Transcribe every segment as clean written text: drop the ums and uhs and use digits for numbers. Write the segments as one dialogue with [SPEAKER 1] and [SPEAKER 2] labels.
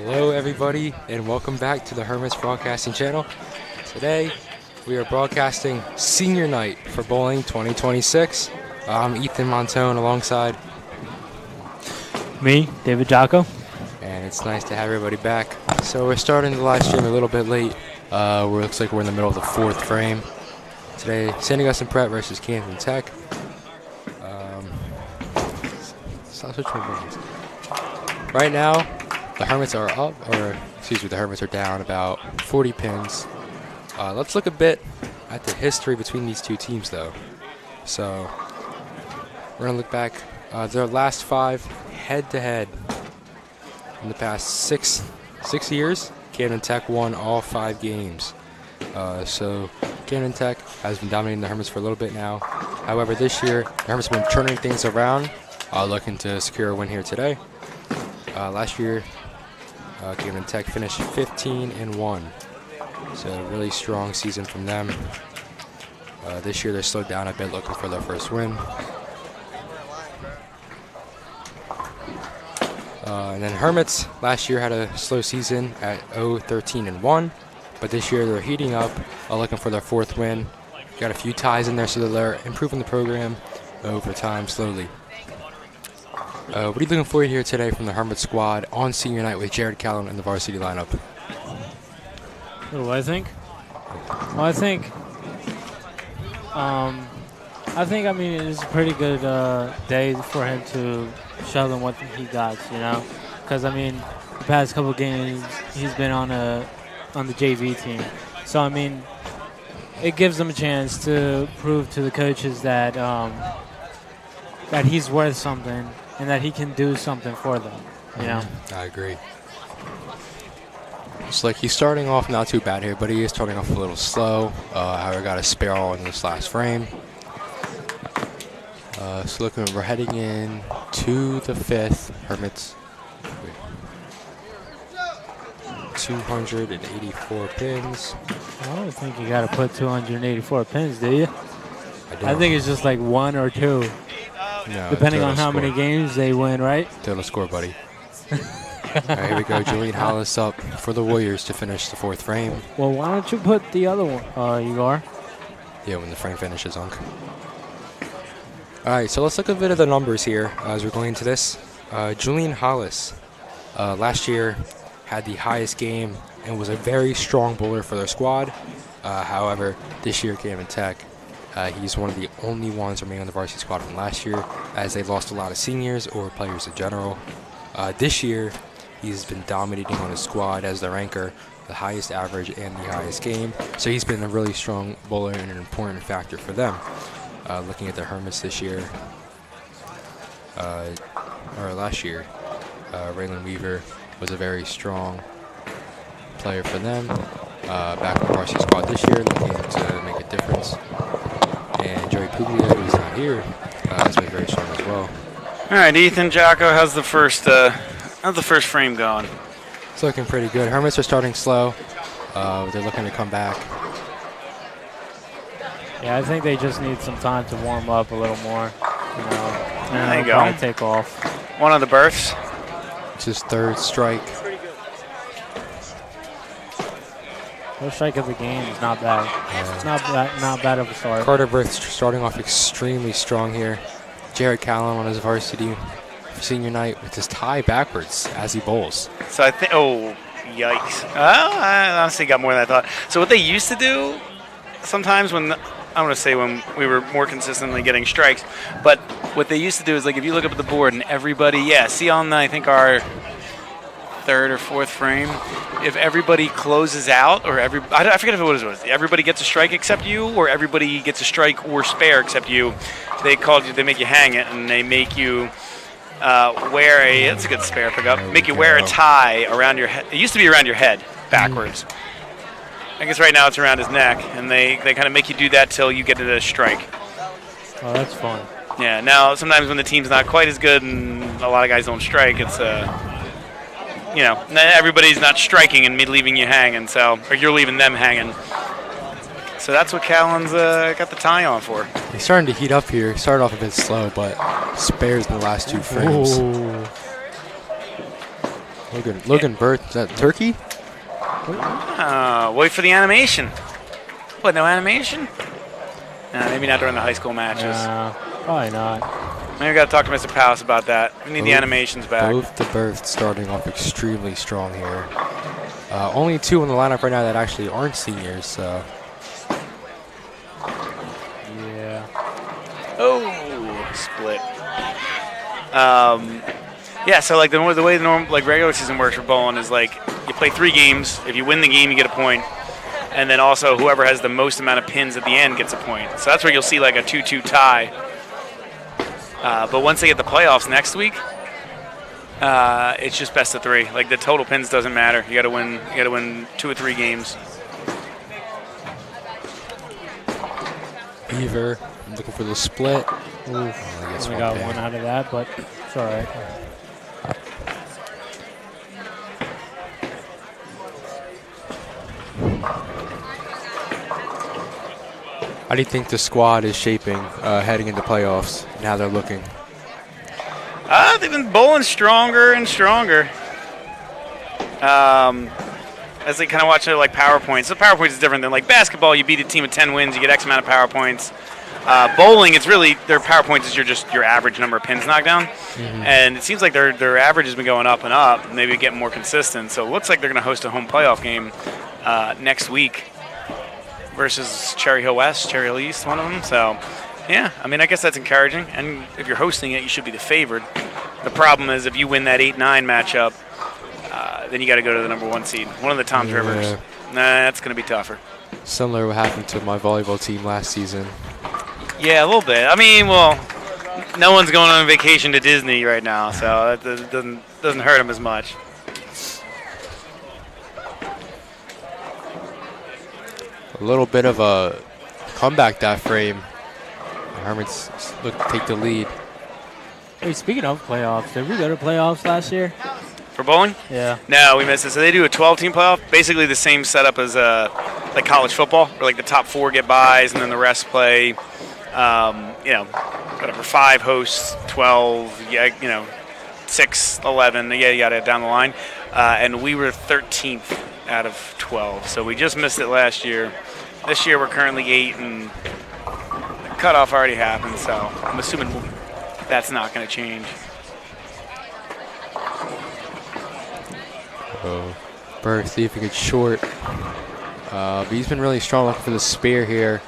[SPEAKER 1] Hello everybody and welcome back to the Hermits Broadcasting Channel. Today we are broadcasting Senior Night for Bowling 2026. I'm Ethan Montone alongside
[SPEAKER 2] me, David Jocko.
[SPEAKER 1] And it's nice to have everybody back. So we're starting the live stream a little bit late. Looks like we're in the middle of the fourth frame. Today, St. Augustine Prep versus Camden Tech. Right now, the Hermits are up, the Hermits are down about 40 pins. Let's look a bit at the history between these two teams, though. So, we're going to look back. Their last 5 head-to-head in the past six years. Camden Tech won all 5 games. So, Camden Tech has been dominating the Hermits for a little bit now. However, this year, the Hermits have been turning things around, looking to secure a win here today. Last year, Camden Tech finished 15-1. So a really strong season from them. This year, they're slowed down a bit, looking for their first win. And then Hermits last year had a slow season at 13-1, but this year they're heating up, looking for their 4th win. Got a few ties in there, so they're improving the program over time slowly. What are you looking for here today from the Hermit squad on Senior Night with Jared Callum in the varsity lineup?
[SPEAKER 2] What do I think? Well, I mean, it's a pretty good day for him to show them what he got, you know? Because, I mean, the past couple games, he's been on the JV team. So, I mean, it gives them a chance to prove to the coaches that that he's worth something and that he can do something for them, you know?
[SPEAKER 1] I agree. It's like he's starting off not too bad here, but he is starting off a little slow. However, got a spare all in this last frame. So we're heading in to the 5th. Hermits. 284 pins.
[SPEAKER 2] I don't think you got to put 284 pins, do you?
[SPEAKER 1] I
[SPEAKER 2] think it's just like 1 or 2.
[SPEAKER 1] No,
[SPEAKER 2] depending on how many games they win, right?
[SPEAKER 1] Total score, buddy. All right, here we go. Julian Hollis up for the Warriors to finish the 4th frame.
[SPEAKER 2] Well, why don't you put the other one, Igor?
[SPEAKER 1] Yeah, when the frame finishes, Unc. All right, so let's look at a bit of the numbers here as we're going into this. Julian Hollis last year had the highest game and was a very strong bowler for their squad. However, this year, Camden Tech, he's one of the only ones remaining on the varsity squad from last year, as they lost a lot of seniors or players in general. This year, he's been dominating on his squad as the ranker, the highest average and the highest game. So he's been a really strong bowler and an important factor for them. Looking at the Hermits this year, or last year, Raylan Weaver was a very strong player for them. Back on the varsity squad this year, looking to make a difference. And Joey Puglia, who's not here, has been very strong as well.
[SPEAKER 3] All right, Ethan, Jocko, how's the first frame going?
[SPEAKER 1] It's looking pretty good. Hermits are starting slow. They're looking to come back.
[SPEAKER 2] Yeah, I think they just need some time to warm up a little more. You know, and
[SPEAKER 3] there you go.
[SPEAKER 2] Take off.
[SPEAKER 3] One of the berths.
[SPEAKER 1] It's his 3rd strike.
[SPEAKER 2] First strike of the game is not bad. It's not bad of a start.
[SPEAKER 1] Carter Berth starting off extremely strong here. Jared Callum on his varsity Senior Night with his tie backwards as he bowls.
[SPEAKER 3] So I think, oh, yikes. I honestly got more than I thought. So what they used to do sometimes when we were more consistently getting strikes, but what they used to do is, like, if you look up at the board and everybody, see on, I think, our 3rd or 4th frame, if everybody closes out, or I forget if it was everybody gets a strike except you, or everybody gets a strike or spare except you, they make you hang it, and they make you wear that's a good spare pickup, make you wear a tie around your head. It used to be around your head, backwards. I guess right now it's around his neck, and they kind of make you do that till you get to a strike.
[SPEAKER 2] Oh, that's fun.
[SPEAKER 3] Yeah, now sometimes when the team's not quite as good and a lot of guys don't strike, it's everybody's not striking and me leaving you hanging, or you're leaving them hanging. So that's what Callan's got the tie on for.
[SPEAKER 1] He's starting to heat up here. He started off a bit slow, but spares in the last 2 frames.
[SPEAKER 2] Ooh.
[SPEAKER 1] Logan Birth, is that Turkey?
[SPEAKER 3] Wait for the animation. What, no animation? Maybe not during the high school matches.
[SPEAKER 2] Probably not.
[SPEAKER 3] Maybe we got to talk to Mr. Palace about that. We need the animations back.
[SPEAKER 1] Both the Births starting off extremely strong here. Only 2 in the lineup right now that actually aren't seniors, so.
[SPEAKER 2] Yeah.
[SPEAKER 3] Oh, split. Yeah, so like the way the normal regular season works for bowling is like you play 3 games. If you win the game, you get a point. And then also whoever has the most amount of pins at the end gets a point. So that's where you'll see like a 2-2 tie. But once they get the playoffs next week, it's just best of 3. Like the total pins doesn't matter. You got to win. You got to win 2 or 3 games.
[SPEAKER 1] Beaver looking for the split.
[SPEAKER 2] Only got one out of that, but it's all right.
[SPEAKER 1] How do you think the squad is shaping heading into playoffs and how they're looking?
[SPEAKER 3] They've been bowling stronger and stronger. As they kind of watch their like PowerPoints. So PowerPoints is different than like basketball. You beat a team of 10 wins, you get X amount of PowerPoints. Bowling, it's really their PowerPoints is your average number of pins knocked down, and it seems like their average has been going up and up, maybe getting more consistent. So it looks like they're going to host a home playoff game next week versus Cherry Hill West, Cherry Hill East, one of them. So yeah, I mean I guess that's encouraging, and if you're hosting it, you should be the favored. The problem is if you win that 8-9 matchup, then you got to go to the number 1 seed, one of the Toms Rivers. Nah, that's going to be tougher.
[SPEAKER 1] Similar to what happened to my volleyball team last season.
[SPEAKER 3] Yeah, a little bit. I mean, well, no one's going on vacation to Disney right now, so that doesn't hurt them as much.
[SPEAKER 1] A little bit of a comeback that frame. The Hermits look to take the lead.
[SPEAKER 2] Hey, speaking of playoffs, did we go to playoffs last year?
[SPEAKER 3] For bowling?
[SPEAKER 2] Yeah.
[SPEAKER 3] No, we missed it. So they do a 12-team playoff, basically the same setup as like college football, where like the top 4 get buys and then the rest play. Whatever, 5 hosts, 12, 6, 11, yada down the line. And we were 13th out of 12. So we just missed it last year. This year we're currently 8, and the cutoff already happened, so I'm assuming that's not going to change.
[SPEAKER 1] Birth, see if he could short. But he's been really strong looking for the spear here.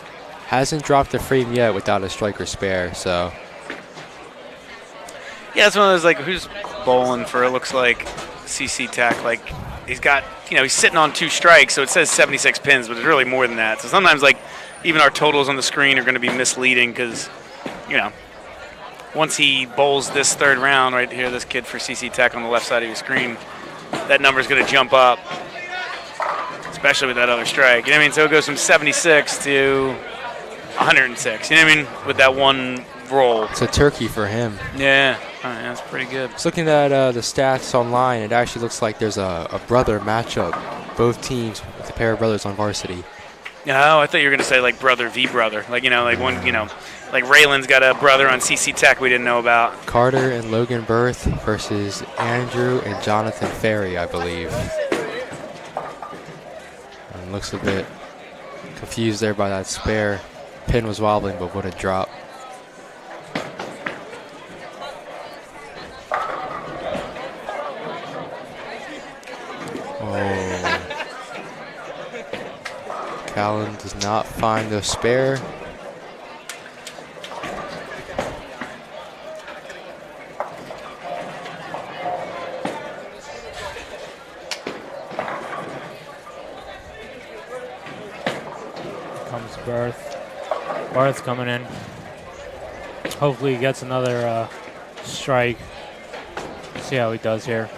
[SPEAKER 1] Hasn't dropped the frame yet without a strike or spare, so.
[SPEAKER 3] Yeah, it's one of those, like, who's bowling for, it looks like, CC Tech. Like, he's got, he's sitting on 2 strikes, so it says 76 pins, but it's really more than that. So sometimes, like, even our totals on the screen are going to be misleading because, once he bowls this 3rd round right here, this kid for CC Tech on the left side of your screen, that number's going to jump up, especially with that other strike. You know what I mean? So it goes from 76 to 106. You know what I mean? With that one roll.
[SPEAKER 1] It's a turkey for him.
[SPEAKER 3] Yeah, that's pretty good.
[SPEAKER 1] Just looking at the stats online, it actually looks like there's a brother matchup. Both teams with a pair of brothers on varsity.
[SPEAKER 3] Oh, I thought you were going to say like brother v brother. Like, like one, like Raylan's got a brother on CC Tech we didn't know about.
[SPEAKER 1] Carter and Logan Birth versus Andrew and Jonathan Ferry, I believe. And looks a bit confused there by that spare. Pin was wobbling, but wouldn't drop. Oh. Callan does not find the spare.
[SPEAKER 2] Comes Birth. Birth's coming in. Hopefully he gets another strike. See how he does here.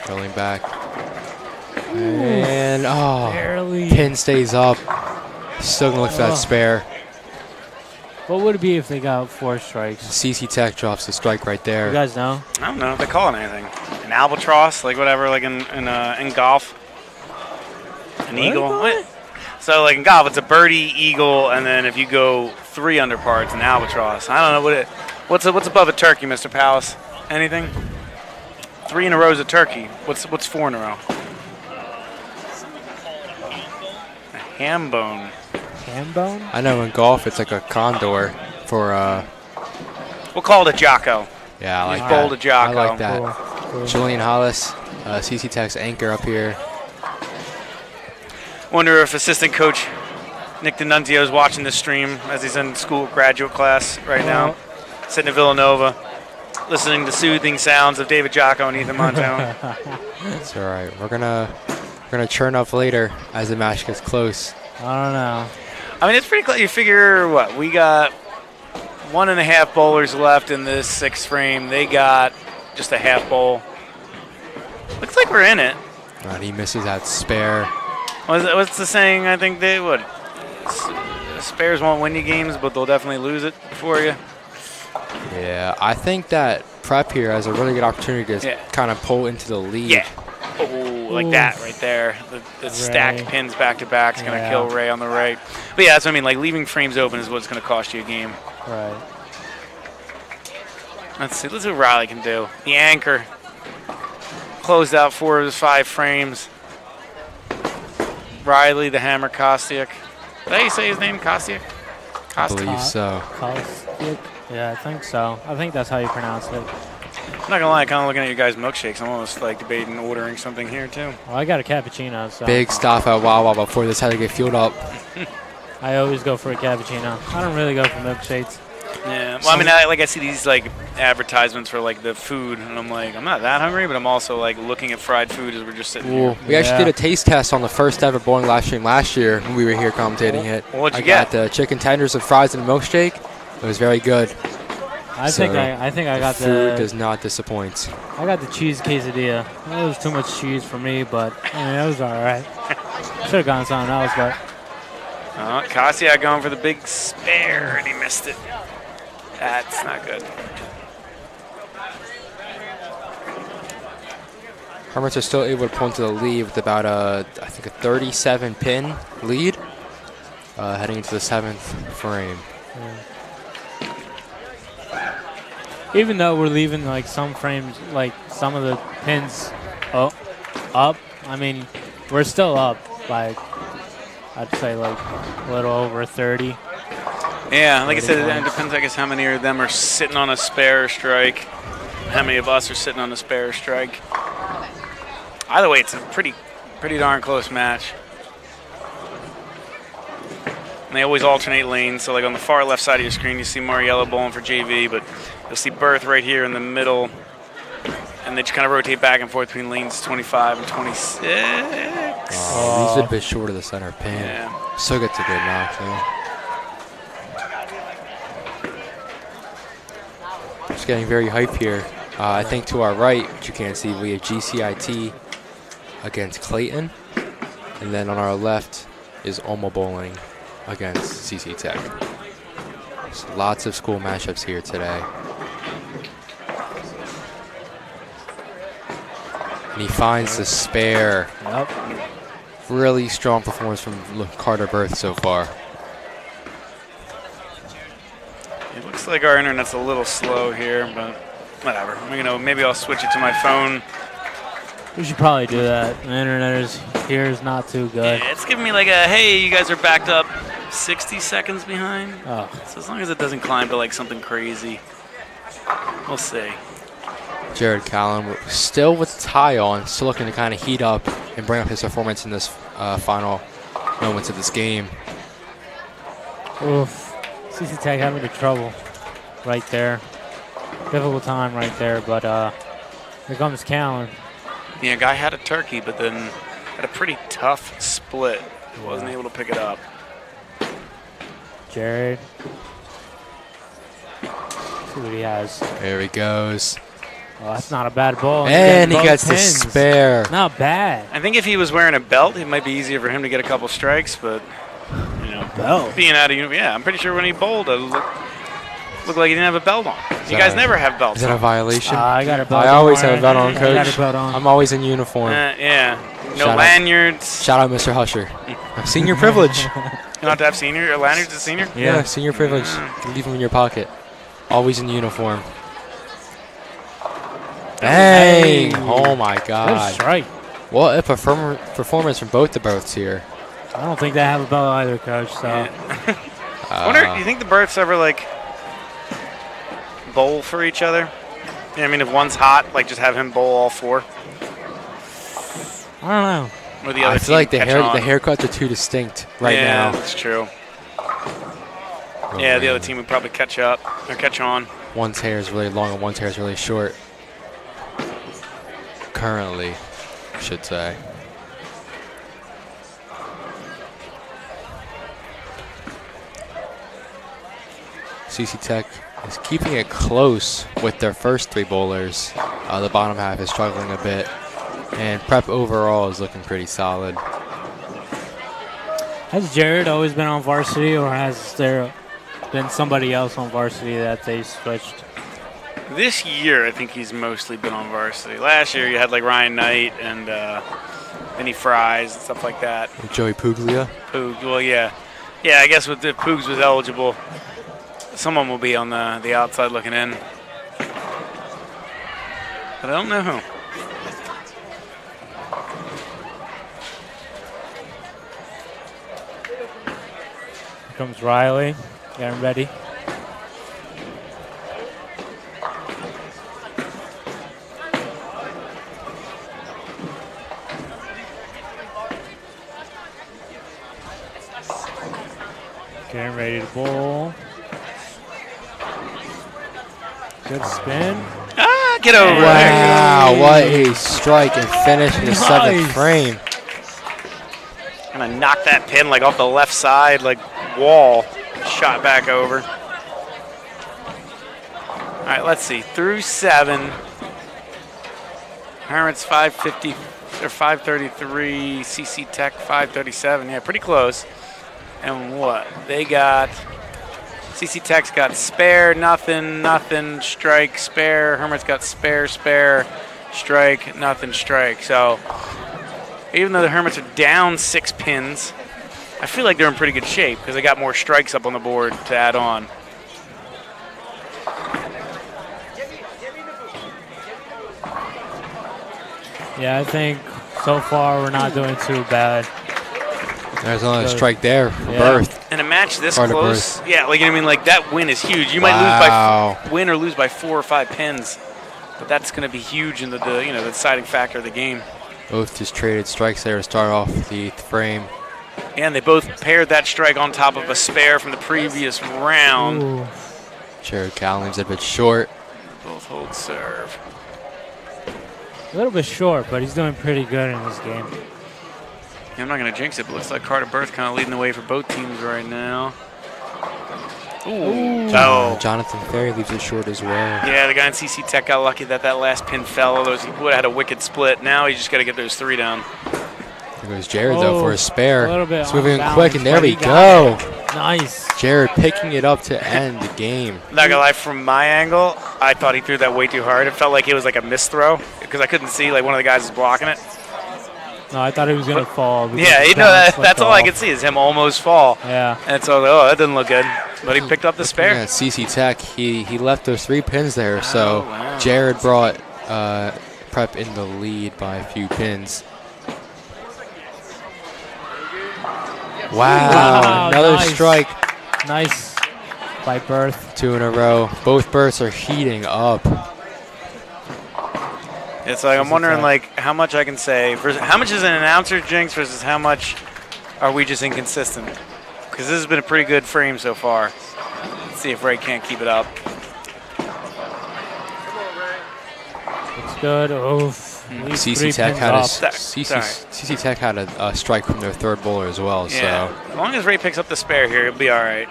[SPEAKER 1] Going back. And,
[SPEAKER 2] barely.
[SPEAKER 1] Pin stays up. Still gonna look for that spare.
[SPEAKER 2] What would it be if they got 4 strikes?
[SPEAKER 1] CC Tech drops the strike right there.
[SPEAKER 2] You guys know?
[SPEAKER 3] I don't know if they call it anything. An albatross, like whatever, like in golf. An eagle. What? So like in golf, it's a birdie, eagle, and then if you go 3 under par, it's an albatross. I don't know what's above a turkey, Mr. Palace. Anything? 3 in a row is a turkey. What's 4 in a row? A ham bone.
[SPEAKER 2] Ham bone?
[SPEAKER 1] I know in golf it's like a condor for
[SPEAKER 3] We'll call it a Jocko.
[SPEAKER 1] yeah, I like
[SPEAKER 3] He's
[SPEAKER 1] that.
[SPEAKER 3] bowled a Jocko.
[SPEAKER 1] I like that.
[SPEAKER 2] Cool.
[SPEAKER 1] Julian Hollis, CC Tech's anchor up here.
[SPEAKER 3] Wonder if assistant coach Nick D'Annunzio is watching this stream as he's in school graduate class right now, sitting in Villanova, listening to soothing sounds of David Jocko and Ethan Montone.
[SPEAKER 1] It's all right. We're gonna churn up later as the match gets close.
[SPEAKER 2] I don't know.
[SPEAKER 3] I mean, it's pretty close. You figure what? We got 1.5 bowlers left in this 6th frame. They got just a half bowl. Looks like we're in it.
[SPEAKER 1] And he misses that spare.
[SPEAKER 3] What's the saying? I think they would. Spares won't win you games, but they'll definitely lose it for you.
[SPEAKER 1] Yeah, I think that Prep here has a really good opportunity to kind of pull into the lead.
[SPEAKER 3] Yeah. Oh, like that right there. The stacked pins back to back is going to kill Ray on the right. But yeah, that's what I mean. Like leaving frames open is what's going to cost you a game.
[SPEAKER 2] Right.
[SPEAKER 3] Let's see. Let's see what Riley can do. The anchor closed out 4 of his 5 frames. Riley, the hammer, Kostiuk. Did I say his name? Kostiuk?
[SPEAKER 1] I believe so.
[SPEAKER 2] Kostiuk? Yeah, I think so. I think that's how you pronounce it.
[SPEAKER 3] I'm not going to lie, kind of looking at you guys' milkshakes. I'm almost like debating ordering something here, too.
[SPEAKER 2] Well, I got a cappuccino, so.
[SPEAKER 1] Big stop at Wawa before this had to get fueled up.
[SPEAKER 2] I always go for a cappuccino. I don't really go for milkshakes.
[SPEAKER 3] Yeah. Well, I mean, I see these like advertisements for like the food, and I'm like, I'm not that hungry, but I'm also like looking at fried food as we're just sitting here.
[SPEAKER 1] We actually did a taste test on the first ever bowling live stream last year when we were here commentating it.
[SPEAKER 3] What'd you
[SPEAKER 1] I
[SPEAKER 3] get?
[SPEAKER 1] got the chicken tenders and fries and a milkshake. It was very good.
[SPEAKER 2] I think I got
[SPEAKER 1] food does not disappoint.
[SPEAKER 2] I got the cheese quesadilla. It was too much cheese for me, but I mean, it was all right. Should have gone something else, but.
[SPEAKER 3] Kostiak going for the big spare, and he missed it. That's not good.
[SPEAKER 1] Hermits are still able to pull into the lead with about I think a 37 pin lead heading into the 7th frame.
[SPEAKER 2] Even though we're leaving like some frames, like some of the pins up, I mean, we're still up by, I'd say like a little over 30.
[SPEAKER 3] Yeah, like I said, it depends, I guess, how many of them are sitting on a spare strike, how many of us are sitting on a spare strike. Either way, it's a pretty darn close match. And they always alternate lanes, so like on the far left side of your screen, you see Mariello bowling for JV, but you'll see Berth right here in the middle, and they just kind of rotate back and forth between lanes 25 and 26.
[SPEAKER 1] He's a bit short of the center pin.
[SPEAKER 3] Yeah.
[SPEAKER 1] Still gets a good knock, though. Just getting very hype here. I think to our right, which you can't see, we have GCIT against Clayton. And then on our left is Olma Bowling against CC Tech. So lots of school matchups here today. And he finds the spare.
[SPEAKER 2] Yep.
[SPEAKER 1] Really strong performance from Carter Berth so far.
[SPEAKER 3] It looks like our internet's a little slow here, but whatever. Maybe I'll switch it to my phone.
[SPEAKER 2] We should probably do that. The internet here is not too good.
[SPEAKER 3] Yeah, it's giving me like a, hey, you guys are backed up 60 seconds behind.
[SPEAKER 2] Oh.
[SPEAKER 3] So as long as it doesn't climb to like something crazy, we'll see.
[SPEAKER 1] Jared Callan still with the tie on, still looking to kind of heat up and bring up his performance in this final moments of this game.
[SPEAKER 2] Oof. CC Tech having the trouble right there. Difficult time right there, but here comes Callan.
[SPEAKER 3] Yeah, guy had a turkey, but then had a pretty tough split. He wasn't able to pick it up.
[SPEAKER 2] Jared. See what he has.
[SPEAKER 1] There he goes.
[SPEAKER 2] Oh, that's not a bad ball.
[SPEAKER 1] And he gets the
[SPEAKER 2] pins.
[SPEAKER 1] spare.
[SPEAKER 2] Not bad.
[SPEAKER 3] I think if he was wearing a belt, it might be easier for him to get a couple strikes, but,
[SPEAKER 2] Belt?
[SPEAKER 3] being out of, I'm pretty sure when he bowled, it looked like he didn't have a belt on. You guys never have belts
[SPEAKER 1] Is that a
[SPEAKER 3] on.
[SPEAKER 1] violation?
[SPEAKER 2] I got a belt.
[SPEAKER 1] I always have a belt on,
[SPEAKER 2] I got
[SPEAKER 1] Coach.
[SPEAKER 2] a belt on.
[SPEAKER 1] I'm always in uniform.
[SPEAKER 3] Yeah. No
[SPEAKER 1] Shout out.
[SPEAKER 3] lanyards.
[SPEAKER 1] Shout out, Mr. Husher. Senior privilege.
[SPEAKER 3] You don't have to have senior or lanyards as senior?
[SPEAKER 1] Yeah, senior privilege. You can leave them in your pocket. Always in uniform. Bang! Oh my
[SPEAKER 2] Good
[SPEAKER 1] God.
[SPEAKER 2] strike.
[SPEAKER 1] What a performance from both the Berths here.
[SPEAKER 2] I don't think they have a belt either, Coach. So
[SPEAKER 3] I wonder, do you think the Berths ever, like, bowl for each other? Yeah, I mean, if one's hot, like, just have him bowl all four?
[SPEAKER 2] I don't know.
[SPEAKER 3] Or the other
[SPEAKER 1] I feel like the
[SPEAKER 3] catch on?
[SPEAKER 1] haircuts are too distinct right
[SPEAKER 3] Yeah,
[SPEAKER 1] now.
[SPEAKER 3] that's true. Yeah, the other team would probably catch up or catch on.
[SPEAKER 1] One's hair is really long and one's hair is really short. Currently, I should say. CC Tech is keeping it close with their first three bowlers. The bottom half is struggling a bit. And Prep overall is looking pretty solid.
[SPEAKER 2] Has Jared always been on varsity, or has there been somebody else on varsity that they switched?
[SPEAKER 3] This year, I think he's mostly been on varsity. Last year, you had like Ryan Knight and Vinny Fries and stuff like that.
[SPEAKER 1] And Joey Puglia.
[SPEAKER 3] Poog, well, yeah. Yeah, I guess if Poogs was eligible, someone will be on the outside looking in. But I don't know who.
[SPEAKER 2] Here comes Riley. Get him ready. Getting ready to bowl. Good spin.
[SPEAKER 3] Ah, get over
[SPEAKER 1] Wow, what a strike and finish in the seventh
[SPEAKER 2] Nice.
[SPEAKER 1] frame.
[SPEAKER 3] Gonna knock that pin like off the left side, like wall. Shot back over. All right, let's see. Through 7. Hermits 550 or 533. CC Tech 537. Yeah, pretty close. And what? They got. CC Tech's got spare, nothing, strike, spare. Hermits got spare, strike, nothing, strike. So even though the Hermits are down 6 pins, I feel like they're in pretty good shape because they got more strikes up on the board to add on.
[SPEAKER 2] Yeah, I think so far we're not doing too bad.
[SPEAKER 1] There's another strike there for
[SPEAKER 2] Yeah.
[SPEAKER 1] Berth.
[SPEAKER 3] In a match this
[SPEAKER 1] Hard to
[SPEAKER 3] close, yeah, like I mean, like that win is huge. You might win or lose by 4 or 5 pins, but that's going to be huge in the deciding factor of the game.
[SPEAKER 1] Both just traded strikes there to start off the 8th frame.
[SPEAKER 3] And they both paired that strike on top of a spare from the previous round.
[SPEAKER 2] Ooh.
[SPEAKER 1] Jared Calling's a bit short.
[SPEAKER 3] Both hold serve.
[SPEAKER 2] A little bit short, but he's doing pretty good in this game.
[SPEAKER 3] Yeah, I'm not going to jinx it, but looks like Carter Berth kind of leading the way for both teams right now. Ooh. Oh.
[SPEAKER 1] Jonathan Ferry leaves it short as well.
[SPEAKER 3] Yeah, the guy in CC Tech got lucky that last pin fell. Otherwise, he would have had a wicked split. Now he just got to get those 3 down.
[SPEAKER 1] There goes Jared, though, for a spare.
[SPEAKER 2] A little bit
[SPEAKER 1] It's moving
[SPEAKER 2] unbalanced,
[SPEAKER 1] quick, and there
[SPEAKER 2] but
[SPEAKER 1] we
[SPEAKER 2] he
[SPEAKER 1] go.
[SPEAKER 2] got it. Nice.
[SPEAKER 1] Jared picking it up to end the game.
[SPEAKER 3] Not gonna lie, from my angle, I thought he threw that way too hard. It felt like it was like a missed throw because I couldn't see like one of the guys was blocking it.
[SPEAKER 2] No, I thought he was going to fall. because
[SPEAKER 3] Yeah,
[SPEAKER 2] the
[SPEAKER 3] you know
[SPEAKER 2] balance
[SPEAKER 3] that's
[SPEAKER 2] slipped
[SPEAKER 3] all I
[SPEAKER 2] off.
[SPEAKER 3] could see is him almost fall.
[SPEAKER 2] Yeah.
[SPEAKER 3] And so oh, that didn't look good. But he picked up the spare.
[SPEAKER 1] Yeah, CC Tech, he left those 3 pins there, so
[SPEAKER 3] wow.
[SPEAKER 1] Jared brought Prep in the lead by a few pins. Wow, another
[SPEAKER 2] nice.
[SPEAKER 1] strike.
[SPEAKER 2] Nice by Berth.
[SPEAKER 1] 2 in a row. Both berths are heating up.
[SPEAKER 3] It's like I'm wondering like how much I can say versus how much is an announcer jinx versus how much are we just inconsistent? Because this has been a pretty good frame so far. Let's see if Ray can't keep it up.
[SPEAKER 2] Looks good. Oof.
[SPEAKER 1] CC Tech had a
[SPEAKER 3] Sorry.
[SPEAKER 1] CC Tech had a strike from their 3rd bowler as well.
[SPEAKER 3] Yeah.
[SPEAKER 1] So
[SPEAKER 3] As long as Ray picks up the spare here, he'll be all right.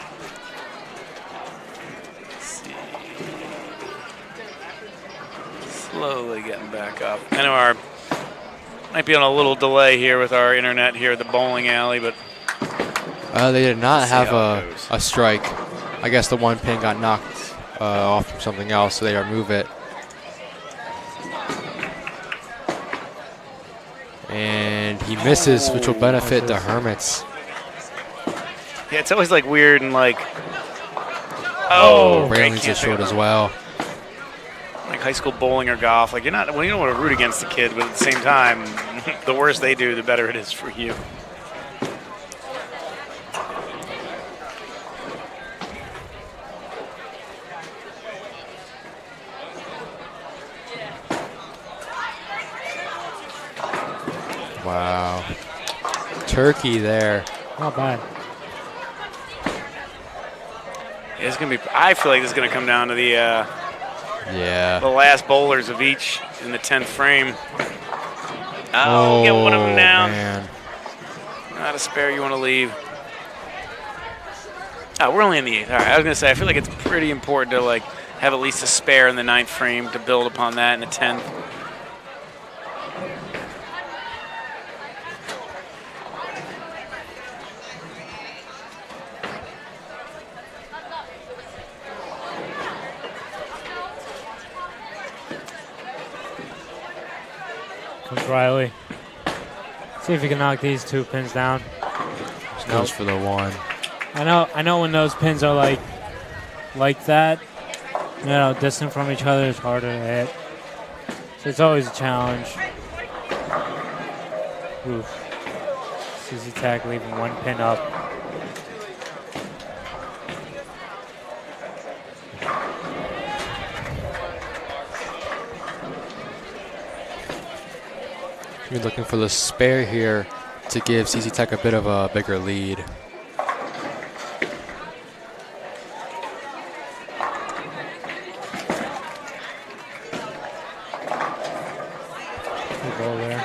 [SPEAKER 3] Slowly getting back up. I know our might be on a little delay here with our internet here at the bowling alley, but
[SPEAKER 1] they did not
[SPEAKER 3] Let's see
[SPEAKER 1] have
[SPEAKER 3] how it goes.
[SPEAKER 1] a strike. I guess the 1 pin got knocked off from something else, so they remove it. And he misses, which will benefit the Hermits.
[SPEAKER 3] Yeah, it's always like weird and like.
[SPEAKER 1] Railings is short as well.
[SPEAKER 3] Like high school bowling or golf, like you don't want to root against the kid, but at the same time, the worse they do, the better it is for you.
[SPEAKER 1] Wow. Turkey there.
[SPEAKER 2] Not bad.
[SPEAKER 3] It's gonna be. I feel like this is gonna come down to the
[SPEAKER 1] Yeah.
[SPEAKER 3] last bowlers of each in the 10th frame. Oh, get one of them down.
[SPEAKER 1] Man.
[SPEAKER 3] Not a spare you want to leave. Oh, we're only in the 8th. All right, I was gonna say I feel like it's pretty important to like have at least a spare in the 9th frame to build upon that in the 10th.
[SPEAKER 2] Comes Riley. See if he can knock these 2 pins down.
[SPEAKER 1] Goes for the 1.
[SPEAKER 2] I know when those pins are like that, distant from each other, it's harder to hit. So it's always a challenge. Oof. CC Tech leaving 1 pin up.
[SPEAKER 1] We're looking for the spare here to give CC Tech a bit of a bigger lead.
[SPEAKER 2] Good ball there.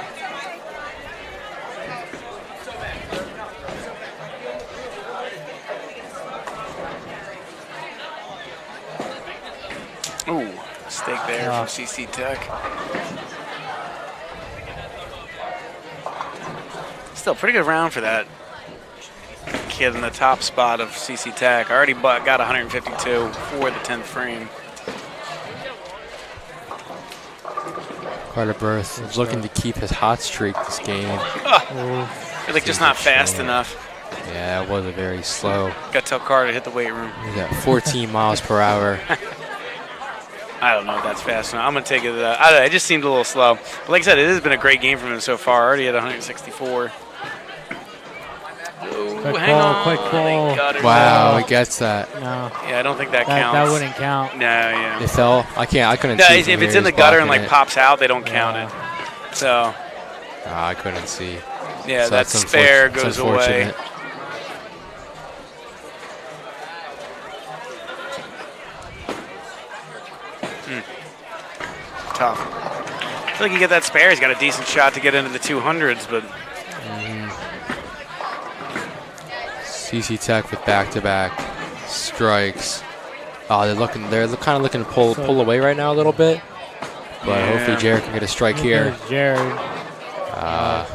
[SPEAKER 3] Ooh, mistake there from CC Tech. Still pretty good round for that kid in the top spot of CC Tech. Already got 152 for the 10th frame.
[SPEAKER 1] Carter Berth is looking to keep his hot streak this game.
[SPEAKER 3] Feel like just not fast enough.
[SPEAKER 1] Yeah, it was a very slow.
[SPEAKER 3] Got to tell Carter to hit the weight room.
[SPEAKER 1] He's at 14 miles per hour.
[SPEAKER 3] I don't know if that's fast enough. I'm going to take it. I don't know, it just seemed a little slow. But like I said, it has been a great game from him so far. Already at 164.
[SPEAKER 2] Quick
[SPEAKER 3] Hang
[SPEAKER 2] ball,
[SPEAKER 3] on.
[SPEAKER 2] quick ball.
[SPEAKER 1] Wow, he gets that.
[SPEAKER 2] No,
[SPEAKER 3] Yeah, I don't think that
[SPEAKER 2] that
[SPEAKER 3] counts.
[SPEAKER 2] wouldn't count.
[SPEAKER 3] No, yeah.
[SPEAKER 1] It fell. I couldn't
[SPEAKER 3] No,
[SPEAKER 1] see.
[SPEAKER 3] if
[SPEAKER 1] from
[SPEAKER 3] it's
[SPEAKER 1] here.
[SPEAKER 3] in the
[SPEAKER 1] He's
[SPEAKER 3] gutter and
[SPEAKER 1] blocking
[SPEAKER 3] like
[SPEAKER 1] it.
[SPEAKER 3] pops out, they don't count it. So,
[SPEAKER 1] I couldn't see.
[SPEAKER 3] yeah,
[SPEAKER 1] So
[SPEAKER 3] that
[SPEAKER 1] that's
[SPEAKER 3] spare
[SPEAKER 1] that's
[SPEAKER 3] goes away.
[SPEAKER 1] unfortunate.
[SPEAKER 3] Tough. I feel like you get that spare, he's got a decent shot to get into the 200s, but
[SPEAKER 1] CC Tech with back-to-back strikes. Oh, they're kind of looking to pull away right now a little bit. But
[SPEAKER 3] Yeah.
[SPEAKER 1] hopefully Jared can get a strike here.
[SPEAKER 2] There's Jared. A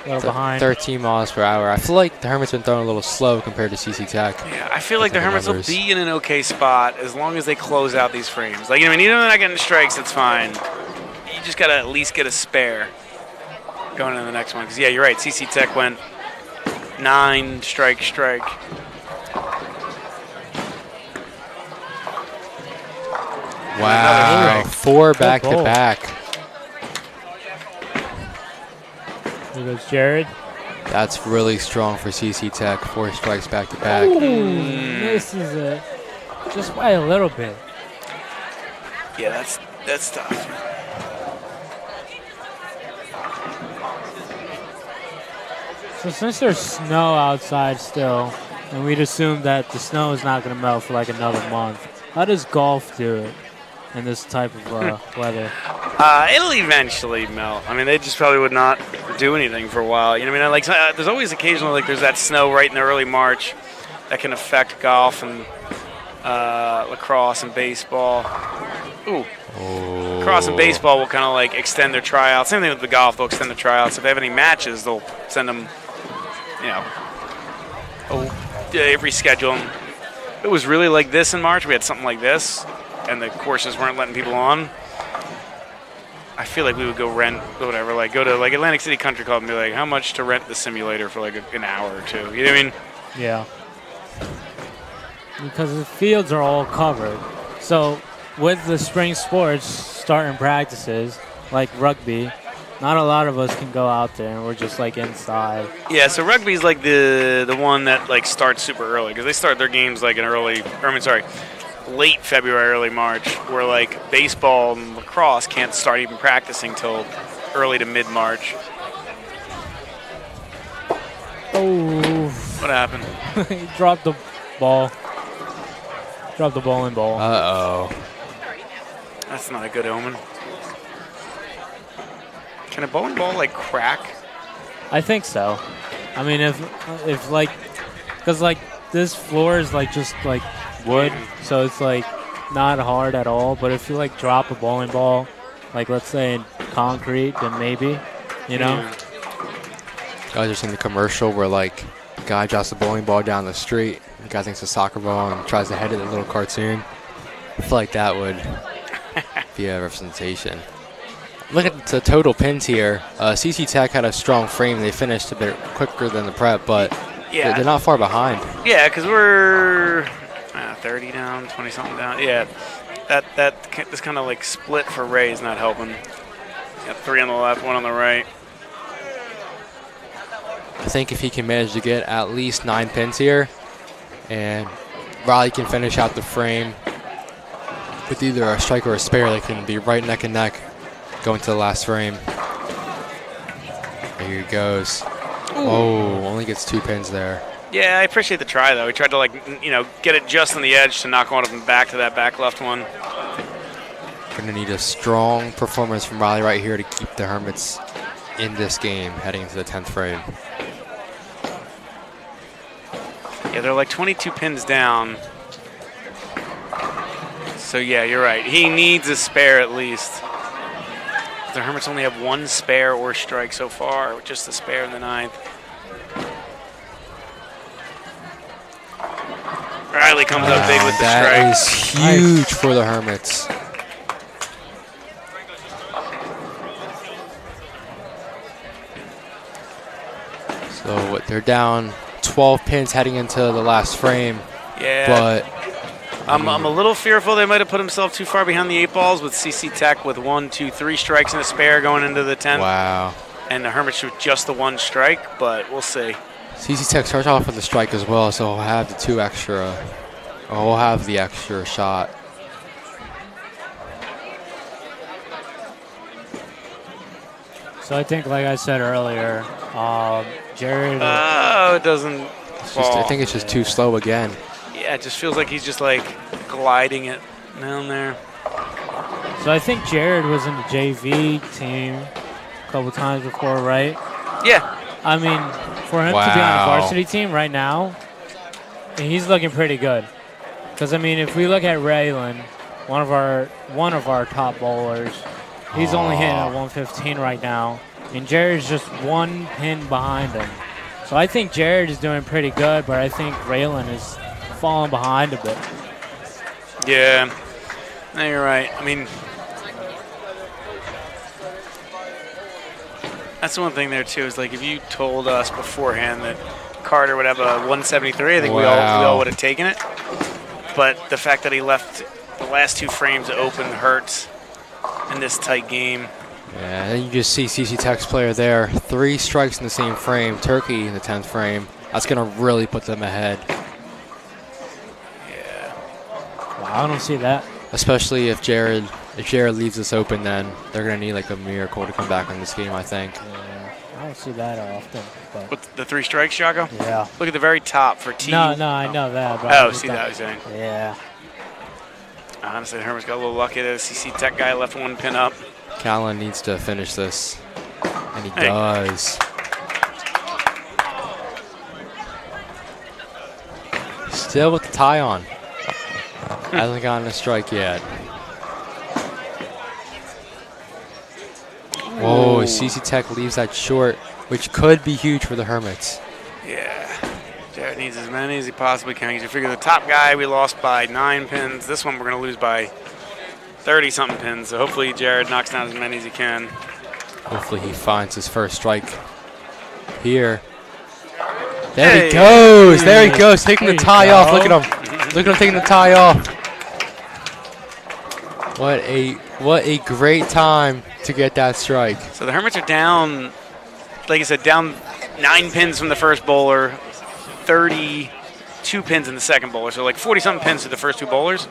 [SPEAKER 2] little behind.
[SPEAKER 1] 13 miles per hour. I feel like the Hermits been throwing a little slow compared to CC Tech.
[SPEAKER 3] yeah, I feel like the
[SPEAKER 1] Look at the
[SPEAKER 3] Hermits will
[SPEAKER 1] numbers.
[SPEAKER 3] be in an okay spot as long as they close out these frames. Like, even though they're not getting strikes, that's fine. You just got to at least get a spare going into the next one. Because, yeah, you're right. CC Tech went 9 strike.
[SPEAKER 1] Wow,
[SPEAKER 3] Another
[SPEAKER 1] 4
[SPEAKER 2] Good
[SPEAKER 1] back-to-back.
[SPEAKER 2] There goes Jared.
[SPEAKER 1] That's really strong for CC Tech. 4 strikes back-to-back.
[SPEAKER 2] Ooh, misses it. Just by a little bit.
[SPEAKER 3] Yeah, that's tough.
[SPEAKER 2] So since there's snow outside still, and we'd assume that the snow is not going to melt for like another month, how does golf do it in this type of weather?
[SPEAKER 3] It'll eventually melt. I mean, they just probably would not do anything for a while. You know what I mean? Like, there's always occasionally, like, there's that snow right in the early March that can affect golf and lacrosse and baseball. Ooh. Lacrosse and baseball will kind of, like, extend their tryouts. Same thing with the golf. They'll extend the tryouts. If they have any matches, they'll send them, reschedule them. it was really like this in March, we had something like this, and the courses weren't letting people on, I feel like we would go rent whatever, like go to like Atlantic City Country Club and be like, how much to rent the simulator for like an hour or two? You know what I mean?
[SPEAKER 2] Yeah. Because the fields are all covered. So with the spring sports starting practices, like rugby, not a lot of us can go out there, and we're just like inside.
[SPEAKER 3] Yeah, so rugby's like the one that like starts super early because they start their games like late February, early March, where like baseball and lacrosse can't start even practicing till early to mid-March.
[SPEAKER 2] Oh.
[SPEAKER 3] What happened?
[SPEAKER 2] He dropped the ball. Dropped the bowling ball.
[SPEAKER 1] Uh-oh.
[SPEAKER 3] That's not a good omen. Can a bowling ball like crack?
[SPEAKER 2] I think so. I mean, if like, because like this floor is like just like wood, so it's like not hard at all. But if you like drop a bowling ball, like let's say in concrete, then maybe, you know.
[SPEAKER 3] Yeah.
[SPEAKER 1] Guys are seeing the commercial where like a guy drops the bowling ball down the street. The guy thinks it's a soccer ball and tries to head it. A little cartoon. I feel like that would be a representation. Look at the total pins here. CC Tech had a strong frame. They finished a bit quicker than the prep, but
[SPEAKER 3] Yeah.
[SPEAKER 1] they're not far behind.
[SPEAKER 3] Yeah, because we're 30 down, 20 something down. Yeah, this kind of like split for Ray is not helping. Got 3 on the left, 1 on the right.
[SPEAKER 1] I think if he can manage to get at least 9 pins here, and Riley can finish out the frame with either a strike or a spare, they can be right neck and neck going to the last frame. Here he goes. Oh, only gets 2 pins there.
[SPEAKER 3] Yeah, I appreciate the try though. He tried to like get it just on the edge to knock one of them back to that back left one.
[SPEAKER 1] We're gonna need a strong performance from Riley right here to keep the Hermits in this game heading into the 10th frame.
[SPEAKER 3] Yeah, they're like 22 pins down. So yeah, you're right. He needs a spare at least. The Hermits only have 1 spare or strike so far, just a spare in the 9th. Riley comes up big with the strike.
[SPEAKER 1] That is huge for the Hermits. So they're down 12 pins heading into the last frame.
[SPEAKER 3] Yeah.
[SPEAKER 1] But
[SPEAKER 3] I'm a little fearful they might have put himself too far behind the 8 balls with CC Tech with 1, 2, 3 strikes and a spare going into the 10th.
[SPEAKER 1] wow.
[SPEAKER 3] And the Hermits with just the 1 strike, but we'll see.
[SPEAKER 1] CC Tech starts off with a strike as well, so he'll have the 2 extra. Or we'll have the extra shot.
[SPEAKER 2] So I think, like I said earlier, Jared.
[SPEAKER 3] Oh, it doesn't fall.
[SPEAKER 1] I think it's just too slow again.
[SPEAKER 3] Yeah, it just feels like he's just like gliding it down there.
[SPEAKER 2] So I think Jared was in the JV team a couple times before, right?
[SPEAKER 3] Yeah.
[SPEAKER 2] I mean, for him to be on the varsity team right now, he's looking pretty good. Because I mean, if we look at Raylan, one of our top bowlers, he's only hitting at 115 right now, and Jared's just 1 pin behind him. So I think Jared is doing pretty good, but I think Raylan is falling behind a bit.
[SPEAKER 3] Yeah. No, you're right. I mean, that's the one thing there too. Is like if you told us beforehand that Carter would have a 173, I think we all would have taken it. But the fact that he left the last 2 frames open hurts in this tight game.
[SPEAKER 1] Yeah, and then you just see CC Tech's player there. 3 strikes in the same frame. Turkey in the 10th frame. That's going to really put them ahead.
[SPEAKER 3] Yeah.
[SPEAKER 2] Wow, I don't see that.
[SPEAKER 1] Especially if Jared leaves this open, then they're going to need like a miracle to come back in this game, I think.
[SPEAKER 2] Yeah, I don't see that often. But
[SPEAKER 3] With the 3 strikes, Jaco?
[SPEAKER 2] yeah.
[SPEAKER 3] Look at the very top for T.
[SPEAKER 2] No, I know that. But
[SPEAKER 3] Oh, see that I was saying.
[SPEAKER 2] Yeah.
[SPEAKER 3] Honestly, Hermit's got a little lucky that the CC Tech guy left 1 pin up.
[SPEAKER 1] Callan needs to finish this, and he
[SPEAKER 3] Hey.
[SPEAKER 1] does. Still with the tie on. Hasn't gotten a strike yet. Whoa, CC Tech leaves that short, which could be huge for the Hermits.
[SPEAKER 3] Yeah. Jared needs as many as he possibly can. You figure the top guy we lost by 9 pins. This one we're going to lose by 30-something pins. So hopefully Jared knocks down as many as he can.
[SPEAKER 1] Hopefully he finds his first strike here. There he goes. There he goes. Taking the tie off. Look at him. Look at him taking the tie off. What a great time to get that strike.
[SPEAKER 3] So the Hermits are down, like I said, down 9 pins from the first bowler, 32 pins in the second bowler. So like 40-something pins to the first 2 bowlers.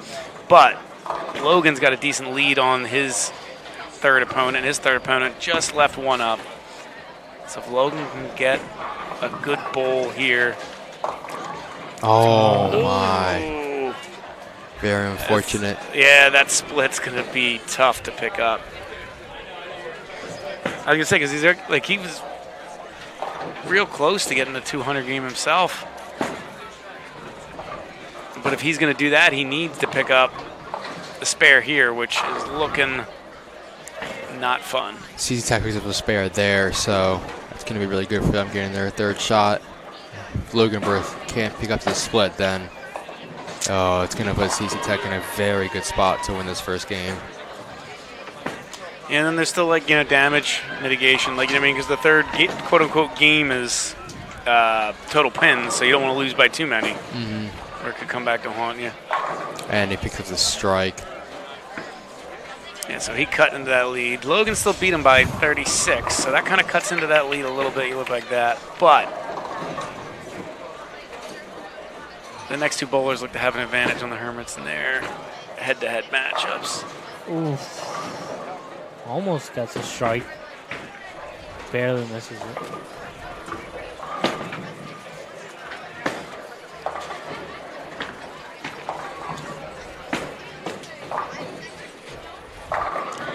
[SPEAKER 3] But Logan's got a decent lead on his third opponent. His third opponent just left 1 up. So if Logan can get a good bowl here.
[SPEAKER 1] Oh, my. Very unfortunate.
[SPEAKER 3] That split's going to be tough to pick up. I was going to say, because he was real close to getting the 200 game himself. But if he's going to do that, he needs to pick up the spare here, which is looking not fun.
[SPEAKER 1] CZ Tech picks up the spare there, so it's going to be really good for them getting their third shot. If Logan Berth can't pick up the split, then it's going to put CZ Tech in a very good spot to win this first game.
[SPEAKER 3] And then there's still damage mitigation, because the third quote unquote game is total pins, so you don't want to lose by too many, or it could come back to haunt you.
[SPEAKER 1] And he picks up the strike.
[SPEAKER 3] Yeah, so he cut into that lead. Logan still beat him by 36, so that kind of cuts into that lead a little bit. You look like that, but the next 2 bowlers look to have an advantage on the Hermits in their head-to-head matchups.
[SPEAKER 2] Oof. Almost gets a strike. Barely misses it.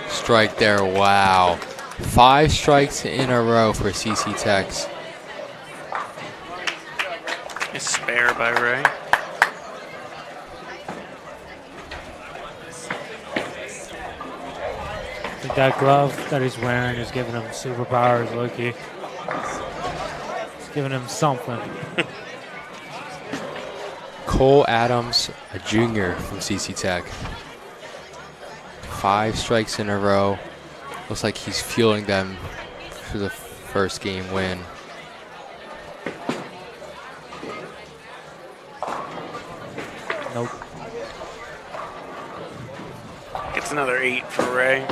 [SPEAKER 1] Strike there, wow. 5 strikes in a row for CC Techs.
[SPEAKER 3] A spare by Ray.
[SPEAKER 2] I think that glove that he's wearing is giving him superpowers, Loki. It's giving him something.
[SPEAKER 1] Cole Adams, a junior from CC Tech. 5 strikes in a row. Looks like he's fueling them for the first game win.
[SPEAKER 2] Nope.
[SPEAKER 3] Gets another 8 for Ray.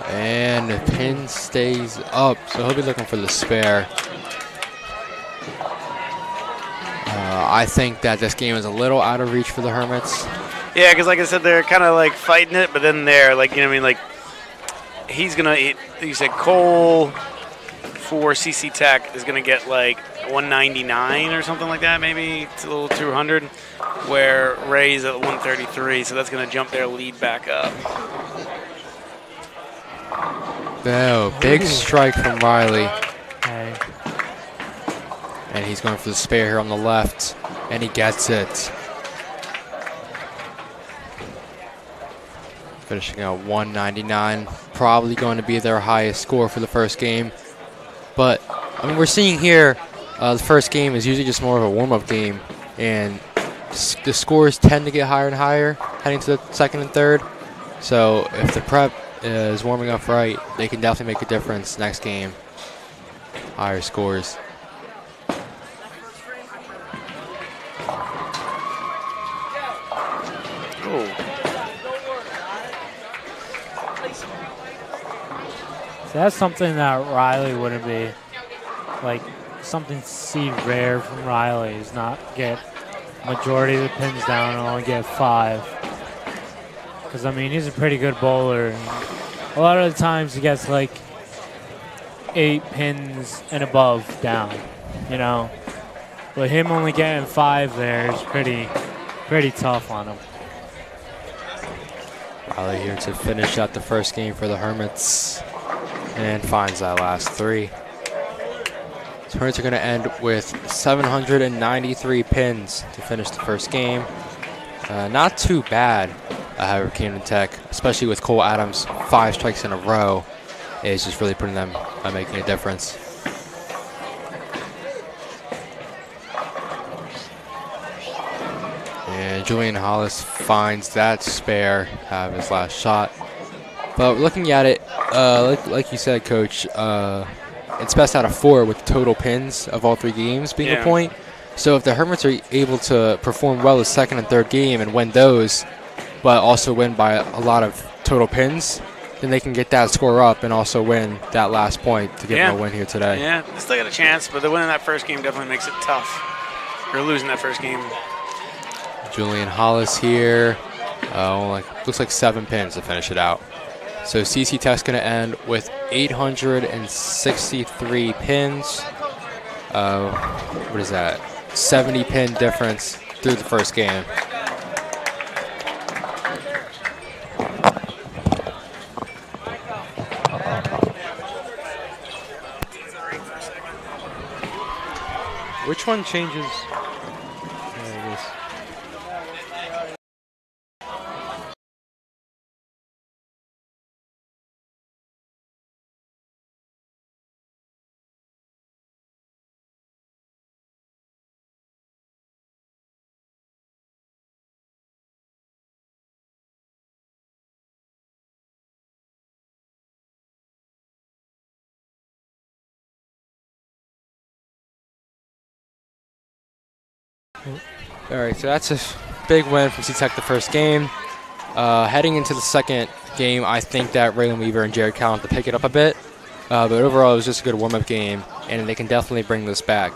[SPEAKER 1] And the pin stays up, so he'll be looking for the spare. I think that this game is a little out of reach for the Hermits.
[SPEAKER 3] Yeah, because like I said, they're kind of fighting it, but then they're he's going to, you said Cole for CC Tech is going to get 199 or something like that, maybe it's a little 200, where Ray's at 133, so that's going to jump their lead back up.
[SPEAKER 1] Oh, big strike from Riley.
[SPEAKER 2] Okay.
[SPEAKER 1] And he's going for the spare here on the left, and he gets it. Finishing out 199, probably going to be their highest score for the first game. But I mean, we're seeing here the first game is usually just more of a warm-up game, and the scores tend to get higher and higher heading to the second and third. So if the prep is warming up right, they can definitely make a difference next game. Higher scores.
[SPEAKER 2] So that's something that Riley wouldn't be, something to see rare from Riley is not get majority of the pins down and only get 5. Because, I mean, he's a pretty good bowler. And a lot of the times he gets 8 pins and above down, But him only getting 5 there is pretty tough on him.
[SPEAKER 1] Riley here to finish out the first game for the Hermits and finds that last 3. The Hermits are going to end with 793 pins to finish the first game. Not too bad, Hurricane Tech, especially with Cole Adams 5 strikes in a row. Is just really putting them making a difference. Julian Hollis finds that spare, have his last shot. But looking at it, like you said, Coach, it's best out of 4 with total pins of all 3 games being a point. So if the Hermits are able to perform well the second and third game and win those, but also win by a lot of total pins, then they can get that score up and also win that last point to give them a win here today.
[SPEAKER 3] Yeah, they still got a chance, but the winning that first game definitely makes it tough. Or losing that first game.
[SPEAKER 1] Julian Hollis here. Looks like 7 pins to finish it out. So CC Tech's going to end with 863 pins. What is that? 70 pin difference through the first game. Which one changes? There it is. All right, so that's a big win from C-Tech the first game. Heading into the second game, I think that Raylan Weaver and Jared Callan have to pick it up a bit. But overall, it was just a good warm-up game, and they can definitely bring this back.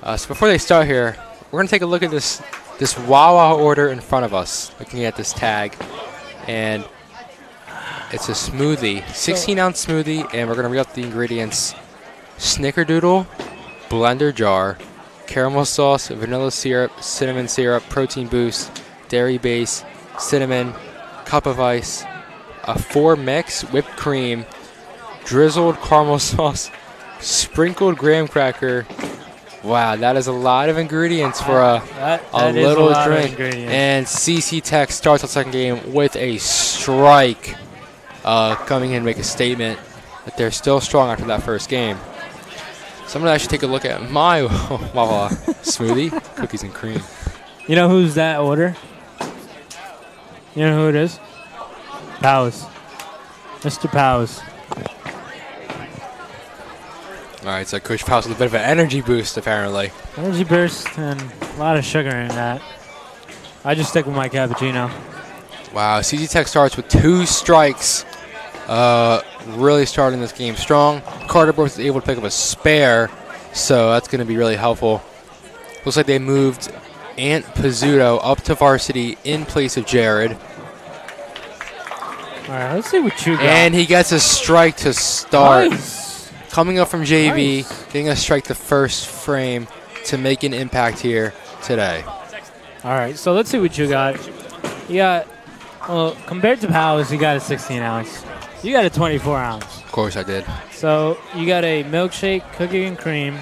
[SPEAKER 1] So before they start here, we're going to take a look at this Wawa order in front of us, looking at this tag. And it's a smoothie, 16-ounce smoothie, and we're going to read up the ingredients. Snickerdoodle, blender jar, caramel sauce, vanilla syrup, cinnamon syrup, protein boost, dairy base, cinnamon, cup of ice, a 4 mix, whipped cream, drizzled caramel sauce, sprinkled graham cracker. Wow, that is a lot of ingredients for a little drink. And CC Tech starts the second game with a strike, coming in and make a statement that they're still strong after that first game. So I'm going to actually take a look at my Wawa smoothie, cookies and cream.
[SPEAKER 2] You know who's that order? You know who it is? Powers. Mr. Powers.
[SPEAKER 1] All right, so Coach Powers with a bit of an energy boost, apparently.
[SPEAKER 2] Energy burst and a lot of sugar in that. I just stick with my cappuccino.
[SPEAKER 1] Wow, CC Tech starts with 2 strikes. Really starting this game strong. Carter was able to pick up a spare, so that's going to be really helpful. Looks like they moved Ant Pizzuto up to varsity in place of Jared.
[SPEAKER 2] All right, let's see what you got.
[SPEAKER 1] And he gets a strike to start.
[SPEAKER 2] Nice.
[SPEAKER 1] Coming up from JV,
[SPEAKER 2] Nice.
[SPEAKER 1] getting a strike the first frame to make an impact here today.
[SPEAKER 2] All right, so let's see what you got. You got, well, compared to Powers, you got a 16-ounce. You got a 24-ounce.
[SPEAKER 1] Of course I did.
[SPEAKER 2] So you got a milkshake, cookie and cream.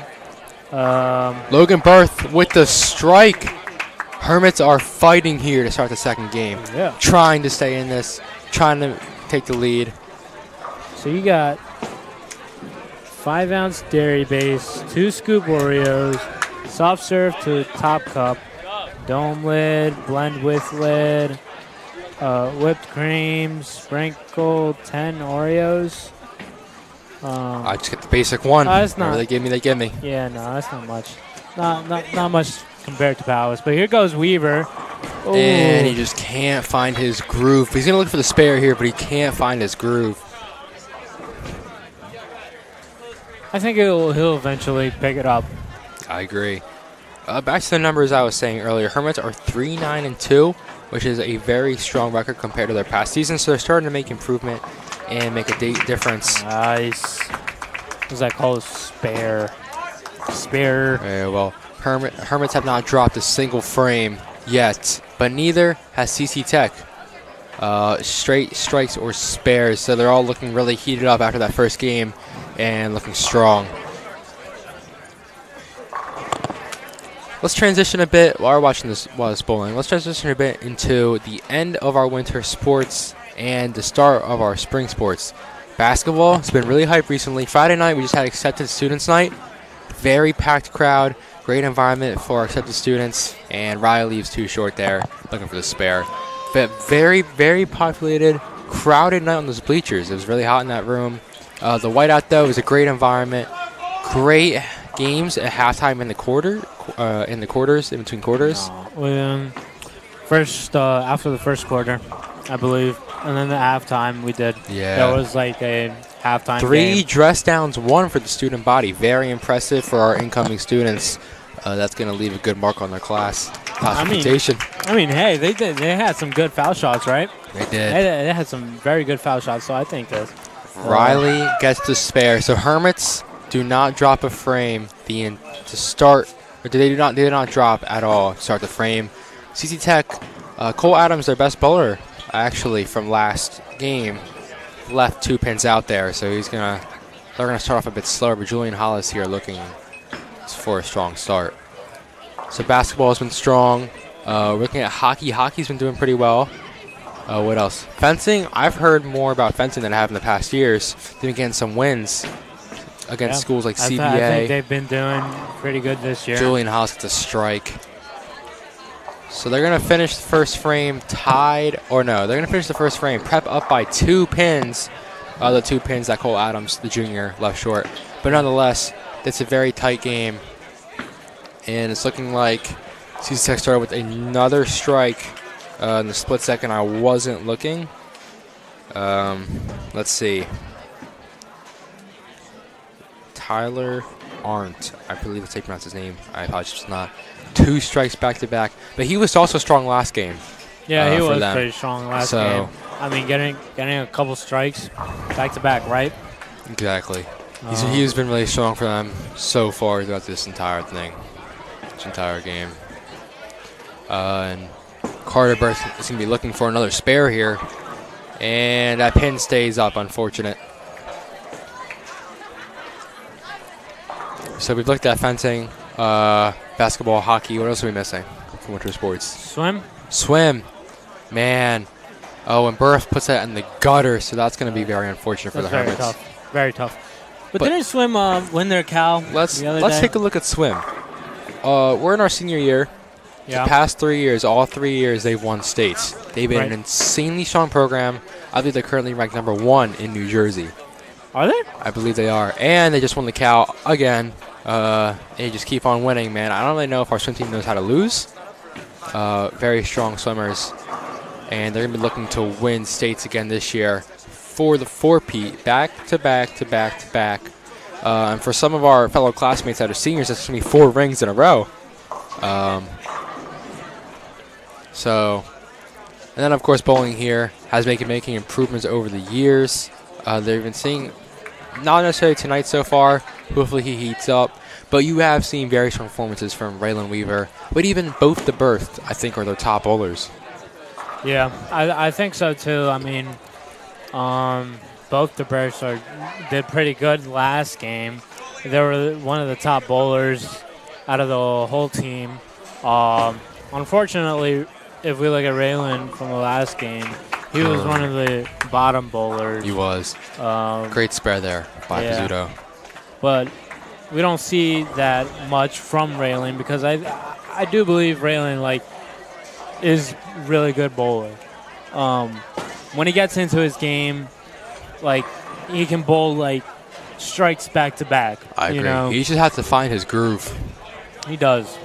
[SPEAKER 1] Logan Berth with the strike. Hermits are fighting here to start the second game.
[SPEAKER 2] Yeah.
[SPEAKER 1] Trying to stay in this, trying to take the lead.
[SPEAKER 2] So you got 5-ounce dairy base, 2 scoop Oreos, soft serve to top cup, dome lid, blend with lid, whipped cream, sprinkled 10 Oreos.
[SPEAKER 1] I just get the basic one.
[SPEAKER 2] That's not.
[SPEAKER 1] Whatever they give me, they give me.
[SPEAKER 2] Yeah, no, that's not much. Not much compared to Powers. But here goes Weaver. Ooh.
[SPEAKER 1] And he just can't find his groove. He's going to look for the spare here, but he can't find his groove.
[SPEAKER 2] I think he'll eventually pick it up.
[SPEAKER 1] I agree. Back to the numbers I was saying earlier. Hermits are 3-9-2, which is a very strong record compared to their past season. So they're starting to make improvement and make a difference.
[SPEAKER 2] Nice. What does that call a spare? Spare.
[SPEAKER 1] Well, Hermits have not dropped a single frame yet, but neither has CC Tech. Straight strikes or spares, so they're all looking really heated up after that first game and looking strong. Let's transition a bit while we're watching this bowling. Let's transition a bit into the end of our winter sports and the start of our spring sports. Basketball has been really hyped recently. Friday night we just had accepted students night. Very packed crowd. Great environment for accepted students, and Riley leaves too short there, looking for the spare. But very, very populated, crowded night on those bleachers. It was really hot in that room. The whiteout, though, was a great environment. Great games at halftime in the quarters, in between quarters.
[SPEAKER 2] First, after the first quarter, I believe, and then the halftime we did.
[SPEAKER 1] Yeah.
[SPEAKER 2] That was like a halftime
[SPEAKER 1] 3
[SPEAKER 2] game.
[SPEAKER 1] dress downs, 1 for the student body. Very impressive for our incoming students. That's going to leave a good mark on their class reputation.
[SPEAKER 2] I mean, hey, they had some good foul shots, right?
[SPEAKER 1] They did.
[SPEAKER 2] They had some very good foul shots, so I think that.
[SPEAKER 1] Riley gets the spare. So Hermits do not drop a frame to start. Or they did not drop at all to start the frame. CC Tech, Cole Adams, their best bowler, actually from last game, left 2 pins out there. So they're gonna start off a bit slower. But Julian Hollis here looking for a strong start. So basketball has been strong. Looking at hockey, hockey's been doing pretty well. What else? Fencing, I've heard more about fencing than I have in the past years. They've been getting some wins against schools like CBA.
[SPEAKER 2] I think they've been doing pretty good this year.
[SPEAKER 1] Julian Hollis gets a strike. So they're going to finish the first frame tied, or no, they're going to finish the first frame prep up by 2 pins. The 2 pins that Cole Adams, the junior, left short. But nonetheless, it's a very tight game. And it's looking like CC Tech started with another strike in the split second. I wasn't looking. Let's see. Tyler Arndt, I believe that's how you pronounce his name. I apologize if it's not. 2 strikes back to back, but he was also strong last game.
[SPEAKER 2] Yeah, he was pretty strong last game. I mean, getting a couple strikes back to back, right?
[SPEAKER 1] Exactly. He's been really strong for them so far throughout this entire thing, this entire game. And Carter Burke is going to be looking for another spare here, and that pin stays up. Unfortunate. So we've looked at fencing, basketball, hockey. What else are we missing from winter sports? Swim. Man. Oh, and Burf puts that in the gutter, so that's going to be very unfortunate for the Hermits.
[SPEAKER 2] Very tough. But didn't Swim win their Cal
[SPEAKER 1] let's
[SPEAKER 2] the other day?
[SPEAKER 1] take a look at Swim. We're in our senior year.
[SPEAKER 2] Yeah.
[SPEAKER 1] The past 3 years, all 3 years, they've won states. They've been an insanely strong program. I believe they're currently ranked number 1 in New Jersey.
[SPEAKER 2] Are they?
[SPEAKER 1] I believe they are. And they just won the Cal again. They just keep on winning, man. I don't really know if our swim team knows how to lose. Very strong swimmers. And they're going to be looking to win states again this year for the 4-peat, back to back to back to back. And for some of our fellow classmates that are seniors, that's going to be 4 rings in a row. And then, of course, bowling here has been making improvements over the years. They've been seeing, not necessarily tonight so far, hopefully he heats up, but you have seen very strong performances from Raylan Weaver, but even both the Berth, I think, are their top bowlers.
[SPEAKER 2] Yeah, I think so, too. I mean, both the Berths did pretty good last game. They were one of the top bowlers out of the whole team. Unfortunately, if we look at Raylan from the last game, he was one of the bottom bowlers.
[SPEAKER 1] He was. Great spare there by Pizzuto.
[SPEAKER 2] But we don't see that much from Raylan because I do believe Raylan is really good bowler. When he gets into his game, he can bowl strikes back to back.
[SPEAKER 1] I agree. He just has to find his groove.
[SPEAKER 2] He does.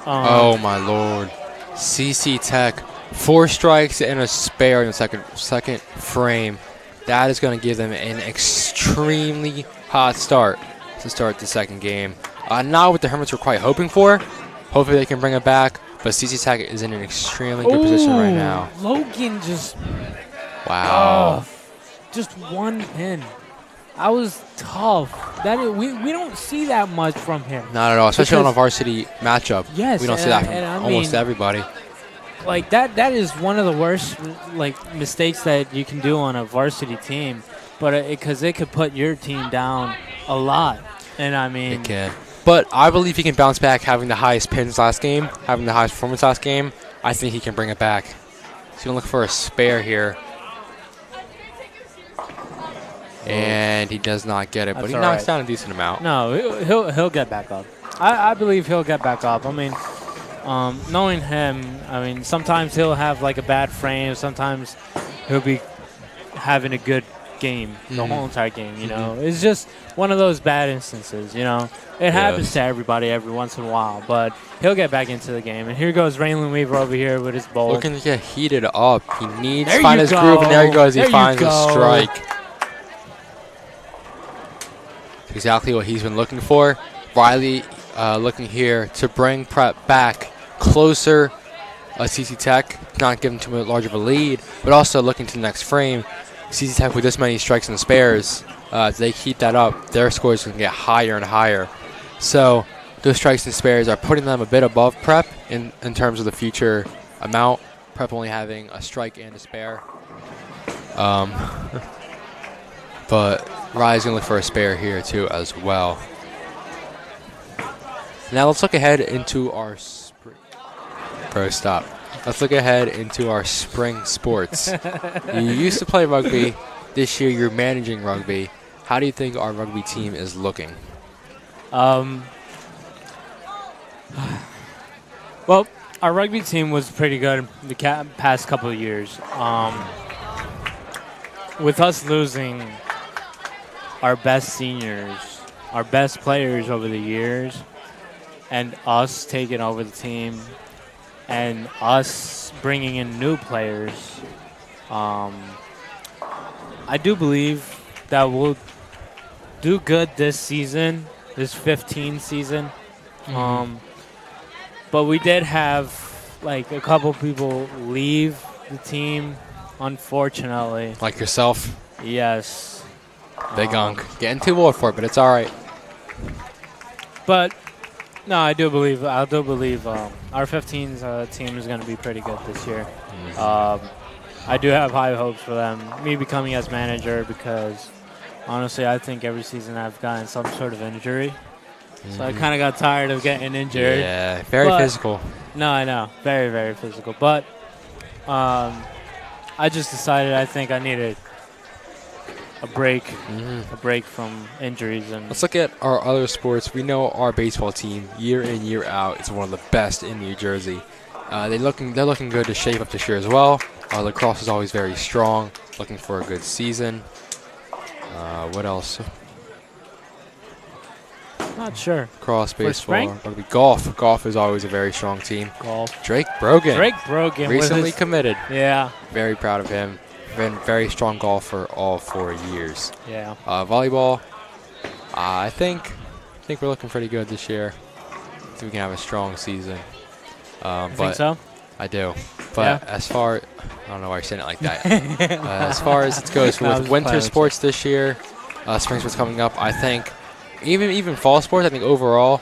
[SPEAKER 1] Oh my lord. CC Tech, 4 strikes and a spare in the second frame. That is going to give them an extremely hot start to start the second game. Not what the Hermits were quite hoping for. Hopefully they can bring it back. But CC Tech is in an extremely good position right now.
[SPEAKER 2] Logan just...
[SPEAKER 1] Wow.
[SPEAKER 2] Just 1 pin. That was tough. We don't see that much from him.
[SPEAKER 1] Not at all, especially on a varsity matchup.
[SPEAKER 2] Yes.
[SPEAKER 1] We don't see that from almost everybody.
[SPEAKER 2] That is one of the worst mistakes that you can do on a varsity team, but because it could put your team down a lot. And I mean,
[SPEAKER 1] it can. But I believe he can bounce back, having the highest pins last game, having the highest performance last game. I think he can bring it back. He's gonna look for a spare here, and he does not get it. But he knocks down a decent amount.
[SPEAKER 2] No, he'll get back up. I believe he'll get back up. I mean, knowing him, I mean, sometimes he'll have like a bad frame. Sometimes he'll be having a good game the whole entire game. You know, it's just one of those bad instances. You know, it happens to everybody every once in a while, but he'll get back into the game. And here goes Raylan Weaver over here with his bowl.
[SPEAKER 1] Looking to get heated up. He needs to find his groove, and there he goes. He finds a strike. Exactly what he's been looking for. Riley looking here to bring Prep back closer. CC Tech, not giving too large of a lead, but also looking to the next frame. CC Tech with this many strikes and spares, if they keep that up, their scores can get higher and higher. So those strikes and spares are putting them a bit above Prep in terms of the future amount. Prep only having a strike and a spare. But Riley's going to look for a spare here too as well. Now let's look ahead into our spring. Bro, stop. Let's look ahead into our spring sports. You used to play rugby. This year you're managing rugby. How do you think our rugby team is looking?
[SPEAKER 2] Well, our rugby team was pretty good the past couple of years. With us losing our best seniors, our best players over the years, and us taking over the team, and us bringing in new players, I do believe that we'll do good this season, this 15 season. But we did have like a couple people leave the team, unfortunately.
[SPEAKER 1] Like yourself?
[SPEAKER 2] Yes.
[SPEAKER 1] Big unk. Getting too old for it, but it's all right.
[SPEAKER 2] But no, I do believe our 15s team is going to be pretty good this year. I do have high hopes for them. Me becoming as manager, because honestly, I think every season I've gotten some sort of injury. So I kind of got tired of getting injured.
[SPEAKER 1] Yeah, very physical.
[SPEAKER 2] No, I know. Very, very physical. But I just decided I think I needed a break from injuries. And
[SPEAKER 1] let's look at our other sports. We know our baseball team, year in, year out, is one of the best in New Jersey. They're looking good to shape up this year as well. Lacrosse is always very strong, looking for a good season. What else?
[SPEAKER 2] Not sure.
[SPEAKER 1] Cross, baseball, rugby, golf. Golf is always a very strong team.
[SPEAKER 2] Golf.
[SPEAKER 1] Drake Brogan. Recently committed.
[SPEAKER 2] Yeah.
[SPEAKER 1] Very proud of him. Been a very strong golfer all 4 years.
[SPEAKER 2] Yeah.
[SPEAKER 1] Volleyball. I think we're looking pretty good this year. I think we can have a strong season.
[SPEAKER 2] You think so?
[SPEAKER 1] I do. But as far, I don't know why you're saying it like that. As far as it goes with winter sports this year, spring sports coming up, I think even fall sports, I think overall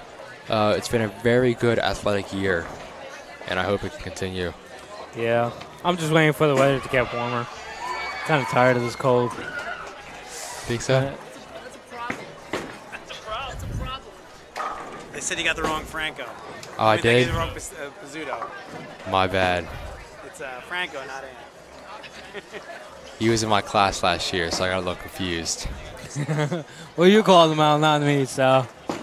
[SPEAKER 1] it's been a very good athletic year, and I hope it can continue.
[SPEAKER 2] Yeah. I'm just waiting for the weather to get warmer. Kind of tired of this cold.
[SPEAKER 1] Think so?
[SPEAKER 3] They said you got the wrong Franco.
[SPEAKER 1] Oh, I did?
[SPEAKER 3] The wrong Pizzuto.
[SPEAKER 1] My bad.
[SPEAKER 3] It's Franco, not Ann.
[SPEAKER 2] He
[SPEAKER 1] was in my class last year, so I got a little confused.
[SPEAKER 2] Well, you called him out, not me, so I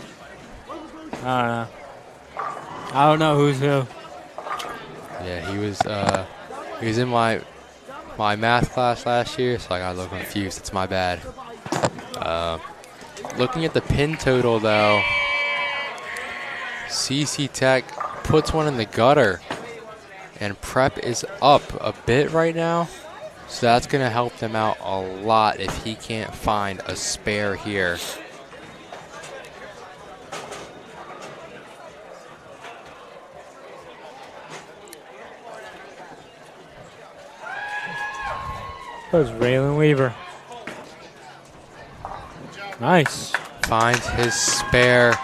[SPEAKER 2] don't know. I don't know who's who.
[SPEAKER 1] Yeah, he was in my math class last year, so I got a little confused. It's my bad. Looking at the pin total, though, CC Tech puts one in the gutter, and Prep is up a bit right now. So that's going to help them out a lot if he can't find a spare here.
[SPEAKER 2] That was Raylan Weaver. Nice.
[SPEAKER 1] Finds his spare.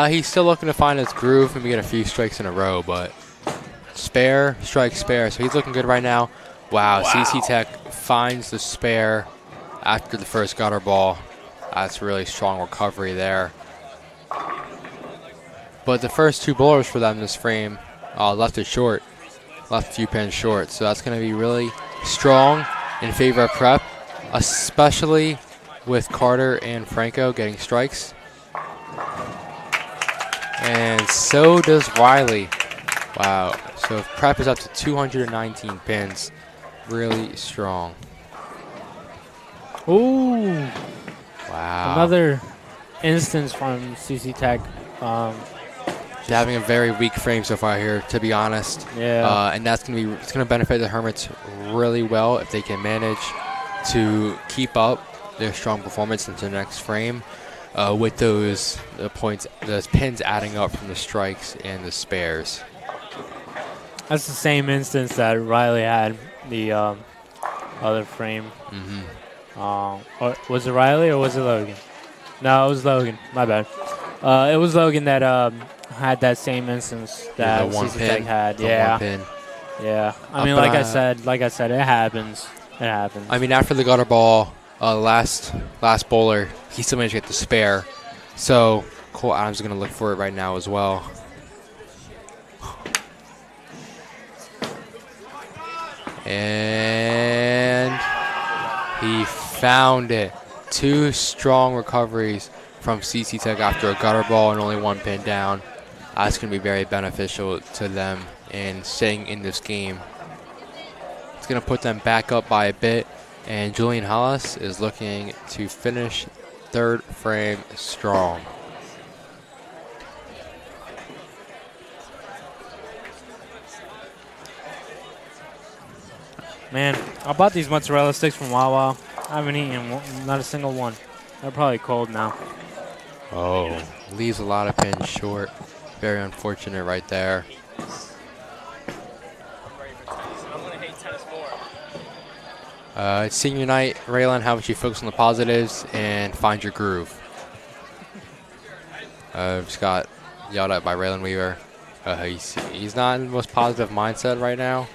[SPEAKER 1] He's still looking to find his groove, maybe get a few strikes in a row, but spare, strike, spare. So he's looking good right now. Wow. CC Tech finds the spare after the first gutter ball. That's really strong recovery there. But the first two bowlers for them this frame left it short, left a few pins short. So that's going to be really strong in favor of Prep, especially with Carter and Franco getting strikes. And so does Riley. Wow. So Prep is up to 219 pins. Really strong.
[SPEAKER 2] Ooh.
[SPEAKER 1] Wow.
[SPEAKER 2] Another instance from CC Tech.
[SPEAKER 1] They're having a very weak frame so far here, to be honest.
[SPEAKER 2] Yeah.
[SPEAKER 1] And it's gonna benefit the Hermits really well if they can manage to keep up their strong performance into the next frame with those pins adding up from the strikes and the spares.
[SPEAKER 2] That's the same instance that Riley had the other frame. Or was it Riley or was it Logan? No, it was Logan. My bad. It was Logan that had that same instance that CC Tech had.
[SPEAKER 1] One pin.
[SPEAKER 2] Yeah. I mean, like I said, it happens. It happens.
[SPEAKER 1] I mean, after the gutter ball, last bowler, he still managed to get the spare. So Cole Adams is going to look for it right now as well. And he found it. 2 strong recoveries from CC Tech after a gutter ball and only 1 pin down. That's going to be very beneficial to them in staying in this game. It's going to put them back up by a bit, and Julian Hollis is looking to finish 3rd frame strong.
[SPEAKER 2] Man, I bought these mozzarella sticks from Wawa. I haven't eaten not a single one. They're probably cold now.
[SPEAKER 1] Oh, leaves a lot of pins short. Very unfortunate right there. It's senior night. Raylan, how would you focus on the positives and find your groove? Just got yelled at by Raylan Weaver. He's not in the most positive mindset right now,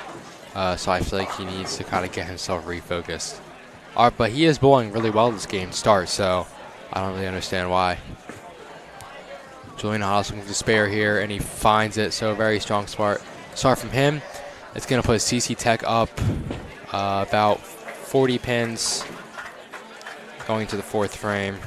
[SPEAKER 1] so I feel like he needs to kind of get himself refocused. But he is bowling really well this game to start, so I don't really understand why. Julian Hollis looking to spare here, and he finds it, so a very strong start from him. It's going to put CC Tech up about 40 pins going to the 4th frame.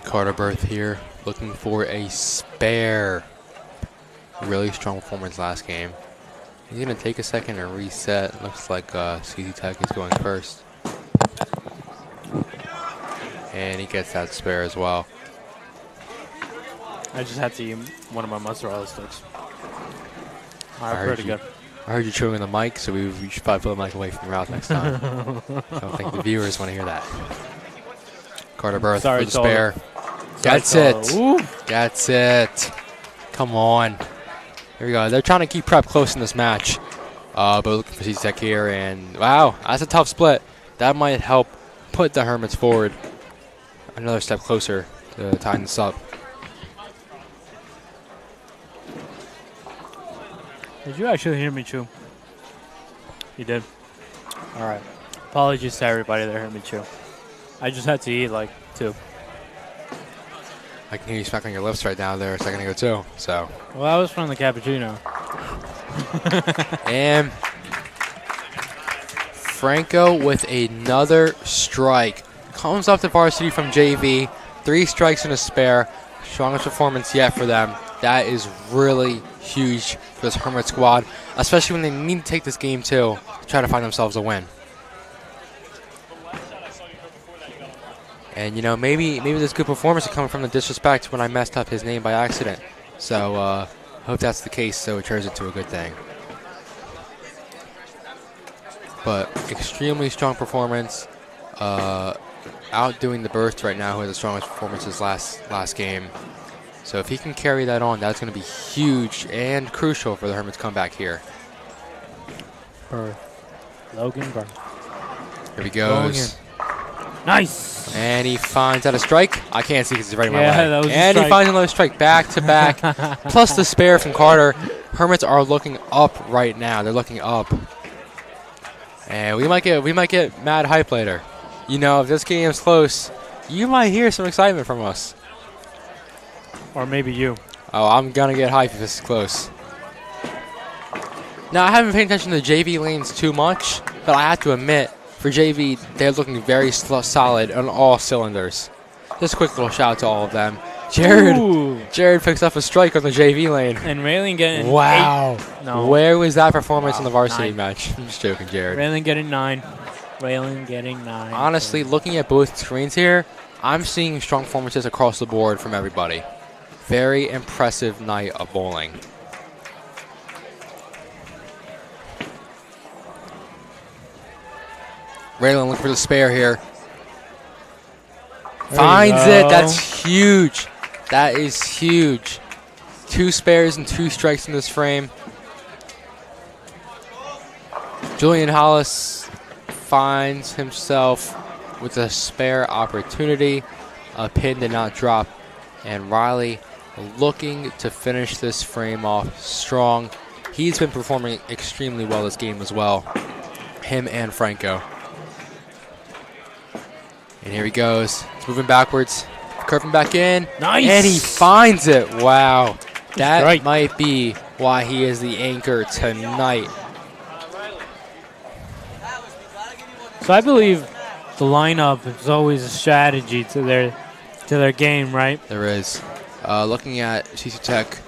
[SPEAKER 1] Carter Berth here looking for a spare. Really strong performance last game. He's going to take a second and reset. Looks like CC Tech is going first. And he gets that spare as well.
[SPEAKER 2] I just had to eat one of my mozzarella sticks. All right, pretty good.
[SPEAKER 1] I heard you chewing the mic, so we should probably put the mic away from your mouth next time. I don't think the viewers want to hear that. Carter Berth for the spare. That's it.
[SPEAKER 2] Ooh.
[SPEAKER 1] That's it. Come on. Here we go. They're trying to keep Prep close in this match. But looking for CC Tech here. And wow, that's a tough split. That might help put the Hermits forward another step closer to tying this up.
[SPEAKER 2] Did you actually hear me chew? You did? All right. Apologies to everybody that heard me chew. I just had to eat like 2.
[SPEAKER 1] I can hear you smacking your lips right now there a second ago too. So.
[SPEAKER 2] Well, that was from the cappuccino.
[SPEAKER 1] And Franco with another strike. Comes up to varsity from JV. 3 strikes and a spare. Strongest performance yet for them. That is really huge for this Hermit squad, especially when they need to take this game too to try to find themselves a win. And, you know, maybe this good performance is coming from the disrespect when I messed up his name by accident. So, hope that's the case, so it turns into a good thing. But extremely strong performance. Outdoing the Burst right now, who had the strongest performances last game. So if he can carry that on, that's going to be huge and crucial for the Hermits' comeback here.
[SPEAKER 2] Berth. Logan Berth.
[SPEAKER 1] Here he goes.
[SPEAKER 2] Nice.
[SPEAKER 1] And he finds out a strike. I can't see because he's right in my
[SPEAKER 2] Yeah,
[SPEAKER 1] way.
[SPEAKER 2] that was a
[SPEAKER 1] And he
[SPEAKER 2] strike.
[SPEAKER 1] finds another strike back to back. Plus the spare from Carter. Hermits are looking up right now. They're looking up. And we might get mad hype later. You know, if this game is close, you might hear some excitement from us.
[SPEAKER 2] Or maybe you.
[SPEAKER 1] Oh, I'm going to get hype if this is close. Now, I haven't paid attention to the JV lanes too much, but I have to admit, for JV, they're looking very solid on all cylinders. Just a quick little shout out to all of them. Jared picks up a strike on the JV lane.
[SPEAKER 2] And Raylan getting
[SPEAKER 1] Wow.
[SPEAKER 2] 8. No.
[SPEAKER 1] Where was that performance in the varsity
[SPEAKER 2] 9.
[SPEAKER 1] match? I'm just joking, Jared.
[SPEAKER 2] Raylan getting 9. Raylan getting 9.
[SPEAKER 1] Honestly, looking at both screens here, I'm seeing strong performances across the board from everybody. Very impressive night of bowling. Raylan looking for the spare here. Finds it. That's huge. That is huge. 2 spares and 2 strikes in this frame. Julian Hollis finds himself with a spare opportunity. A pin did not drop. And Riley looking to finish this frame off strong. He's been performing extremely well this game as well. Him and Franco. And here he goes. He's moving backwards. Curving back in.
[SPEAKER 2] Nice.
[SPEAKER 1] And he finds it. Wow. That
[SPEAKER 2] right.
[SPEAKER 1] might be why he is the anchor tonight.
[SPEAKER 2] So I believe the lineup is always a strategy to their game, right?
[SPEAKER 1] There is. Looking at CC Tech,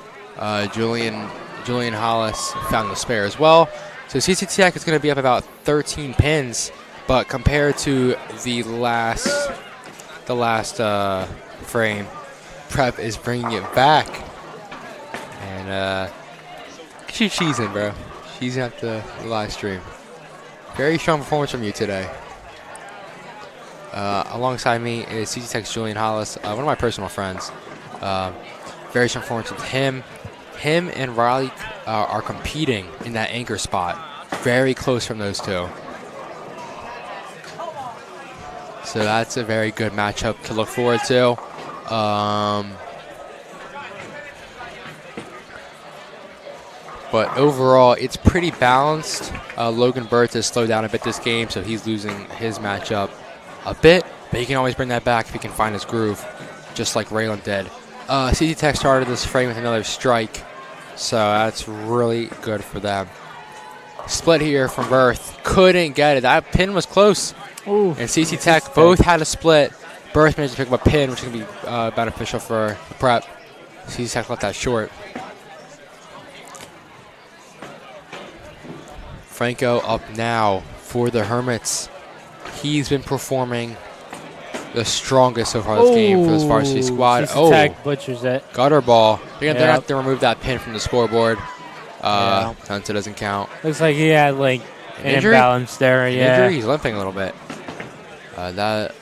[SPEAKER 1] Julian Hollis found the spare as well. So CC Tech is going to be up about 13 pins, but compared to the last frame, Prep is bringing it back. And get your cheese in, bro. Cheese at the live stream. Very strong performance from you today. Alongside me is CC Tech's Julian Hollis, one of my personal friends. Very strong performance with him. Him and Riley are competing in that anchor spot. Very close from those two. So that's a very good matchup to look forward to. But overall, it's pretty balanced. Logan Burtz has slowed down a bit this game, so he's losing his matchup a bit. But he can always bring that back if he can find his groove, just like Raylan did. CC Tech started this frame with another strike, so that's really good for them. Split here from Berth. Couldn't get it. That pin was close.
[SPEAKER 2] Ooh,
[SPEAKER 1] and CC Tech both had a split. Berth managed to pick up a pin, which is going to be beneficial for the Prep. CC Tech left that short. Franco up now for the Hermits. He's been performing the strongest so far this game for this varsity squad.
[SPEAKER 2] CC Tech butchers it.
[SPEAKER 1] Gutter ball. They're going to have to remove that pin from the scoreboard.
[SPEAKER 2] Yeah.
[SPEAKER 1] Since it doesn't count.
[SPEAKER 2] Looks like he had like an
[SPEAKER 1] injury?
[SPEAKER 2] imbalance there. Yeah.
[SPEAKER 1] Injury? He's limping a little bit. That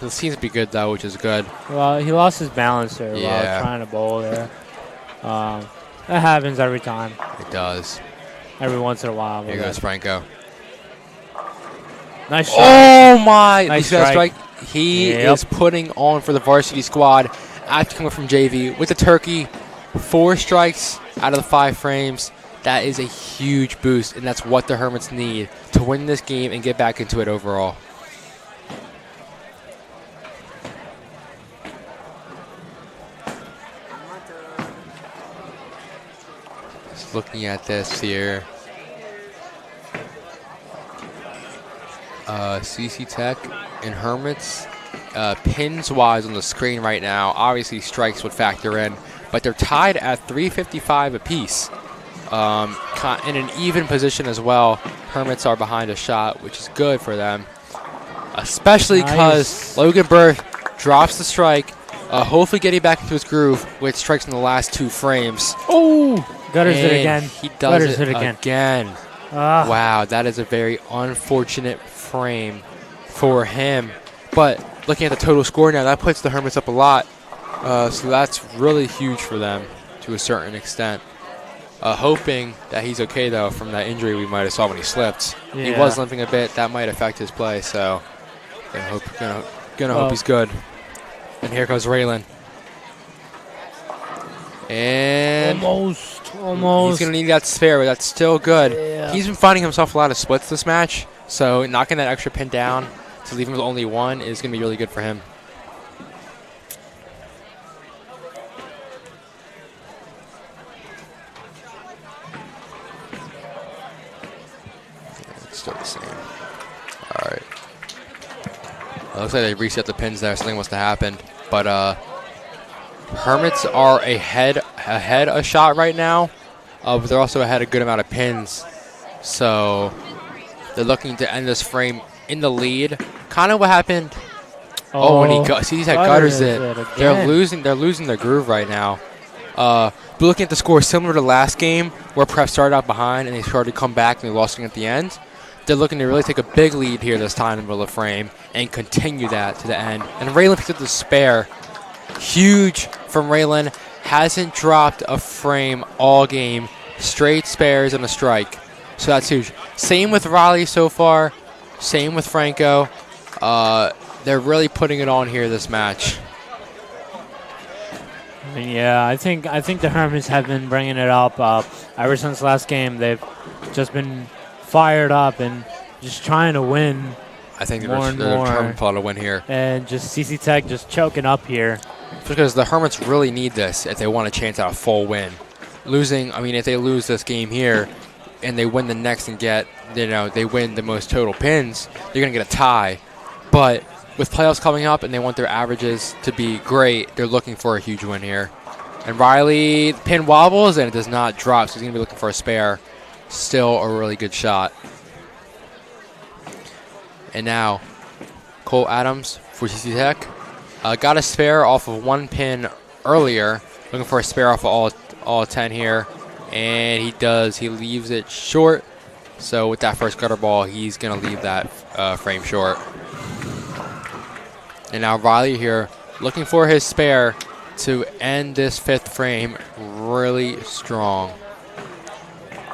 [SPEAKER 1] seems to be good though, which is good.
[SPEAKER 2] Well, he lost his balance there
[SPEAKER 1] Yeah.
[SPEAKER 2] while trying to bowl there. That happens every time.
[SPEAKER 1] It does.
[SPEAKER 2] Every once in a while.
[SPEAKER 1] Here goes Franco.
[SPEAKER 2] Nice shot.
[SPEAKER 1] Oh my!
[SPEAKER 2] Nice
[SPEAKER 1] You see that
[SPEAKER 2] strike.
[SPEAKER 1] He
[SPEAKER 2] Yep.
[SPEAKER 1] is putting on for the varsity squad after coming from JV with the turkey. 4 strikes out of the 5 frames. That is a huge boost, and that's what the Hermits need to win this game and get back into it overall. Just looking at this here. CC Tech and Hermits, pins-wise on the screen right now, obviously strikes would factor in, but they're tied at 355 apiece. In an even position as well. Hermits are behind a shot, which is good for them, especially because Logan Burke drops the strike, hopefully getting back into his groove with strikes in the last 2 frames.
[SPEAKER 2] Oh, gutters it again.
[SPEAKER 1] He does
[SPEAKER 2] it
[SPEAKER 1] again. Wow, that is a very unfortunate frame for him. But looking at the total score now, that puts the Hermits up a lot. So that's really huge for them to a certain extent. Hoping that he's okay, though, from that injury we might have saw when he slipped.
[SPEAKER 2] Yeah.
[SPEAKER 1] He was limping a bit. That might affect his play. So Gonna hope he's good. And here comes Raylan. And
[SPEAKER 2] Almost.
[SPEAKER 1] he's gonna need that spare, but that's still good.
[SPEAKER 2] Yeah.
[SPEAKER 1] He's been finding himself a lot of splits this match, so knocking that extra pin down to leave him with only one is gonna be really good for him. It's still the same. All right. It looks like they reset the pins there. Something must have happened, but Hermits are ahead a shot right now, but they're also ahead a good amount of pins. So they're looking to end this frame in the lead. Kind of what happened. Oh, when he he's had gutters it. They're losing their groove right now. But looking at the score, similar to last game where Prep started out behind and they started to come back and they lost it at the end. They're looking to really take a big lead here this time in the middle of the frame and continue that to the end. And Raylan picked up the spare. Huge from Raylan. Hasn't dropped a frame all game. Straight spares and a strike. So that's huge. Same with Riley so far. Same with Franco. They're really putting it on here this match.
[SPEAKER 2] Yeah, I think the Hermits have been bringing it up ever since last game. They've just been fired up and just trying to win.
[SPEAKER 1] I think
[SPEAKER 2] they're
[SPEAKER 1] determined to win here.
[SPEAKER 2] And just CC Tech just choking up here.
[SPEAKER 1] Because the Hermits really need this if they want a chance at a full win. If they lose this game here and they win the next and they win the most total pins, they're going to get a tie. But with playoffs coming up and they want their averages to be great, they're looking for a huge win here. And Riley, pin wobbles and it does not drop, so he's going to be looking for a spare. Still a really good shot. And now, Cole Adams for CC Tech. Got a spare off of one pin earlier. Looking for a spare off of all 10 here. And he does. He leaves it short. So with that first gutter ball, he's going to leave that frame short. And now Riley here looking for his spare to end this fifth frame really strong.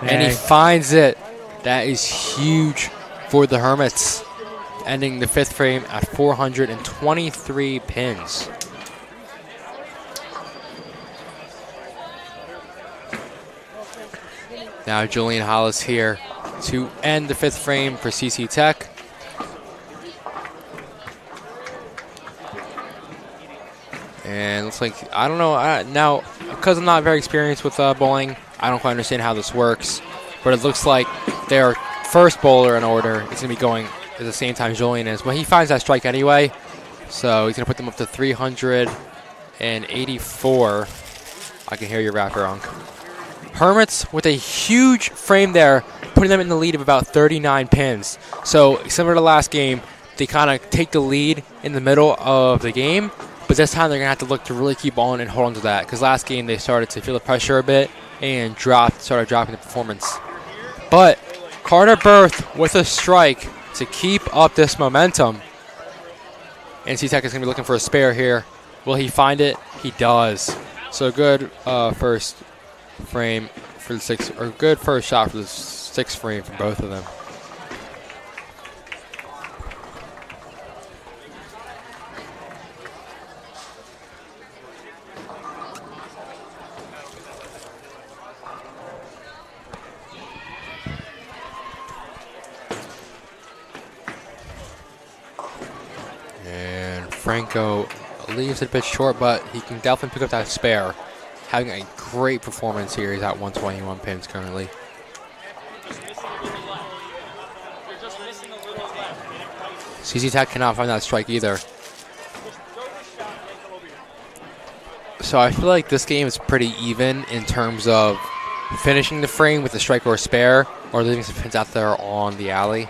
[SPEAKER 1] And he finds it. That is huge for the Hermits. Ending the fifth frame at 423 pins. Now Julian Hollis here to end the fifth frame for CC Tech. And looks like, I don't know, now, because I'm not very experienced with bowling, I don't quite understand how this works. But it looks like their first bowler in order is going to be going at the same time Julian is. Well, he finds that strike anyway, so he's going to put them up to 384. I can hear your rapper, Unc. Hermits with a huge frame there, putting them in the lead of about 39 pins. So similar to last game, they kind of take the lead in the middle of the game, but this time they're going to have to look to really keep on and hold on to that, because last game they started to feel the pressure a bit and started dropping the performance. But Carter Berth with a strike to keep up this momentum. And C-Tech is going to be looking for a spare here. Will he find it? He does. So good first frame for the sixth, or good first shot for the sixth frame for both of them. Franco leaves it a bit short, but he can definitely pick up that spare. Having a great performance here. He's at 121 pins currently. CC Tech cannot find that strike either. So I feel like this game is pretty even in terms of finishing the frame with a strike or a spare, or leaving some pins out there on the alley.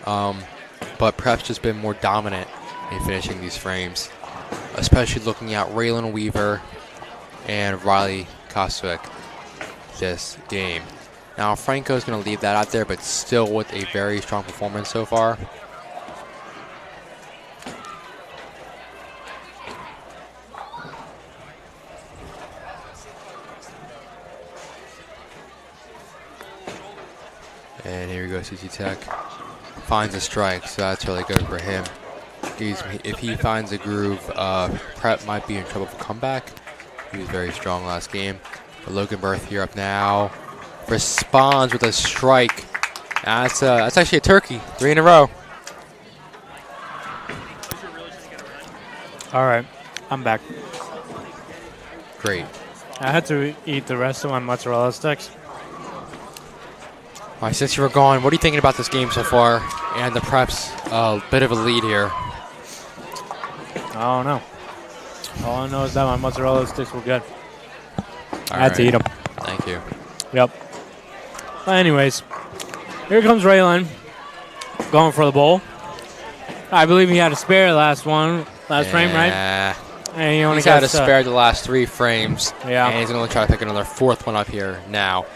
[SPEAKER 1] But Prep's just been more dominant in finishing these frames, especially looking at Raylan Weaver and Riley Kostwick this game. Now Franco's going to leave that out there, but still with a very strong performance so far. And here we go, CC Tech finds a strike, so that's really good for him. if he finds a groove, Prep might be in trouble for comeback. He was very strong last game. But Logan Berth here up now. Responds with a strike. That's actually a turkey. 3 in a row.
[SPEAKER 2] All right, I'm back.
[SPEAKER 1] Great.
[SPEAKER 2] I had to eat the rest of my mozzarella sticks.
[SPEAKER 1] All right, since you were gone, what are you thinking about this game so far? And the Prep's bit of a lead here.
[SPEAKER 2] I don't know. All I know is that my mozzarella sticks were good.
[SPEAKER 1] All
[SPEAKER 2] I had to eat them.
[SPEAKER 1] Thank you.
[SPEAKER 2] Yep. But anyways, here comes Raylan going for the bowl. I believe he had a spare last frame, right? And he only
[SPEAKER 1] he's
[SPEAKER 2] got
[SPEAKER 1] had a spare the last 3 frames.
[SPEAKER 2] Yeah.
[SPEAKER 1] And he's going to try to pick another 4th one up here now.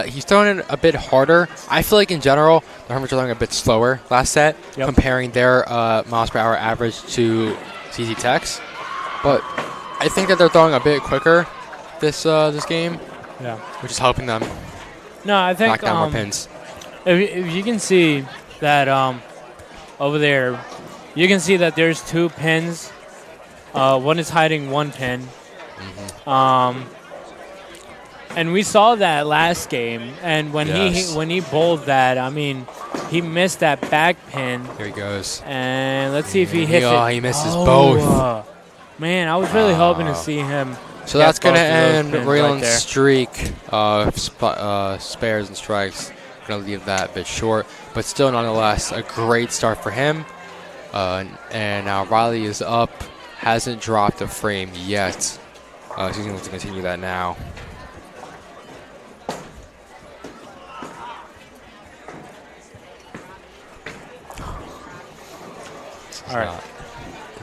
[SPEAKER 1] He's throwing it a bit harder. I feel like in general, the Hermits are throwing a bit slower last set, comparing their miles per hour average to CZ Tech's. But I think that they're throwing a bit quicker this game, which is helping them
[SPEAKER 2] I think
[SPEAKER 1] knock down more pins.
[SPEAKER 2] If you can see that over there, you can see that there's 2 pins. One is hiding 1 pin. And we saw that last game, and when he bowled that, I mean, he missed that back pin.
[SPEAKER 1] Here he goes.
[SPEAKER 2] And let's see if he hits it.
[SPEAKER 1] Oh, he misses both.
[SPEAKER 2] Man, I was really hoping to see him.
[SPEAKER 1] So that's going to end
[SPEAKER 2] Raylan's
[SPEAKER 1] Raylan's streak of spares and strikes. Going to leave that a bit short, but still nonetheless a great start for him. And now Riley is up, hasn't dropped a frame yet. So he's going to continue that now.
[SPEAKER 2] All right.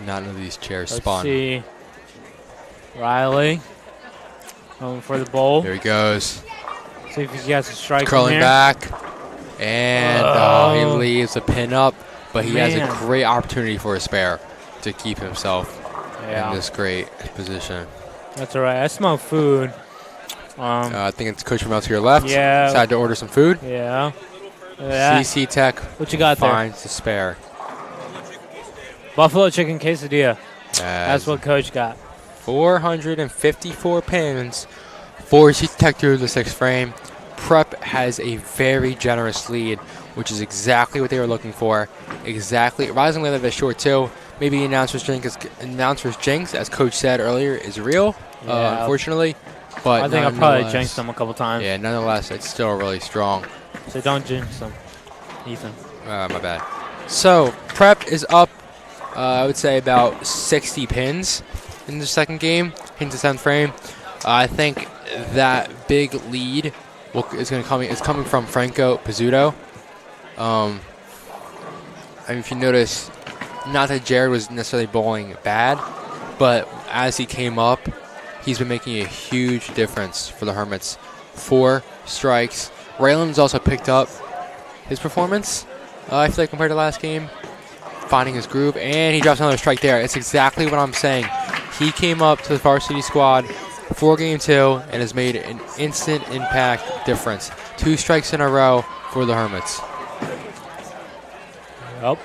[SPEAKER 1] None of these chairs
[SPEAKER 2] Let's
[SPEAKER 1] spun.
[SPEAKER 2] see. Riley going for the bowl.
[SPEAKER 1] There he goes.
[SPEAKER 2] See if he gets a strike.
[SPEAKER 1] Curling back. And he leaves a pin up, but he has a great opportunity for a spare to keep himself in this great position.
[SPEAKER 2] That's all right. I smell food.
[SPEAKER 1] I think it's Coach Ramel to your left.
[SPEAKER 2] Yeah.
[SPEAKER 1] Decided to order some food.
[SPEAKER 2] Yeah.
[SPEAKER 1] CC Tech
[SPEAKER 2] what you got
[SPEAKER 1] finds the spare.
[SPEAKER 2] Buffalo chicken quesadilla. That's what Coach got.
[SPEAKER 1] 454 pins for CC Tech through the 6th frame. Prep has a very generous lead, which is exactly what they were looking for. Exactly. Rising a little bit short, too. Maybe announcer's jinx, as Coach said earlier, is real, unfortunately. But
[SPEAKER 2] I think I probably jinxed them a couple times.
[SPEAKER 1] Yeah, nonetheless, it's still really strong.
[SPEAKER 2] So don't jinx them, Ethan.
[SPEAKER 1] My bad. So, Prep is up, I would say, about 60 pins in the 2nd game, into 10th frame. I think that big lead is coming from Franco Pizzuto. I mean, if you notice, not that Jared was necessarily bowling bad, but as he came up, he's been making a huge difference for the Hermits. 4 strikes. Raylan's also picked up his performance, I feel like, compared to last game. Finding his groove, and he drops another strike there. It's exactly what I'm saying. He came up to the varsity squad for game 2 and has made an instant impact difference. 2 strikes in a row for the Hermits.
[SPEAKER 2] Yep.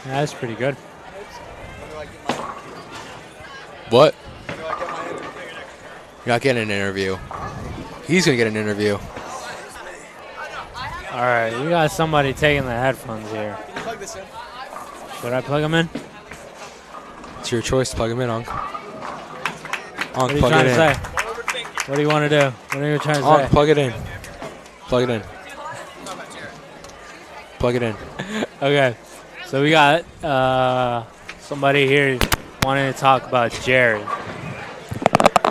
[SPEAKER 2] That's pretty good.
[SPEAKER 1] What? You're not getting an interview. He's going to get an interview.
[SPEAKER 2] All right, you got somebody taking the headphones here. Should I plug them in?
[SPEAKER 1] It's your choice to plug them in, Unc.
[SPEAKER 2] What are you trying to say? What do you want to do? What are you trying to say?
[SPEAKER 1] Plug it in. Plug it in. Plug it in.
[SPEAKER 2] Okay, so we got somebody here wanting to talk about Jared.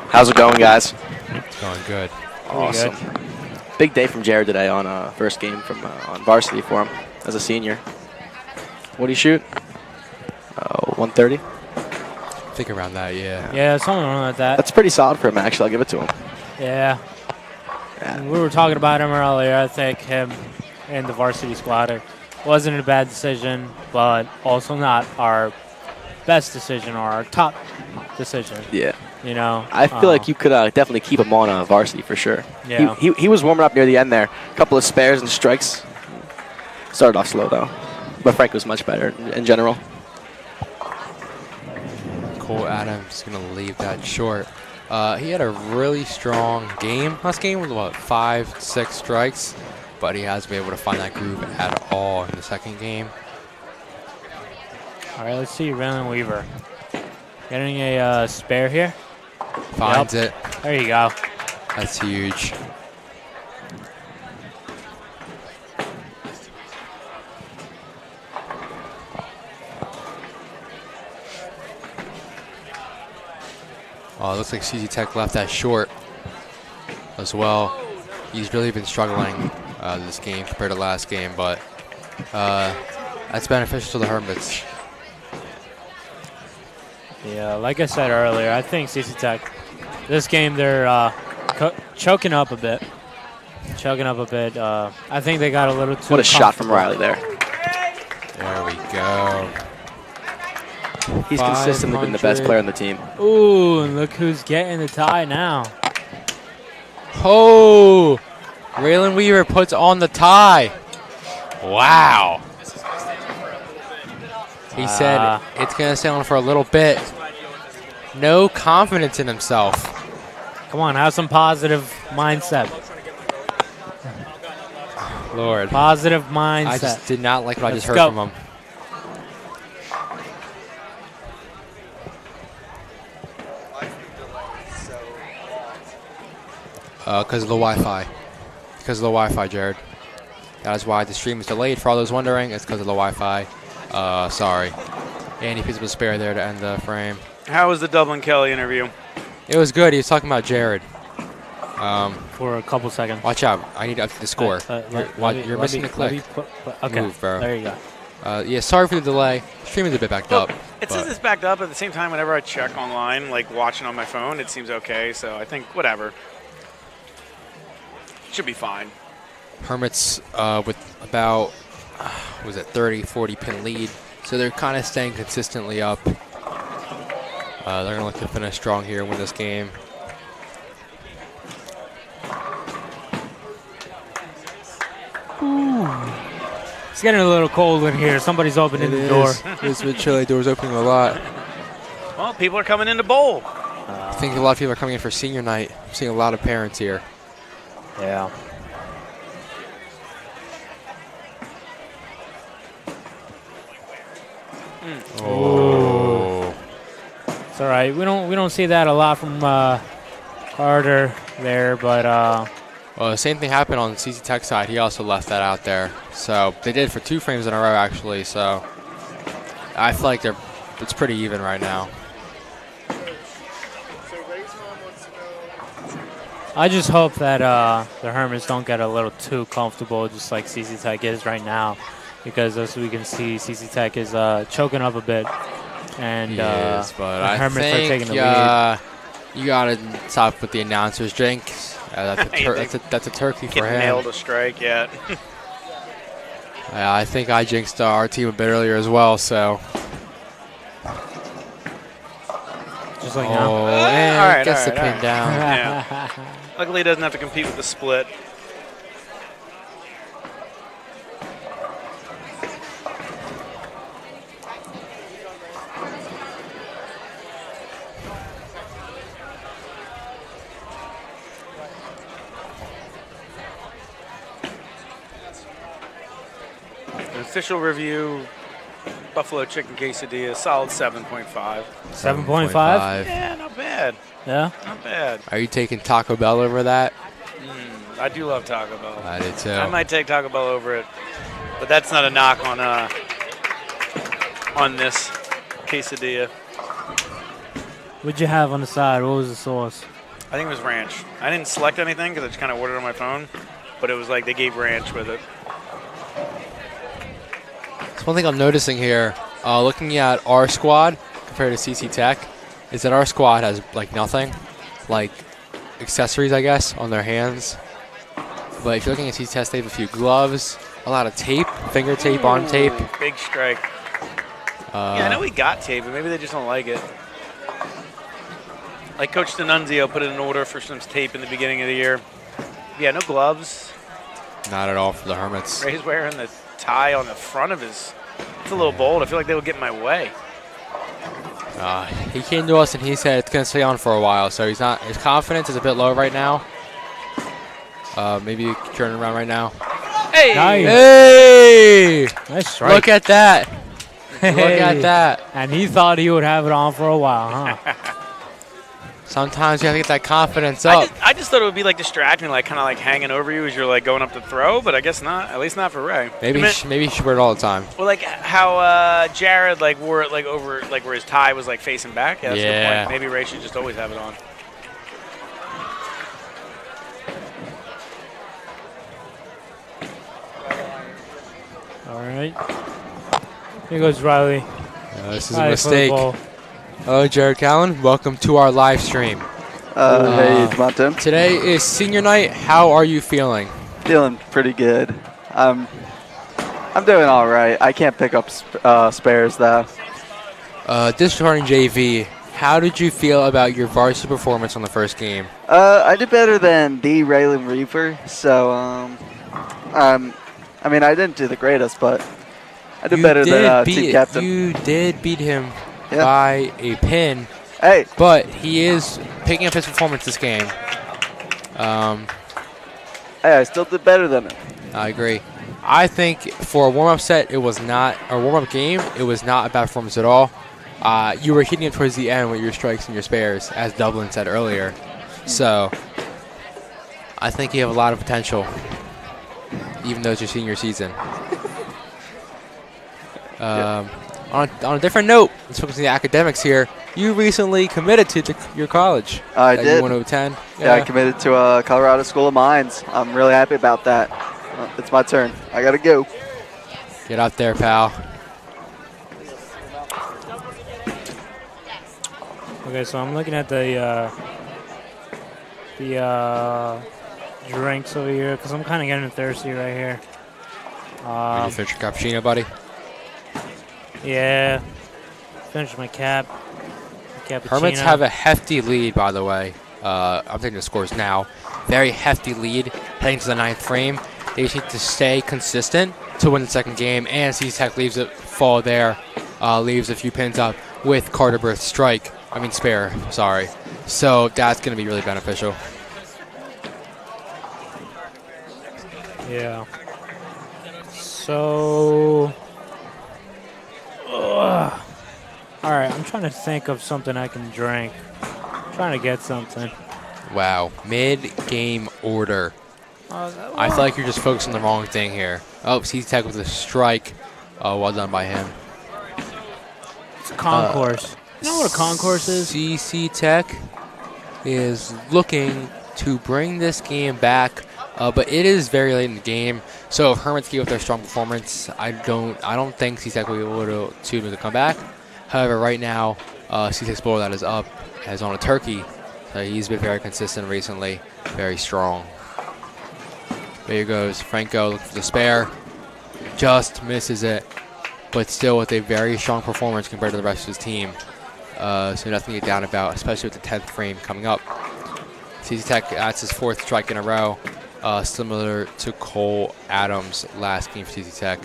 [SPEAKER 4] How's it going, guys?
[SPEAKER 1] It's going good.
[SPEAKER 4] Awesome. Big day from Jared today on first game from on varsity for him as a senior. What do you shoot? 130.
[SPEAKER 1] I think around that, yeah.
[SPEAKER 2] Yeah, something wrong with that.
[SPEAKER 4] That's pretty solid for him, actually. I'll give it to him.
[SPEAKER 2] Yeah. We were talking about him earlier. I think him and the varsity squad wasn't a bad decision, but also not our best decision or our top decision.
[SPEAKER 4] Yeah.
[SPEAKER 2] You know,
[SPEAKER 4] I feel like you could definitely keep him on varsity for sure.
[SPEAKER 2] Yeah.
[SPEAKER 4] He was warming up near the end there. A couple of spares and strikes. Started off slow, though. but Frank was much better in general.
[SPEAKER 1] Cole Adams going to leave that short. He had a really strong game. Last game was, what, 5-6 strikes? But he hasn't been able to find that groove at all in the second game.
[SPEAKER 2] All right, let's see Raylan Weaver. Getting a spare here.
[SPEAKER 1] Finds it.
[SPEAKER 2] There you go.
[SPEAKER 1] That's huge. Oh, it looks like CZ Tech left that short as well. He's really been struggling this game compared to last game, but that's beneficial to the Hermits.
[SPEAKER 2] Yeah, like I said earlier, I think CC Tech, this game they're choking up a bit. I think they got a little too.
[SPEAKER 4] What a shot from Riley there.
[SPEAKER 1] There we go.
[SPEAKER 4] He's consistently been the best player on the team.
[SPEAKER 2] Ooh, and look who's getting the tie now.
[SPEAKER 1] Oh, Raylan Weaver puts on the tie. Wow. He said it's going to stay on for a little bit. No confidence in himself.
[SPEAKER 2] Come on, have some positive mindset.
[SPEAKER 1] Lord.
[SPEAKER 2] Positive mindset.
[SPEAKER 1] I just did not like what I just heard
[SPEAKER 2] go.
[SPEAKER 1] from him. Because of the Wi-Fi. Because of the Wi-Fi, Jared. That is why the stream is delayed. For all those wondering, it's because of the Wi-Fi. Sorry. And he picks up a spare there to end the frame.
[SPEAKER 3] How was the Dublin Kelly interview?
[SPEAKER 1] It was good. He was talking about Jared.
[SPEAKER 2] For a couple seconds.
[SPEAKER 1] Watch out. I need to update the score. You're missing the click.
[SPEAKER 2] Okay,
[SPEAKER 1] Move, bro.
[SPEAKER 2] there you go.
[SPEAKER 1] Yeah, sorry for the delay. Stream is a bit backed up.
[SPEAKER 3] It says it's backed up. At the same time, whenever I check online, like watching on my phone, it seems okay. So I think whatever. Should be fine.
[SPEAKER 1] Hermits with about, 30, 40 pin lead. So they're kind of staying consistently up. They're going to look to finish strong here and win this game.
[SPEAKER 2] It's getting a little cold in here. Somebody's opening the door.
[SPEAKER 1] It's been chilly. Doors opening a lot.
[SPEAKER 3] Well, people are coming in to bowl.
[SPEAKER 1] I think a lot of people are coming in for senior night. I'm seeing a lot of parents here.
[SPEAKER 2] Yeah.
[SPEAKER 1] Oh.
[SPEAKER 2] It's all right. We don't see that a lot from Carter there, but
[SPEAKER 1] well, the same thing happened on CC Tech side. He also left that out there. So they did for 2 frames in a row, actually. So I feel like it's pretty even right now.
[SPEAKER 2] I just hope that the Hermits don't get a little too comfortable, just like CC Tech is right now, because as we can see, CC Tech is choking up a bit, and
[SPEAKER 1] but
[SPEAKER 2] the Hermits are taking the lead.
[SPEAKER 1] You gotta stop with the announcers drink. That's a turkey for him.
[SPEAKER 3] Nailed a strike yet.
[SPEAKER 1] I think I jinxed our team a bit earlier as well. So.
[SPEAKER 2] Just like now.
[SPEAKER 1] Oh, and
[SPEAKER 3] all right,
[SPEAKER 1] gets
[SPEAKER 3] all
[SPEAKER 1] the
[SPEAKER 3] right,
[SPEAKER 1] pin
[SPEAKER 3] all
[SPEAKER 1] down.
[SPEAKER 3] Yeah. Luckily, he doesn't have to compete with the split. An official review, Buffalo Chicken Quesadilla, solid 7.5.
[SPEAKER 2] 7.5?
[SPEAKER 3] Yeah, not bad.
[SPEAKER 2] Yeah?
[SPEAKER 3] Not bad.
[SPEAKER 1] Are you taking Taco Bell over that?
[SPEAKER 3] I do love Taco Bell.
[SPEAKER 1] I did too.
[SPEAKER 3] I might take Taco Bell over it, but that's not a knock on this quesadilla.
[SPEAKER 2] What'd you have on the side? What was the sauce?
[SPEAKER 3] I think it was ranch. I didn't select anything because I just kind of ordered on my phone, but it was like they gave ranch with it.
[SPEAKER 1] So one thing I'm noticing here, looking at our squad compared to CC Tech, is that our squad has like nothing, like accessories, I guess, on their hands. But if you're looking at CC Tech, they have a few gloves, a lot of tape, finger tape, arm tape.
[SPEAKER 3] Big strike. Yeah, I know we got tape, but maybe they just don't like it. Like Coach D'Annunzio put in an order for some tape in the beginning of the year. Yeah, no gloves.
[SPEAKER 1] Not at all for the Hermits.
[SPEAKER 3] Ray's wearing the tie on the front of his It's a little bold. I feel like they would get in my way.
[SPEAKER 1] He came to us and he said it's going to stay on for a while, so he's not. His confidence is a bit low right now. Maybe turn around right now.
[SPEAKER 3] Hey!
[SPEAKER 2] Nice.
[SPEAKER 1] Hey!
[SPEAKER 2] Nice strike.
[SPEAKER 1] Look at that!
[SPEAKER 2] Hey.
[SPEAKER 1] Look at that!
[SPEAKER 2] And he thought he would have it on for a while, huh?
[SPEAKER 1] Sometimes you have to get that confidence up.
[SPEAKER 3] I just thought it would be like distracting, like kind of like hanging over you as you're like going up to throw, but I guess not. At least not for Ray.
[SPEAKER 1] Maybe he should wear it all the time.
[SPEAKER 3] Well, like how Jared like wore it like over like where his tie was like facing back. Yeah, that's a good point. Maybe Ray should just always have it on.
[SPEAKER 2] All right. Here goes Riley.
[SPEAKER 1] This is a mistake. Hello, Jared Callen. Welcome to our live stream.
[SPEAKER 5] Hey, Devonta.
[SPEAKER 1] Today is senior night. How are you feeling?
[SPEAKER 5] Feeling pretty good. I'm doing all right. I can't pick up spares though.
[SPEAKER 1] Disregarding JV, how did you feel about your varsity performance on the first game?
[SPEAKER 5] I did better than the Raylan Reaper, so I mean I didn't do the greatest, but I did better than team captain.
[SPEAKER 1] You did beat him by a pin.
[SPEAKER 5] Hey,
[SPEAKER 1] but he is picking up his performance this game.
[SPEAKER 5] Hey, I still did better than him.
[SPEAKER 1] I agree. I think for a warm-up set, it was not a warm-up game. It was not a bad performance at all. You were hitting him towards the end with your strikes and your spares, as Dublin said earlier. So I think you have a lot of potential, even though it's your senior season. On a different note, let's focus on the academics here. You recently committed to your college.
[SPEAKER 5] I did.
[SPEAKER 1] You want to attend?
[SPEAKER 5] Yeah, I committed to Colorado School of Mines. I'm really happy about that. It's my turn. I gotta go.
[SPEAKER 1] Get out there, pal.
[SPEAKER 2] Okay, so I'm looking at the drinks over here because I'm kind of getting thirsty right here.
[SPEAKER 1] Did you finish your cappuccino, buddy?
[SPEAKER 2] Yeah. Finished my cappuccino.
[SPEAKER 1] Hermits have a hefty lead, by the way. I'm taking the scores now. Very hefty lead heading to the 9th frame. They just need to stay consistent to win the second game, and CC Tech leaves it fall there. Leaves a few pins up with Carter Birth's spare, sorry. So that's going to be really beneficial.
[SPEAKER 2] Yeah. So... all right, I'm trying to think of something I can drink. I'm trying to get something.
[SPEAKER 1] Wow, mid-game order. I feel like you're just focused on the wrong thing here. Oh, CC Tech with a strike. Well done by him.
[SPEAKER 2] It's a concourse. You know what a concourse is?
[SPEAKER 1] CC Tech is looking to bring this game back, but it is very late in the game. So if Hermits keep up their strong performance, I don't think CC Tech will be able to make a comeback. However, right now, CC Tech's bowler that is up has on a turkey. So he's been very consistent recently, very strong. There goes Franco looking for the spare. Just misses it, but still with a very strong performance compared to the rest of his team. So nothing to get down about, especially with the 10th frame coming up. CC Tech, that's his 4th strike in a row, similar to Cole Adams' last game for CC Tech.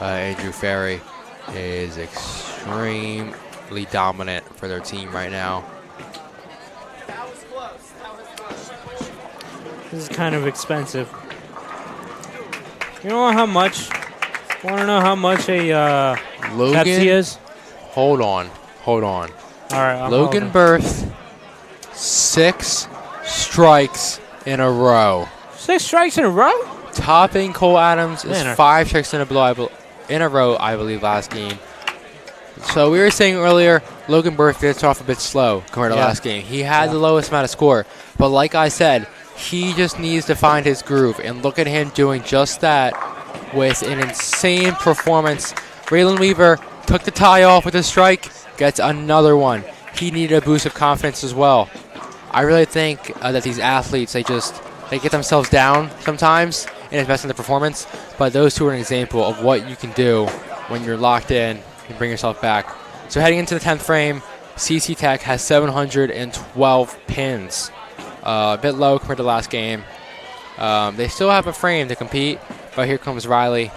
[SPEAKER 1] Andrew Ferry is extremely dominant for their team right now.
[SPEAKER 2] This is kind of expensive. You know how much? Want to know how much a
[SPEAKER 1] Logan,
[SPEAKER 2] Pepsi is?
[SPEAKER 1] Hold on.
[SPEAKER 2] All right.
[SPEAKER 1] Logan Berth, 6 strikes in a row.
[SPEAKER 2] 6 strikes in a row?
[SPEAKER 1] Topping Cole Adams is
[SPEAKER 2] Man,
[SPEAKER 1] 5 strikes in a row, I believe, last game. So we were saying earlier, Logan Berth gets off a bit slow compared to last game. He had the lowest amount of score, but like I said, he just needs to find his groove, and look at him doing just that with an insane performance. Raylan Weaver took the tie off with a strike, gets another one. He needed a boost of confidence as well. I really think that these athletes, they get themselves down sometimes and invest in their performance, but those two are an example of what you can do when you're locked in and bring yourself back. So heading into the 10th frame, CC Tech has 712 pins. A bit low compared to last game. They still have a frame to compete, but here comes Riley.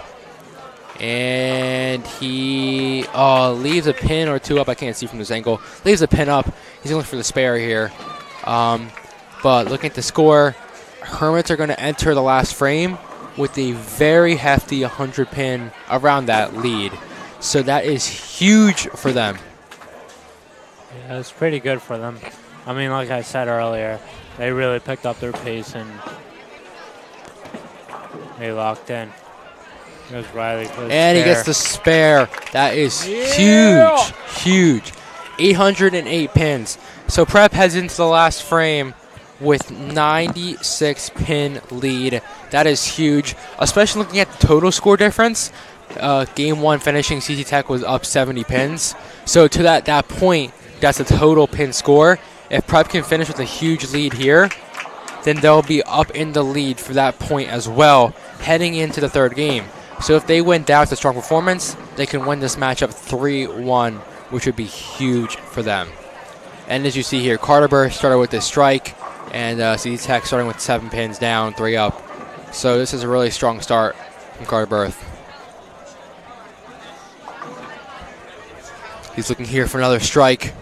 [SPEAKER 1] And he leaves a pin or two up. I can't see from this angle. Leaves a pin up. He's looking for the spare here. But looking at the score, Hermits are going to enter the last frame with a very hefty 100 pin around that lead. So that is huge for them.
[SPEAKER 2] Yeah, it's pretty good for them. I mean, like I said earlier, they really picked up their pace and they locked in. There's Riley for the
[SPEAKER 1] And
[SPEAKER 2] spare.
[SPEAKER 1] he gets the spare. That is huge. 808 pins. So Prep heads into the last frame with 96 pin lead. That is huge, especially looking at the total score difference. Game 1 finishing, CC Tech was up 70 pins. So to that point, that's the total pin score. If Prep can finish with a huge lead here, then they'll be up in the lead for that point as well, heading into the third game. So if they win down with a strong performance, they can win this matchup 3-1, which would be huge for them. And as you see here, Carter Burst started with this strike, and CC Tech starting with 7 pins down, 3 up. So this is a really strong start from Carter Burst. He's looking here for another strike.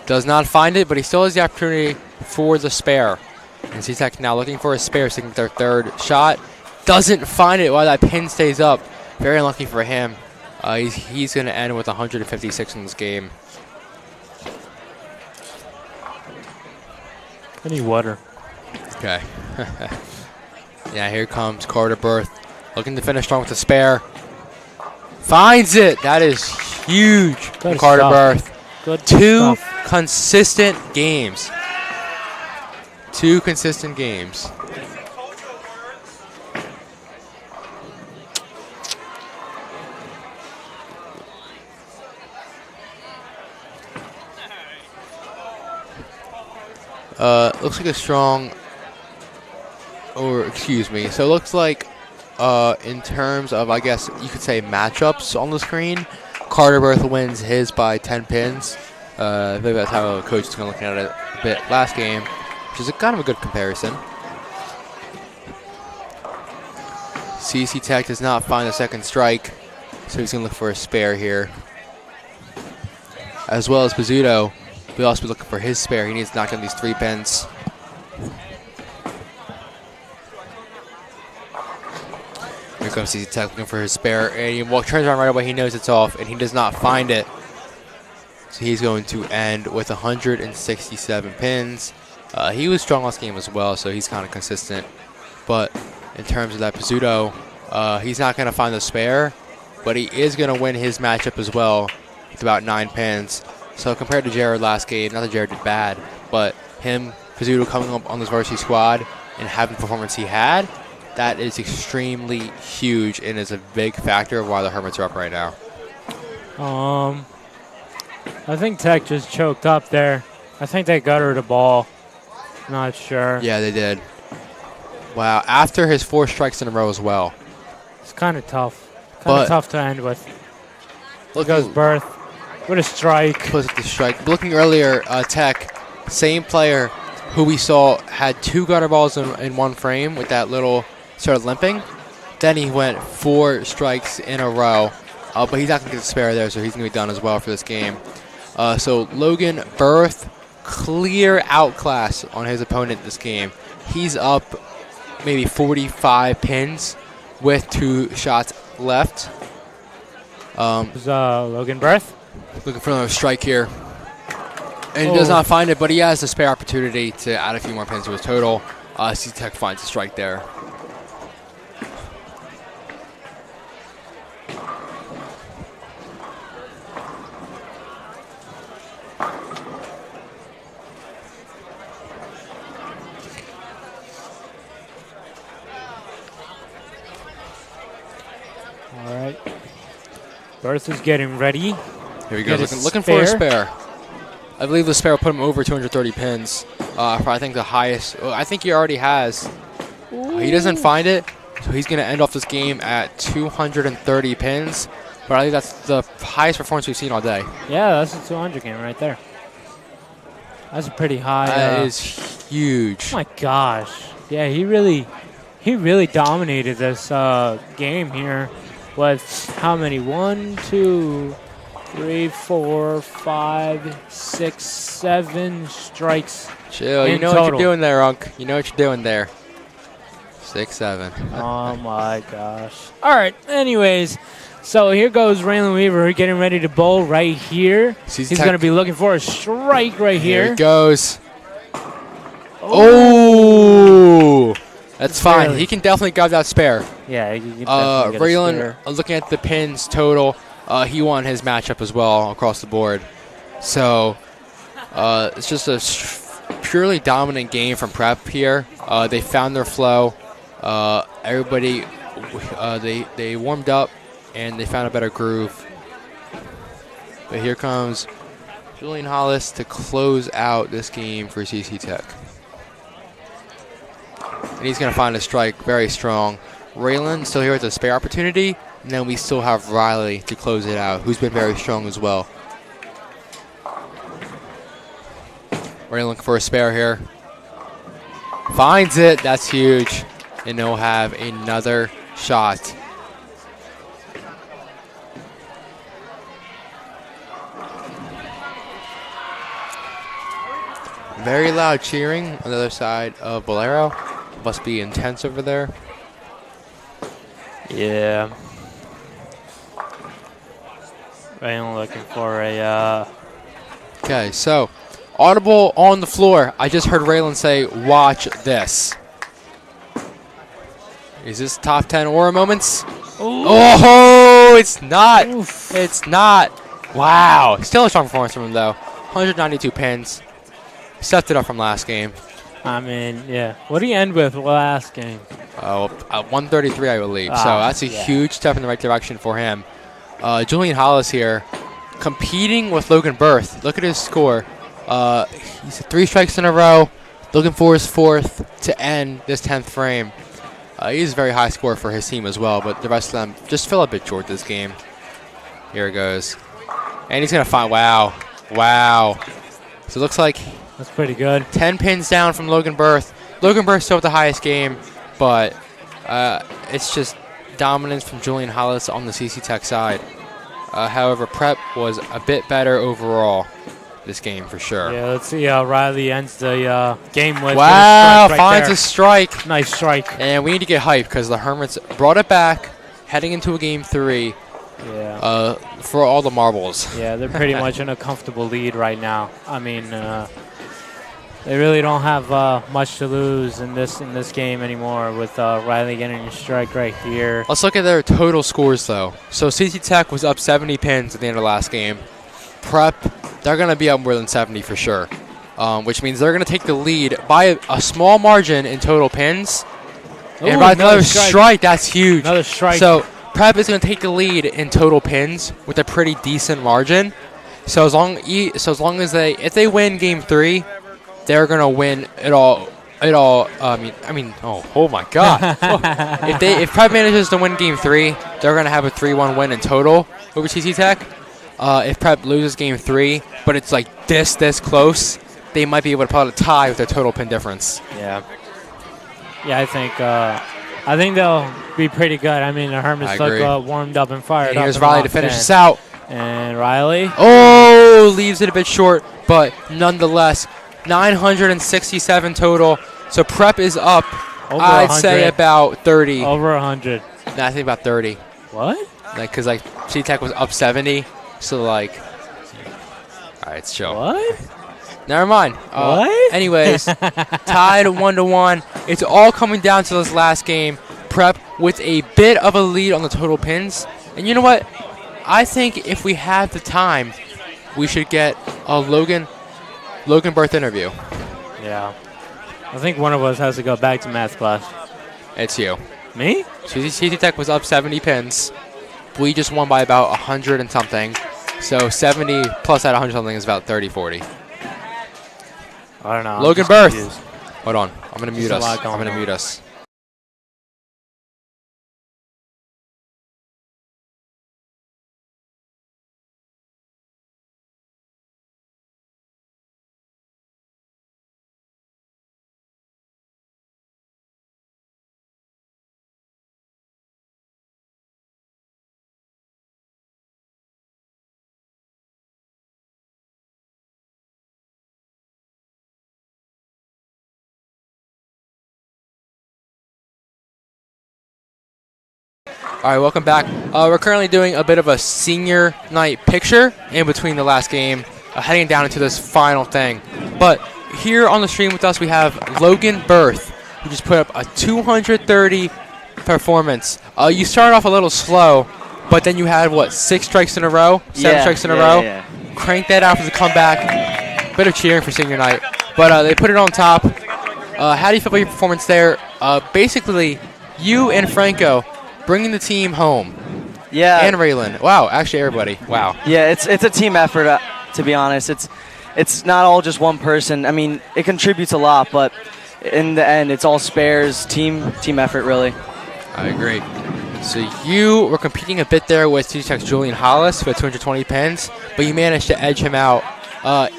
[SPEAKER 1] Does not find it, but he still has the opportunity for the spare. And CC Tech now looking for a spare, taking their third shot. Doesn't find it while that pin stays up. Very unlucky for him. He's going to end with 156 in this game.
[SPEAKER 2] I need water.
[SPEAKER 1] Okay. Yeah, here comes Carter Burst. Looking to finish strong with the spare. Finds it! That is huge from Carter Burst.
[SPEAKER 2] Good
[SPEAKER 1] Two
[SPEAKER 2] stuff.
[SPEAKER 1] consistent games. 2 consistent games. Looks like a strong, or excuse me. So it looks like, in terms of, I guess you could say matchups on the screen, Carter Burst wins his by 10 pins. Maybe that's how Coach is going to look at it a bit last game, which is kind of a good comparison. CC Tech does not find a second strike, so he's going to look for a spare here. As well as Pizzuto, we'll also be looking for his spare. He needs to knock down these 3 pins. Here comes CC Tech looking for his spare, and he turns around right away. He knows it's off, and he does not find it. So he's going to end with 167 pins. He was strong last game as well, so he's kind of consistent. But in terms of that Pizzuto, he's not going to find the spare, but he is going to win his matchup as well with about 9 pins. So compared to Jared last game, not that Jared did bad, but him, Pizzuto coming up on this varsity squad and having the performance he had, that is extremely huge and is a big factor of why the Hermits are up right now.
[SPEAKER 2] I think Tech just choked up there. I think they gutted the ball. Not sure.
[SPEAKER 1] Yeah, they did. Wow, after his 4 strikes in a row as well.
[SPEAKER 2] It's kind of tough. Kind of tough to end with. Look goes Birth with a strike.
[SPEAKER 1] Puts the strike. Looking earlier, Tech, same player who we saw had 2 gutter balls in 1 frame with that little started limping. Then he went 4 strikes in a row. But he's not going to get the spare there, so he's going to be done as well for this game. So Logan Berth, clear outclass on his opponent this game. He's up maybe 45 pins with 2 shots left.
[SPEAKER 2] Logan Berth.
[SPEAKER 1] Looking for another strike here. And he does not find it, but he has a spare opportunity to add a few more pins to his total. CC Tech finds a strike there.
[SPEAKER 2] All right. Berth is getting ready.
[SPEAKER 1] Here he goes, looking for a spare. I believe the spare will put him over 230 pins. For I think the highest. Well, I think he already has. He doesn't find it, so he's going to end off this game at 230 pins. But I think that's the highest performance we've seen all day.
[SPEAKER 2] Yeah, that's a 200 game right there. That's a pretty high.
[SPEAKER 1] That is huge.
[SPEAKER 2] Oh my gosh. Yeah, he really he really dominated this game here with how many? 1, 2, 3, 4, 5, 6, 7 strikes.
[SPEAKER 1] Chill. You know
[SPEAKER 2] total.
[SPEAKER 1] what you're doing there, Unc. You know what you're doing there. 6, 7.
[SPEAKER 2] Oh my gosh. All right. Anyways, so here goes Raylan Weaver getting ready to bowl right here. He's going to be looking for a strike right here.
[SPEAKER 1] Here it goes. Oh, that's fine.
[SPEAKER 2] Barely.
[SPEAKER 1] He can definitely grab that spare.
[SPEAKER 2] Yeah. You can definitely get a
[SPEAKER 1] Raylan,
[SPEAKER 2] spare.
[SPEAKER 1] looking at the pins total, he won his matchup as well across the board. So it's just a purely dominant game from Prep here. They found their flow. Everybody, they warmed up and they found a better groove. But here comes Julian Hollis to close out this game for CC Tech. And he's going to find a strike very strong. Raylan still here with a spare opportunity. And then we still have Riley to close it out, who's been very strong as well. Raylan looking for a spare here. Finds it. That's huge. And they'll have another shot. Very loud cheering on the other side of Bolero. Must be intense over there.
[SPEAKER 2] Yeah. Raylan looking for a...
[SPEAKER 1] Okay, so audible on the floor. I just heard Raylan say, "Watch this." Is this top 10 Aura moments?
[SPEAKER 2] Ooh.
[SPEAKER 1] Oh, it's not.
[SPEAKER 2] Oof.
[SPEAKER 1] It's not. Wow. Still a strong performance from him, though. 192 pins. Stepped it up from last game.
[SPEAKER 2] I mean, yeah. What did he end with last game?
[SPEAKER 1] 133, I believe. So that's a
[SPEAKER 2] yeah.
[SPEAKER 1] huge step in the right direction for him. Julian Hollis here, competing with Logan Berth. Look at his score. He's 3 strikes in a row. Looking for his 4th to end this 10th frame. He's a very high score for his team as well, but the rest of them just fell a bit short this game. Here it goes. And he's going to find, wow. Wow. So it looks like
[SPEAKER 2] That's pretty good.
[SPEAKER 1] 10 pins down from Logan Berth. Logan Berth still with the highest game, but it's just dominance from Julian Hollis on the CC Tech side. However, Prep was a bit better overall this game for sure.
[SPEAKER 2] Yeah, let's see how Riley ends the game with.
[SPEAKER 1] Wow,
[SPEAKER 2] a strike right
[SPEAKER 1] finds
[SPEAKER 2] there.
[SPEAKER 1] a strike.
[SPEAKER 2] Nice strike.
[SPEAKER 1] And we need to get hyped because the Hermits brought it back, heading into a game 3
[SPEAKER 2] Yeah.
[SPEAKER 1] for all the marbles.
[SPEAKER 2] Yeah, they're pretty much in a comfortable lead right now. I mean, they really don't have much to lose in this game anymore with Riley getting a strike right here.
[SPEAKER 1] Let's look at their total scores, though. So CC Tech was up 70 pins at the end of last game. Prep, they're going to be up more than 70 for sure, which means they're going to take the lead by a small margin in total pins.
[SPEAKER 2] Ooh,
[SPEAKER 1] And by another strike, that's huge.
[SPEAKER 2] Another strike.
[SPEAKER 1] So Prep is going to take the lead in total pins with a pretty decent margin. So as long as if they win game 3, they're going to win it all. Oh my God! if Prep manages to win Game 3, they're going to have a 3-1 win in total over CC Tech. If Prep loses Game 3, but it's like this close, they might be able to pull out a tie with their total pin difference.
[SPEAKER 2] Yeah. Yeah, I think they'll be pretty good. I mean, the Hermits look warmed up and fired
[SPEAKER 1] And
[SPEAKER 2] up.
[SPEAKER 1] here's Riley to finish this out.
[SPEAKER 2] And Riley.
[SPEAKER 1] Oh, leaves it a bit short, but nonetheless, 967 total. So Prep is up,
[SPEAKER 2] Over
[SPEAKER 1] I'd
[SPEAKER 2] 100.
[SPEAKER 1] say about 30.
[SPEAKER 2] Over 100.
[SPEAKER 1] Nah, I think about 30.
[SPEAKER 2] What?
[SPEAKER 1] Because C-Tech was up 70, so all right, it's chill.
[SPEAKER 2] What?
[SPEAKER 1] Never mind.
[SPEAKER 2] What?
[SPEAKER 1] Anyways, tied 1-1. It's all coming down to this last game. Prep with a bit of a lead on the total pins. And you know what? I think if we have the time, we should get a Logan Berth interview.
[SPEAKER 2] Yeah. I think one of us has to go back to math class.
[SPEAKER 1] It's you.
[SPEAKER 2] Me?
[SPEAKER 1] CC Tech was up 70 pins. We just won by about 100 and something. So 70 plus that 100 something is about 30, 40.
[SPEAKER 2] I don't know.
[SPEAKER 1] Logan Berth. Hold on. I'm going to mute us. I'm going to mute us. All right, welcome back. We're currently doing a bit of a senior night picture in between the last game, heading down into this final thing. But here on the stream with us, we have Logan Berth, who just put up a 230 performance. You started off a little slow, but then you had, what, 6 strikes in a row? 7 strikes in a row?
[SPEAKER 6] Yeah.
[SPEAKER 1] Cranked that out for the comeback. Bit of cheering for senior night. But they put it on top. How do you feel about your performance there? Basically, you and Franco bringing the team home.
[SPEAKER 6] Yeah.
[SPEAKER 1] And Raylan. Wow, actually everybody. Wow.
[SPEAKER 6] Yeah, it's a team effort, to be honest. It's not all just one person. I mean, it contributes a lot, but in the end, it's all spares, team effort, really.
[SPEAKER 1] I agree. So you were competing a bit there with TJ Tech's Julian Hollis for 220 pins, but you managed to edge him out.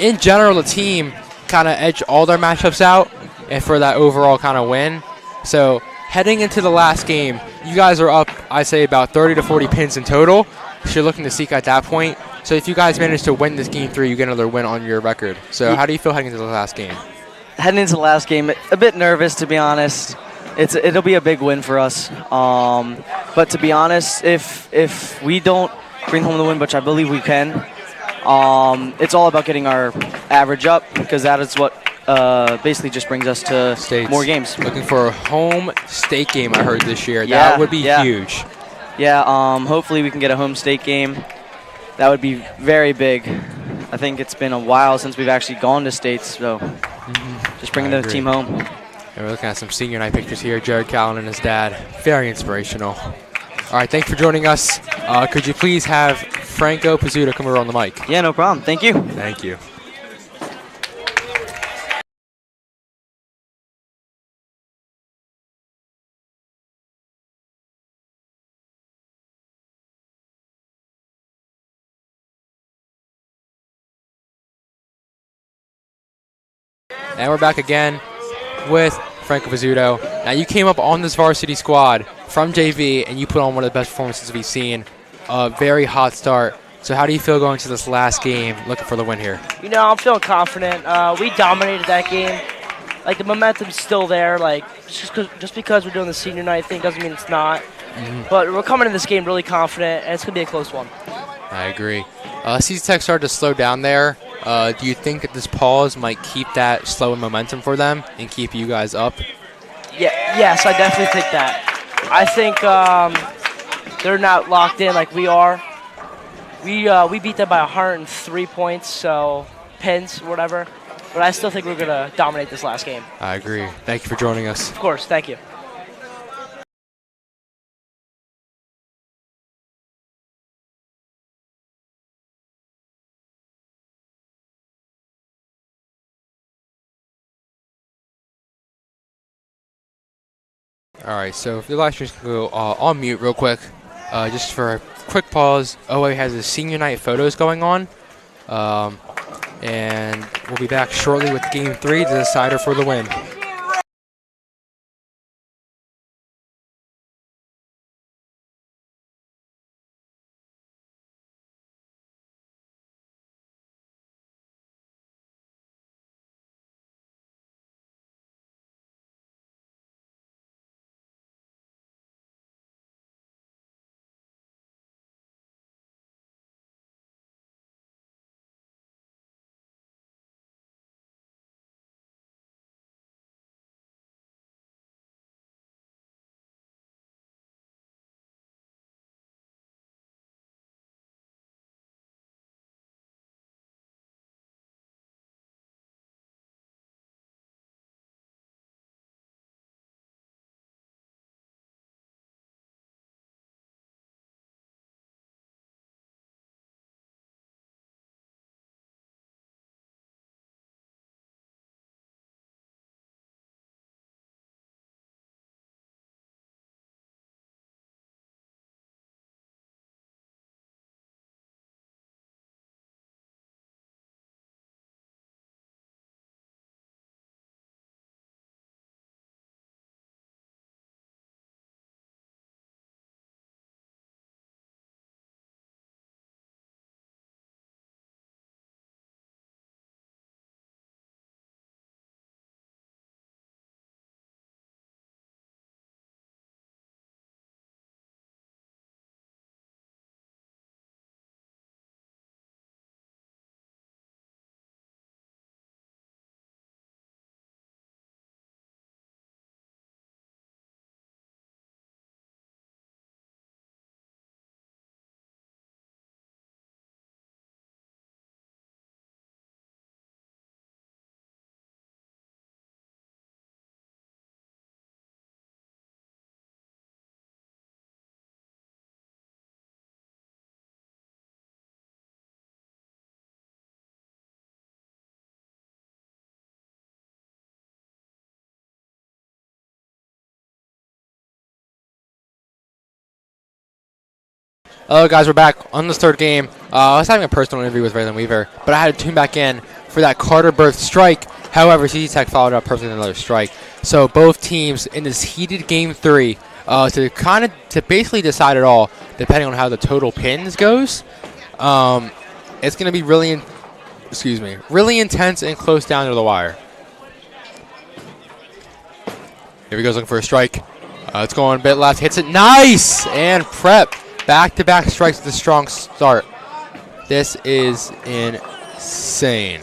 [SPEAKER 1] In general, the team kind of edged all their matchups out and for that overall kind of win. So heading into the last game, you guys are up, I'd say, about 30 to 40 pins in total. So you're looking to seek at that point. So if you guys manage to win this game 3, you get another win on your record. So how do you feel heading into the last game?
[SPEAKER 6] Heading into the last game, a bit nervous, to be honest. It'll be a big win for us. But to be honest, if we don't bring home the win, which I believe we can, it's all about getting our average up, because that is what basically just brings us to
[SPEAKER 1] States.
[SPEAKER 6] more games.
[SPEAKER 1] Looking for a home state game, I heard, this year.
[SPEAKER 6] Yeah,
[SPEAKER 1] That would be huge.
[SPEAKER 6] Yeah, hopefully we can get a home state game. That would be very big. I think it's been a while since we've actually gone to states, so just bringing the team home.
[SPEAKER 1] And we're looking at some senior night pictures here. Jared Callan and his dad. Very inspirational. All right, thanks for joining us. Could you please have Franco Pizzuto come over on the mic?
[SPEAKER 6] Yeah, no problem. Thank you.
[SPEAKER 1] Thank you. And we're back again with Franco Pizzuto. Now, you came up on this varsity squad from JV, and you put on one of the best performances we've seen. A very hot start. So how do you feel going to this last game, looking for the win here?
[SPEAKER 7] You know, I'm feeling confident. We dominated that game. Like, the momentum's still there. Like, just because we're doing the senior night thing doesn't mean it's not. But we're coming in this game really confident, and it's going to be a close one.
[SPEAKER 1] I agree. CZ Tech started to slow down there. Do you think that this pause might keep that slow in momentum for them and keep you guys up?
[SPEAKER 7] Yeah, yes, I definitely think that. I think they're not locked in like we are. We beat them by 103 points, so pins, whatever. But I still think we're going to dominate this last game.
[SPEAKER 1] I agree. Thank you for joining us.
[SPEAKER 7] Of course, thank you.
[SPEAKER 1] All right, so if the live streams can go on mute real quick, just for a quick pause. OA has his senior night photos going on, and we'll be back shortly with Game 3, the decider for the win. Hello, guys. We're back on this third game. I was having a personal interview with Raylan Weaver, but I had to tune back in for that Carter Birth strike. However, CC Tech followed up perfectly with another strike. So both teams in this heated game 3 to basically decide it all, depending on how the total pins goes. It's going to be really intense and close down to the wire. Here he goes looking for a strike. It's going a bit left. Hits it. Nice! And Prep. Back-to-back strikes with a strong start. This is insane.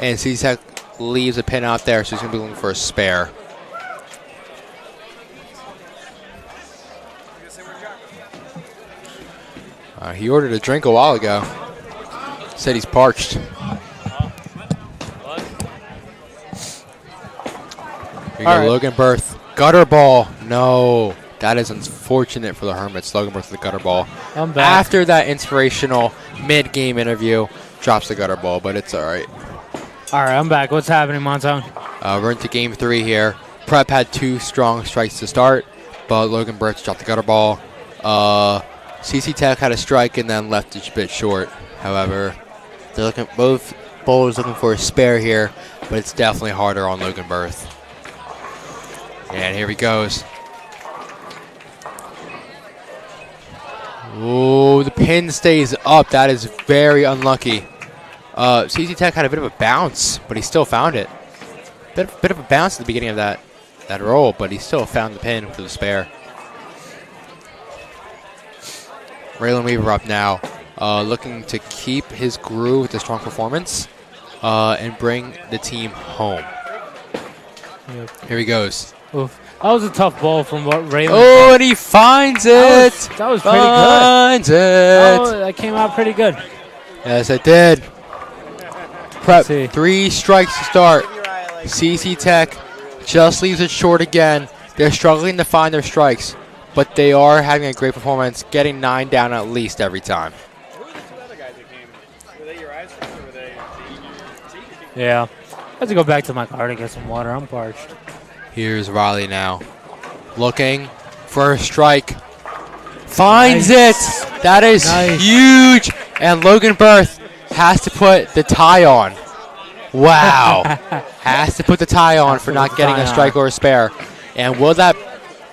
[SPEAKER 1] And CC Tech leaves a pin out there, so he's going to be looking for a spare. He ordered a drink a while ago. Said he's parched. Here you go, Logan Birth. Gutter ball. No. That is unfortunate for the Hermits. Logan Birth with the gutter ball.
[SPEAKER 2] I'm back.
[SPEAKER 1] After that inspirational mid-game interview, drops the gutter ball, but it's all right.
[SPEAKER 2] All right, I'm back. What's happening, Monzone?
[SPEAKER 1] We're into game 3 here. Prep had 2 strong strikes to start, but Logan Birch dropped the gutter ball. CC Tech had a strike and then left it a bit short. However, both bowlers looking for a spare here, but it's definitely harder on Logan Birth. And here he goes. Oh, the pin stays up. That is very unlucky. CC Tech had a bit of a bounce, but he still found it. Bit of a bounce at the beginning of that roll, but he still found the pin for the spare. Raylan Weaver up now, looking to keep his groove with a strong performance and bring the team home.
[SPEAKER 2] Yep.
[SPEAKER 1] Here he goes.
[SPEAKER 2] Oof. That was a tough ball from what Raylan.
[SPEAKER 1] Oh, and he finds it.
[SPEAKER 2] That was pretty
[SPEAKER 1] finds
[SPEAKER 2] good.
[SPEAKER 1] Finds it.
[SPEAKER 2] That came out pretty good.
[SPEAKER 1] Yes, it did. Prep, 3 strikes to start. CC Tech just leaves it short again. They're struggling to find their strikes, but they are having a great performance, getting 9 down at least every time.
[SPEAKER 2] Yeah. I have to go back to my car to get some water. I'm parched.
[SPEAKER 1] Here's Riley now, looking for a strike. Finds it. That is huge. And Logan Birth has to put the tie on. Wow. Has to put the tie on for not getting a strike or a spare. And will that...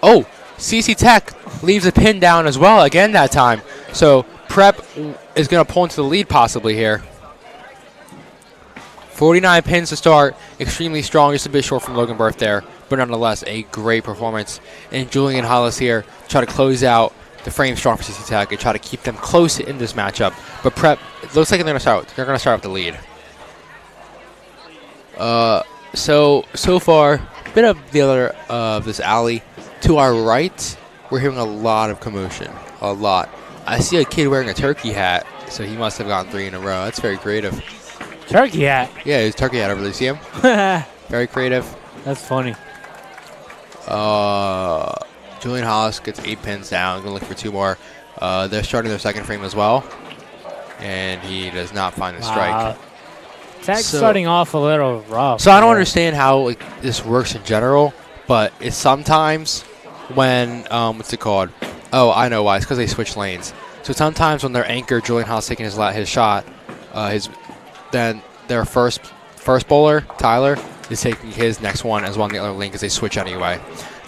[SPEAKER 1] Oh, CC Tech leaves a pin down as well again that time. So Prep is going to pull into the lead possibly here. 49 pins to start. Extremely strong. Just a bit short from Logan Birth there. But nonetheless, a great performance. And Julian Hollis here try to close out the frame strong for CC Tech and try to keep them close in this matchup. But Prep, it looks like they're going to start with the lead. So far, a bit of the other this alley. To our right, we're hearing a lot of commotion. A lot. I see a kid wearing a turkey hat, so he must have gotten 3 in a row. That's very creative.
[SPEAKER 2] Turkey hat?
[SPEAKER 1] Yeah, his turkey hat over there. See him? Very creative.
[SPEAKER 2] That's funny.
[SPEAKER 1] Julian Hollis gets 8 pins down. Going to look for 2 more. They're starting their second frame as well. And he does not find the strike.
[SPEAKER 2] Tech's starting off a little rough.
[SPEAKER 1] So I don't understand how this works in general, but it's sometimes when, what's it called? Oh, I know why. It's because they switch lanes. So sometimes when their anchor, Julian Hollis, taking his shot, then their first bowler, Tyler, is taking his next one as well on the other lane because they switch anyway.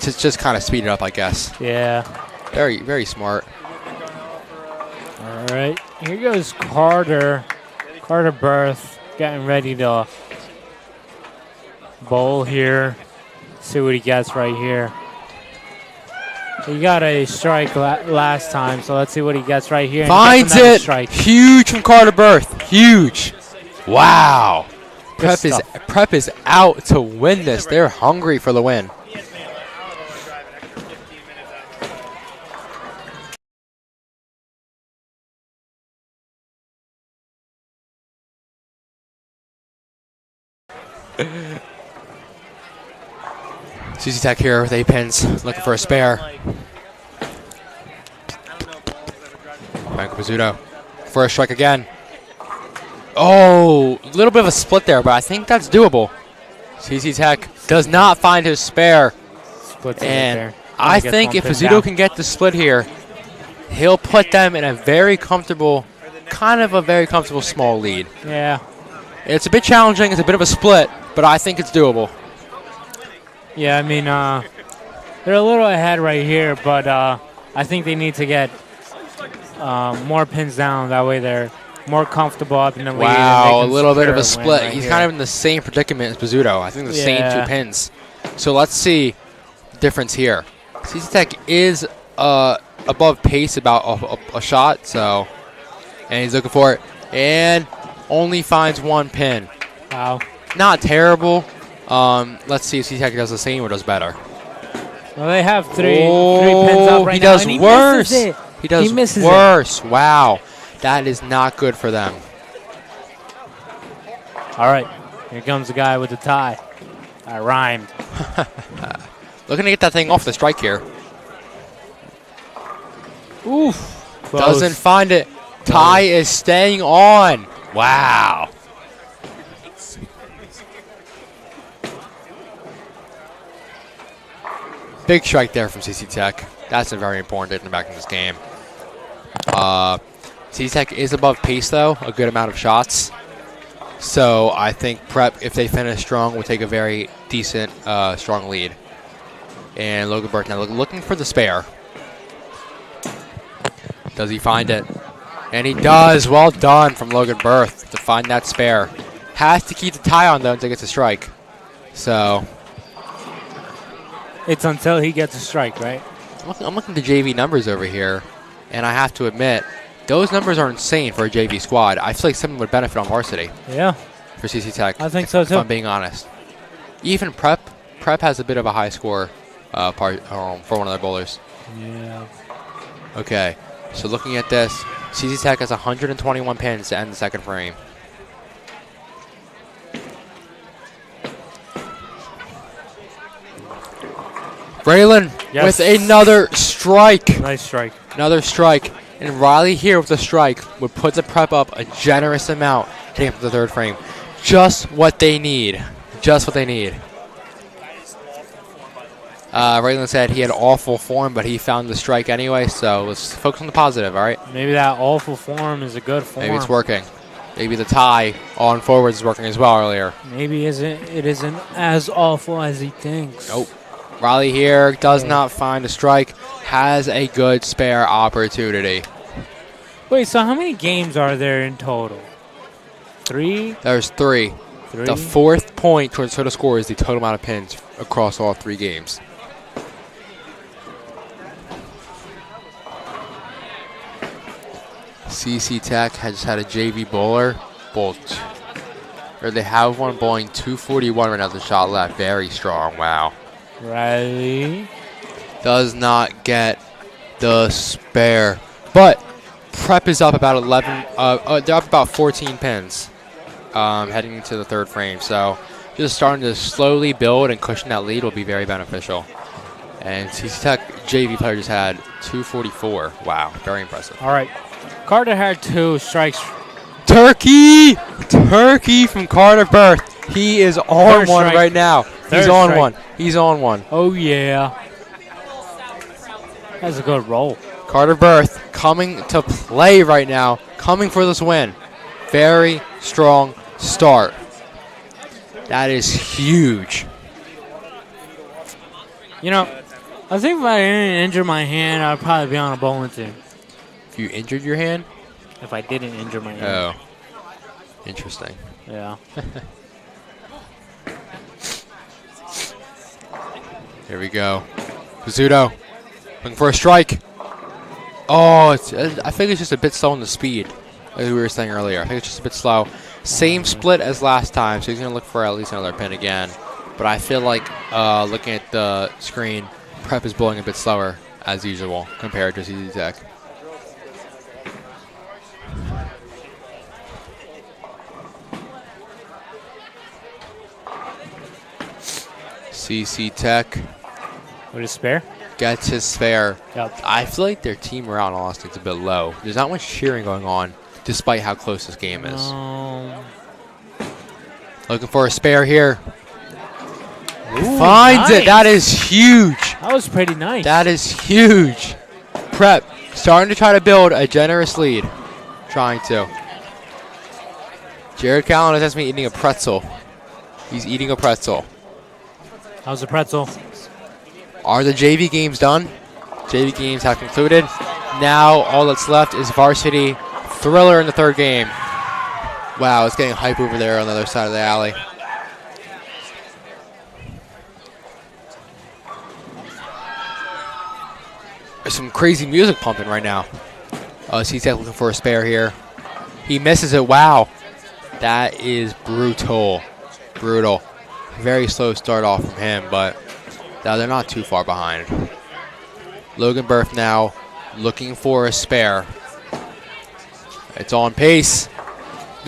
[SPEAKER 1] To just kind of speed it up, I guess.
[SPEAKER 2] Yeah.
[SPEAKER 1] Very, very smart.
[SPEAKER 2] All right. Here goes Carter. Carter Birth getting ready to bowl here. See what he gets right here. He got a strike last time, so let's see what he gets right here.
[SPEAKER 1] Finds it. Strike. Huge from Carter Birth. Huge. Wow. Prep is out to win this. They're hungry for the win. CC Tech here with 8 pins, looking for a spare. Franco Pizzuto for a strike again. Oh, a little bit of a split there, but I think that's doable. CC Tech does not find his spare.
[SPEAKER 2] Splits
[SPEAKER 1] and
[SPEAKER 2] right there.
[SPEAKER 1] I think if Pizzuto can get the split here, he'll put them in a very comfortable, kind of a very comfortable small lead.
[SPEAKER 2] Yeah.
[SPEAKER 1] It's a bit challenging. It's a bit of a split, but I think it's doable.
[SPEAKER 2] Yeah, I mean, they're a little ahead right here, but I think they need to get more pins down. That way they're more comfortable up in the lead.
[SPEAKER 1] Wow, a little bit of a split.
[SPEAKER 2] Right
[SPEAKER 1] He's
[SPEAKER 2] here.
[SPEAKER 1] kind of in the same predicament as Pizzuto. I think the same
[SPEAKER 2] Yeah.
[SPEAKER 1] 2 pins. So let's see the difference here. CC Tech is above pace about a shot, so, and he's looking for it, and only finds 1 pin.
[SPEAKER 2] Wow.
[SPEAKER 1] Not terrible. Let's see if CC Tech does the same or does better.
[SPEAKER 2] Well, they have three pins up right
[SPEAKER 1] he
[SPEAKER 2] now.
[SPEAKER 1] does
[SPEAKER 2] and he
[SPEAKER 1] worse.
[SPEAKER 2] misses it.
[SPEAKER 1] He does
[SPEAKER 2] misses
[SPEAKER 1] worse. Wow. That is not good for them.
[SPEAKER 2] All right. Here comes the guy with the tie. I rhymed.
[SPEAKER 1] Looking to get that thing off the strike here.
[SPEAKER 2] Oof. Close.
[SPEAKER 1] Doesn't find it. Tie is staying on. Wow. Big strike there from CC Tech. That's a very important in back in this game. CC Tech is above pace, though, a good amount of shots. So I think Prep, if they finish strong, will take a very decent, strong lead. And Logan Burke now looking for the spare. Does he find it? And he does. Well done from Logan Berth to find that spare. Has to keep the tie on, though, until he gets a strike. So
[SPEAKER 2] It's until he gets a strike, right?
[SPEAKER 1] I'm looking at the JV numbers over here, and I have to admit, those numbers are insane for a JV squad. I feel like someone would benefit on varsity
[SPEAKER 2] Yeah.
[SPEAKER 1] for CC Tech.
[SPEAKER 2] I think so,
[SPEAKER 1] if
[SPEAKER 2] too.
[SPEAKER 1] I'm being honest. Even Prep has a bit of a high score for one of their bowlers.
[SPEAKER 2] Yeah.
[SPEAKER 1] Okay, so looking at this, CC Tech has 121 pins to end the second frame. Braylon
[SPEAKER 2] Yes.
[SPEAKER 1] with another strike.
[SPEAKER 2] Nice strike.
[SPEAKER 1] Another strike. And Riley here with the strike would put the Prep up a generous amount, hitting up to the third frame. Just what they need. Just what they need. Raylan said he had awful form, but he found the strike anyway, so let's focus on the positive, all right?
[SPEAKER 2] Maybe that awful form is a good form.
[SPEAKER 1] Maybe it's working. Maybe the tie on forwards is working as well earlier.
[SPEAKER 2] Maybe it isn't as awful as he thinks.
[SPEAKER 1] Nope. Riley here does not find a strike, has a good spare opportunity.
[SPEAKER 2] Wait, so how many games are there in total? 3?
[SPEAKER 1] There's 3.
[SPEAKER 2] 3?
[SPEAKER 1] The 4th point towards total score is the total amount of pins across all 3 games. CC Tech has just had a JV bowler bolt. Or they have one bowling 241 right now. The shot left, very strong. Wow.
[SPEAKER 2] Riley.
[SPEAKER 1] Does not get the spare, but Prep is up about 11. They're up about 14 pins, heading into the third frame. So just starting to slowly build and cushion that lead will be very beneficial. And CC Tech JV player just had 244. Wow, very impressive.
[SPEAKER 2] All right. Carter had 2 strikes.
[SPEAKER 1] Turkey from Carter Berth. He is on
[SPEAKER 2] Third
[SPEAKER 1] one
[SPEAKER 2] strike.
[SPEAKER 1] right now.
[SPEAKER 2] Third
[SPEAKER 1] He's on
[SPEAKER 2] strike.
[SPEAKER 1] one. He's on one.
[SPEAKER 2] Oh, yeah. That's a good roll.
[SPEAKER 1] Carter Berth coming to play right now, coming for this win. Very strong start. That is huge.
[SPEAKER 2] You know, I think if I didn't injure my hand, I'd probably be on a bowling team.
[SPEAKER 1] If you injured your hand?
[SPEAKER 2] If I didn't injure my hand.
[SPEAKER 1] Oh. Interesting.
[SPEAKER 2] Yeah.
[SPEAKER 1] Here we go. Pizzuto looking for a strike. Oh, I think it's just a bit slow in the speed, like we were saying earlier. I think it's just a bit slow. Same split as last time, so he's going to look for at least another pin again. But I feel like looking at the screen, Prep is bowling a bit slower as usual compared to CC Tech. CC Tech
[SPEAKER 2] With a spare?
[SPEAKER 1] gets his spare.
[SPEAKER 2] Yep.
[SPEAKER 1] I feel like their team morale, honestly, is a bit low. There's not much cheering going on, despite how close this game is. Looking for a spare here.
[SPEAKER 2] Ooh,
[SPEAKER 1] Finds
[SPEAKER 2] nice.
[SPEAKER 1] it. That is huge.
[SPEAKER 2] That was pretty nice.
[SPEAKER 1] That is huge. Prep starting to try to build a generous lead. Trying to. Jared Callen has me eating a pretzel. He's eating a pretzel.
[SPEAKER 2] How's the pretzel?
[SPEAKER 1] Are the JV games done? JV games have concluded. Now all that's left is varsity thriller in the third game. Wow, it's getting hype over there on the other side of the alley. There's some crazy music pumping right now. C-Tech looking for a spare here. He misses it. Wow. That is brutal. Brutal. Very slow start off from him, but now they're not too far behind. Logan Berth now looking for a spare. It's on pace.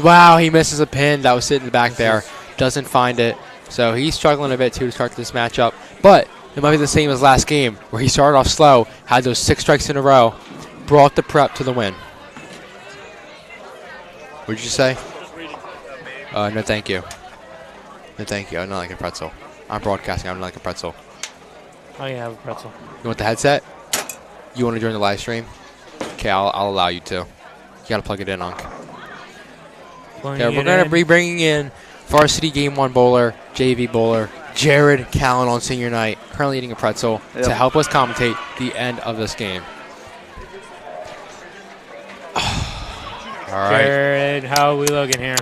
[SPEAKER 1] Wow, he misses a pin that was sitting back there. Doesn't find it. So he's struggling a bit too to start this matchup. But it might be the same as last game where he started off slow, had those 6 strikes in a row, brought the prep to the win. What did you say? No, thank you. No, thank you. I'm not like a pretzel. I'm broadcasting. I'm not like a pretzel.
[SPEAKER 2] Oh, yeah, I have a pretzel.
[SPEAKER 1] You want the headset? You want to join the live stream? Okay, I'll allow you to. You got to plug it in, Unc. Okay, we're going to be bringing in varsity game 1 bowler, JV bowler, Jared Callen on senior night, currently eating a pretzel, to help us commentate the end of this game. All right.
[SPEAKER 2] Jared, how are we looking here?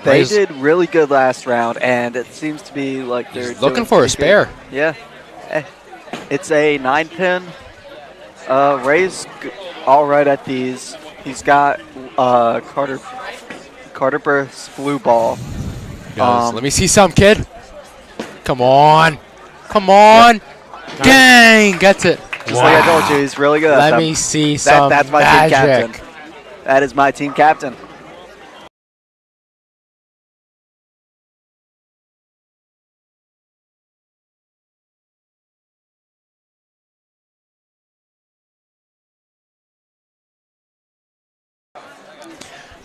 [SPEAKER 5] They did really good last round, and it seems to be like they're
[SPEAKER 1] looking for a spare.
[SPEAKER 5] Good. Yeah. It's a 9-pin. Ray's all right at these. He's got Carter Berth's blue ball.
[SPEAKER 1] Let me see some, kid. Come on. Come on. Dang, gets it.
[SPEAKER 5] Just like I told you, he's really good.
[SPEAKER 1] Let me see some
[SPEAKER 5] That's my
[SPEAKER 1] magic.
[SPEAKER 5] team captain. That is my team captain.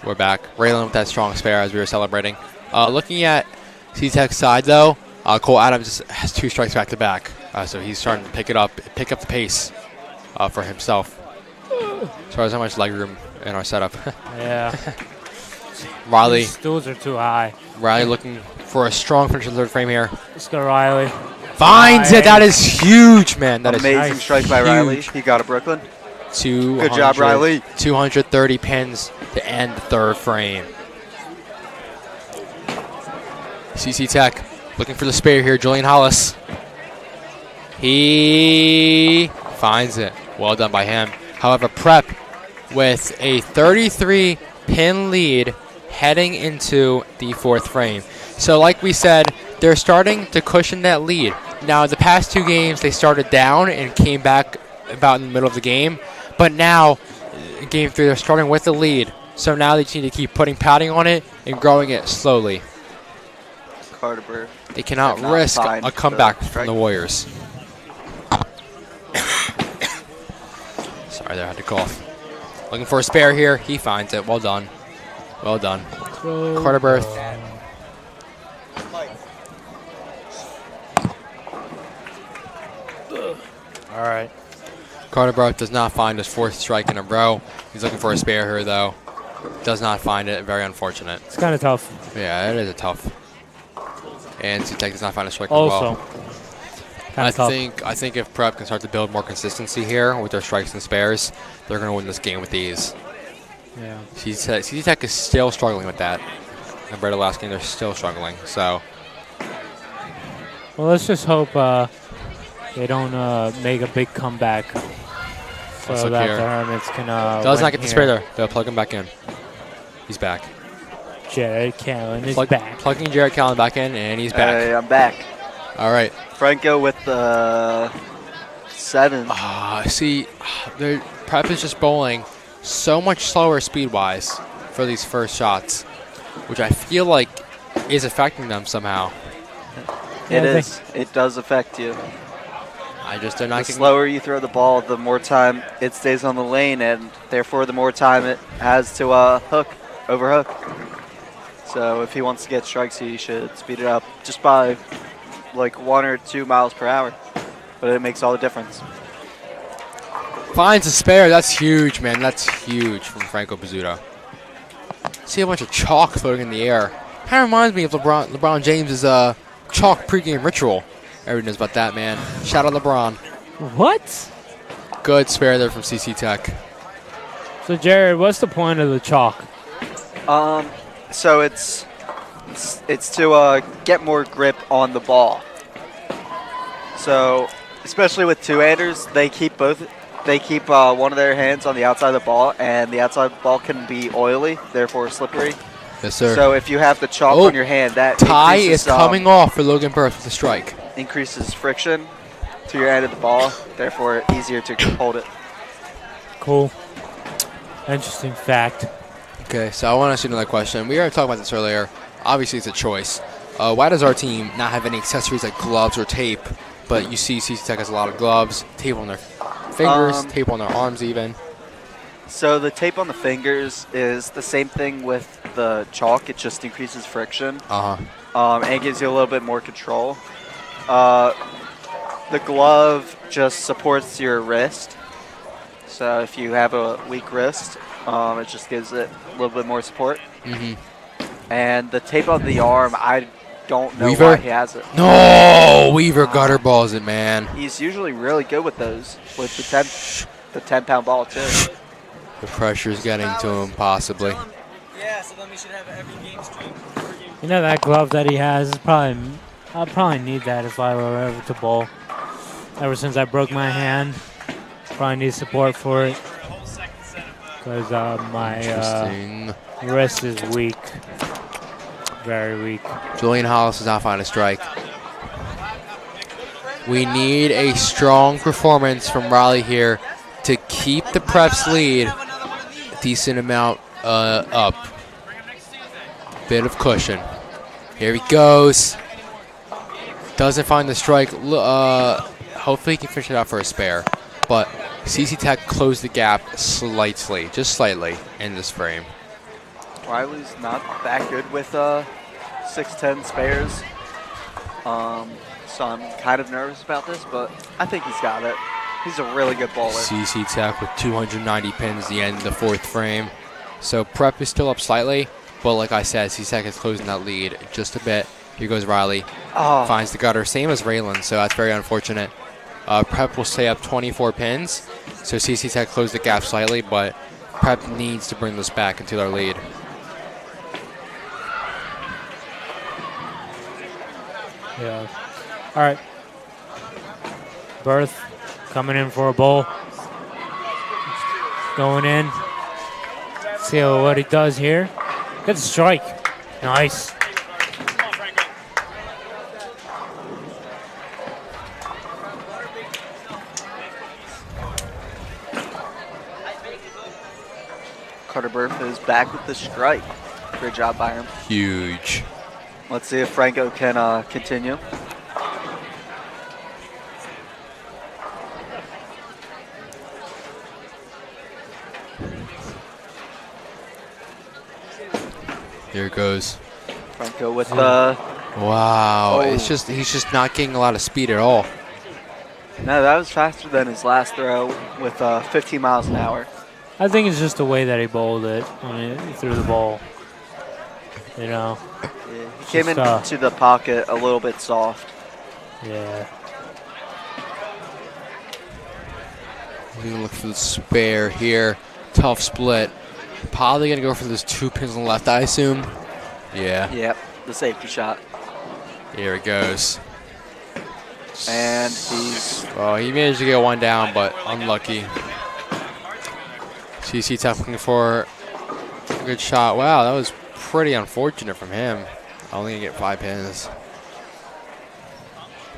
[SPEAKER 1] We're back. Raylan with that strong spare as we were celebrating. Looking at C-Tech's side, though, Cole Adams has 2 strikes back to back. So he's starting to pick up the pace for himself. As far as how much leg room in our setup.
[SPEAKER 2] Yeah.
[SPEAKER 1] Riley.
[SPEAKER 2] These stools are too high.
[SPEAKER 1] Riley looking for a strong finish in the third frame here.
[SPEAKER 2] Let's go, Riley.
[SPEAKER 1] Finds it. That is huge, man. That
[SPEAKER 5] amazing
[SPEAKER 1] is nice.
[SPEAKER 5] strike by Riley. He got a Brooklyn. Good job, Riley.
[SPEAKER 1] 230 pins to end the third frame. CC Tech looking for the spare here. Julian Hollis. He finds it. Well done by him. However, Prep with a 33 pin lead heading into the 4th frame. So like we said, they're starting to cushion that lead. Now, the past 2 games, they started down and came back about in the middle of the game. But now, in Game 3, they're starting with the lead. So now they just need to keep putting padding on it and growing it slowly.
[SPEAKER 5] Carter.
[SPEAKER 1] They cannot risk a comeback from the Warriors. Sorry there, I had to cough. Looking for a spare here. He finds it. Well done. Well done. Carter Berth.
[SPEAKER 2] All right.
[SPEAKER 1] Carter Berth does not find his 4th strike in a row. He's looking for a spare here, though. Does not find it. Very unfortunate.
[SPEAKER 2] It's kind of tough.
[SPEAKER 1] Yeah, it is a tough. And C-Tech does not find a strike as well. I think if Prep can start to build more consistency here with their strikes and spares, they're going to win this game with ease.
[SPEAKER 2] Yeah.
[SPEAKER 1] C-Tech is still struggling with that. Compared to last game, they're still struggling. So.
[SPEAKER 2] Well, let's just hope they don't make a big comeback so that the Hermits can
[SPEAKER 1] does not get the spare there. They'll plug him back in. He's back.
[SPEAKER 2] Jared Callen is back.
[SPEAKER 1] Plugging Jared Callen back in, and he's back.
[SPEAKER 5] Hey, I'm back.
[SPEAKER 1] All right.
[SPEAKER 5] Franco with the 7.
[SPEAKER 1] See, their Prep is just bowling so much slower speed-wise for these first shots, which I feel like is affecting them somehow.
[SPEAKER 5] It is. It does affect you.
[SPEAKER 1] They're not
[SPEAKER 5] the slower you throw the ball, the more time it stays on the lane, and therefore the more time it has to overhook. So if he wants to get strikes, he should speed it up just by like 1 or 2 miles per hour. But it makes all the difference.
[SPEAKER 1] Finds a spare. That's huge, man. That's huge from Franco Pizzuto. See a bunch of chalk floating in the air. Kind of reminds me of LeBron James's chalk pregame ritual. Everybody knows about that, man. Shout out LeBron.
[SPEAKER 2] What?
[SPEAKER 1] Good spare there from CC Tech.
[SPEAKER 2] So, Jared, what's the point of the chalk?
[SPEAKER 5] So it's to get more grip on the ball. So, especially with two-handers, they keep one of their hands on the outside of the ball, and the outside of the ball can be oily, therefore slippery.
[SPEAKER 1] Yes, sir.
[SPEAKER 5] So if you have the chalk on your hand, that
[SPEAKER 1] tie is coming off for Logan Berth with a strike.
[SPEAKER 5] Increases friction to your end of the ball, therefore easier to hold it.
[SPEAKER 2] Cool. Interesting fact.
[SPEAKER 1] Okay, so I want to ask you another question. We already talked about this earlier. Obviously, it's a choice. Why does our team not have any accessories like gloves or tape? But you see CC Tech has a lot of gloves, tape on their fingers, tape on their arms even.
[SPEAKER 5] So the tape on the fingers is the same thing with the chalk. It just increases friction. And it gives you a little bit more control. The glove just supports your wrist. So if you have a weak wrist, it just gives it a little bit more support. And the tape on the arm, I don't know why he has it.
[SPEAKER 1] No, Weaver gutter balls it, man.
[SPEAKER 5] He's usually really good with those, with the 10-pound ball too.
[SPEAKER 1] The pressure's getting to him, possibly.
[SPEAKER 6] Yeah, so then we should have an every game stream.
[SPEAKER 2] You know that glove that he has is probably. I'll probably need that if I were ever to bowl. Ever since I broke my hand, probably need support for it because my wrist is weak, very weak.
[SPEAKER 1] Julian Hollis does not find a strike. We need a strong performance from Raleigh here to keep the Preps lead a decent amount up. Bit of cushion. Here he goes. Doesn't find the strike. Hopefully he can finish it out for a spare. But CC Tech closed the gap slightly, just slightly, in this frame.
[SPEAKER 5] Riley's not that good with 6'10" spares. So I'm kind of nervous about this, but I think he's got it. He's a really good bowler.
[SPEAKER 1] CC Tech with 290 pins at the end of the fourth frame. So Prep is still up slightly, but like I said, CC Tech is closing that lead just a bit. Here goes Riley. Finds the gutter, same as Raylan, so that's very unfortunate. Prep will stay up 24 pins, so CC Tech closed the gap slightly, but Prep needs to bring this back into their lead.
[SPEAKER 2] Yeah. All right. Berth coming in for a bowl. Going in. See what he does here. Good strike. Nice.
[SPEAKER 5] Carter Berth is back with the strike. Great job by him.
[SPEAKER 1] Huge.
[SPEAKER 5] Let's see if Franco can continue.
[SPEAKER 1] Here it goes.
[SPEAKER 5] Franco with the...
[SPEAKER 1] Wow, he's just not getting a lot of speed at all.
[SPEAKER 5] No, that was faster than his last throw with 15 miles an hour.
[SPEAKER 2] I think it's just the way that he bowled it. I mean, he threw the ball. You know.
[SPEAKER 5] Yeah, he came into the pocket a little bit soft.
[SPEAKER 2] Yeah.
[SPEAKER 1] We're going to look for the spare here. Tough split. Probably going to go for those 2 pins on the left, I assume. Yeah.
[SPEAKER 5] Yep, the safety shot.
[SPEAKER 1] Here it goes.
[SPEAKER 5] And he's...
[SPEAKER 1] Oh, he managed to get one down, but unlucky. CC Tech looking for a good shot. Wow, that was pretty unfortunate from him. Only going to get 5 pins.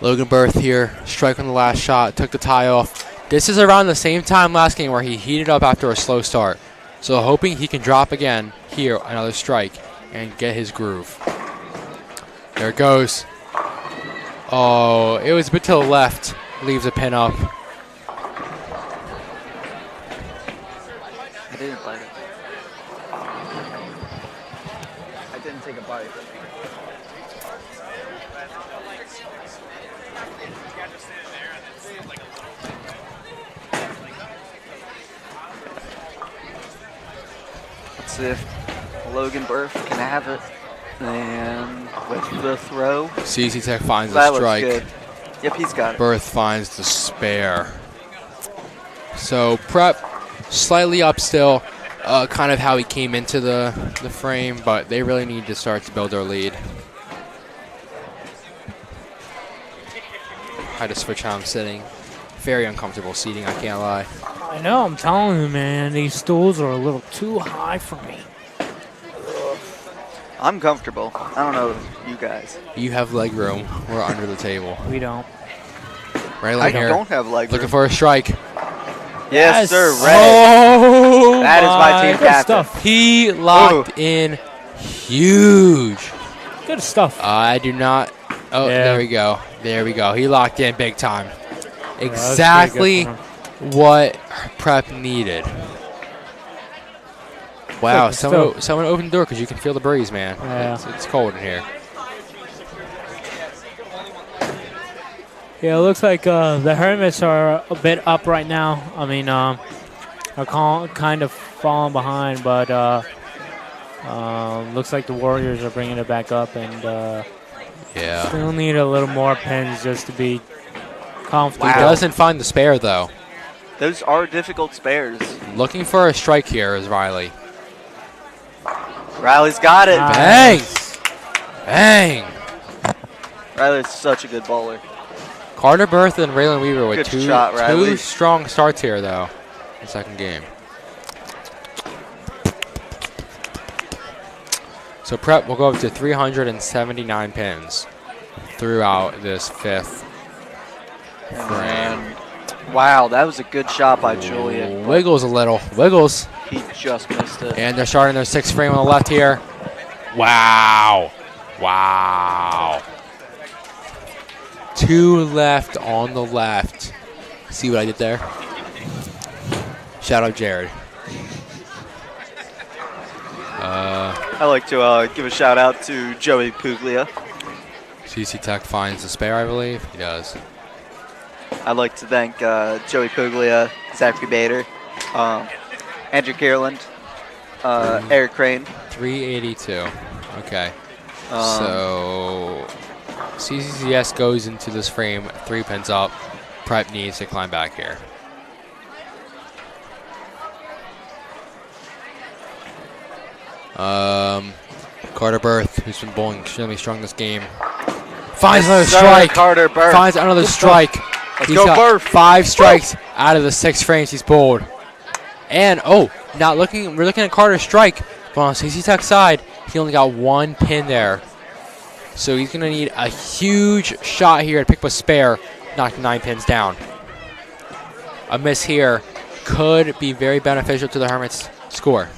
[SPEAKER 1] Logan Berth here. Strike on the last shot. Took the tie off. This is around the same time last game where he heated up after a slow start. So hoping he can drop again here, another strike, and get his groove. There it goes. Oh, it was a bit to the left. Leaves a pin up.
[SPEAKER 5] I didn't bite it. I didn't take a bite. see if Logan Berth can have it. And with the throw.
[SPEAKER 1] CC Tech finds
[SPEAKER 5] That
[SPEAKER 1] the
[SPEAKER 5] looks
[SPEAKER 1] strike.
[SPEAKER 5] good. Yep, he's got it.
[SPEAKER 1] Berth finds the spare. So Prep slightly up still, kind of how he came into the frame, but they really need to start to build their lead. I had to switch how I'm sitting. Very uncomfortable seating, I can't lie.
[SPEAKER 2] I know, I'm telling you, man. These stools are a little too high for me.
[SPEAKER 5] I'm comfortable. I don't know you guys.
[SPEAKER 1] You have leg room. We're under the table.
[SPEAKER 2] We don't.
[SPEAKER 1] Raylan
[SPEAKER 5] I
[SPEAKER 1] here,
[SPEAKER 5] don't have leg
[SPEAKER 1] looking
[SPEAKER 5] room.
[SPEAKER 1] for a strike.
[SPEAKER 5] Yes, sir. Ray.
[SPEAKER 1] Oh,
[SPEAKER 5] That is my team
[SPEAKER 2] Good
[SPEAKER 5] captain.
[SPEAKER 2] stuff.
[SPEAKER 1] he locked in huge.
[SPEAKER 2] Good stuff.
[SPEAKER 1] I do not. Oh,
[SPEAKER 2] Yeah.
[SPEAKER 1] there we go. There we go. He locked in big time.
[SPEAKER 2] Yeah, that was pretty good
[SPEAKER 1] Exactly
[SPEAKER 2] for him.
[SPEAKER 1] what Prep needed. Wow,
[SPEAKER 2] Good
[SPEAKER 1] someone opened the door because you can feel the breeze, man.
[SPEAKER 2] Yeah.
[SPEAKER 1] It's cold in here.
[SPEAKER 2] Yeah, it looks like the Hermits are a bit up right now. I mean, are kind of falling behind, but looks like the Warriors are bringing it back up, and
[SPEAKER 1] Yeah.
[SPEAKER 2] still need a little more pins just to be comfortable.
[SPEAKER 1] He doesn't find the spare, though.
[SPEAKER 5] Those are difficult spares.
[SPEAKER 1] Looking for a strike here is Riley.
[SPEAKER 5] Riley's got it.
[SPEAKER 1] Bang! Bang!
[SPEAKER 5] Riley's such a good bowler.
[SPEAKER 1] Carter Berth and Raylan Weaver with
[SPEAKER 5] Good
[SPEAKER 1] two
[SPEAKER 5] shot, Riley.
[SPEAKER 1] strong starts here, though, in the second game. So Prep will go up to 379 pins throughout this fifth frame.
[SPEAKER 5] And wow, that was a good shot by Julian. but
[SPEAKER 1] Wiggles a little. Wiggles.
[SPEAKER 5] He just missed it.
[SPEAKER 1] And they're starting their sixth frame on the left here. Wow. Wow. Two left on the left. See what I did there? Shout out Jared.
[SPEAKER 5] I like to give a shout out to Joey Puglia.
[SPEAKER 1] CC Tech finds the spare, I believe. He does.
[SPEAKER 5] I'd like to thank Joey Puglia, Zachary Bader, Andrew Caroland, Eric Crane.
[SPEAKER 1] 382. Okay.
[SPEAKER 5] Um,
[SPEAKER 1] So CCCS goes into this frame 3 pins up. Prep needs to climb back here. Carter Berth, who's been bowling extremely strong this game, finds another strike.
[SPEAKER 5] Carter Berth.
[SPEAKER 1] Finds another strike.
[SPEAKER 5] Let's
[SPEAKER 1] He's
[SPEAKER 5] go,
[SPEAKER 1] got
[SPEAKER 5] Berth.
[SPEAKER 1] 5 strikes out of the 6 frames he's bowled. And we're looking at Carter's strike, but on CC Tech's side, he only got 1 pin there. So he's gonna need a huge shot here to pick up a spare, knock 9 pins down. A miss here could be very beneficial to the Hermits' score.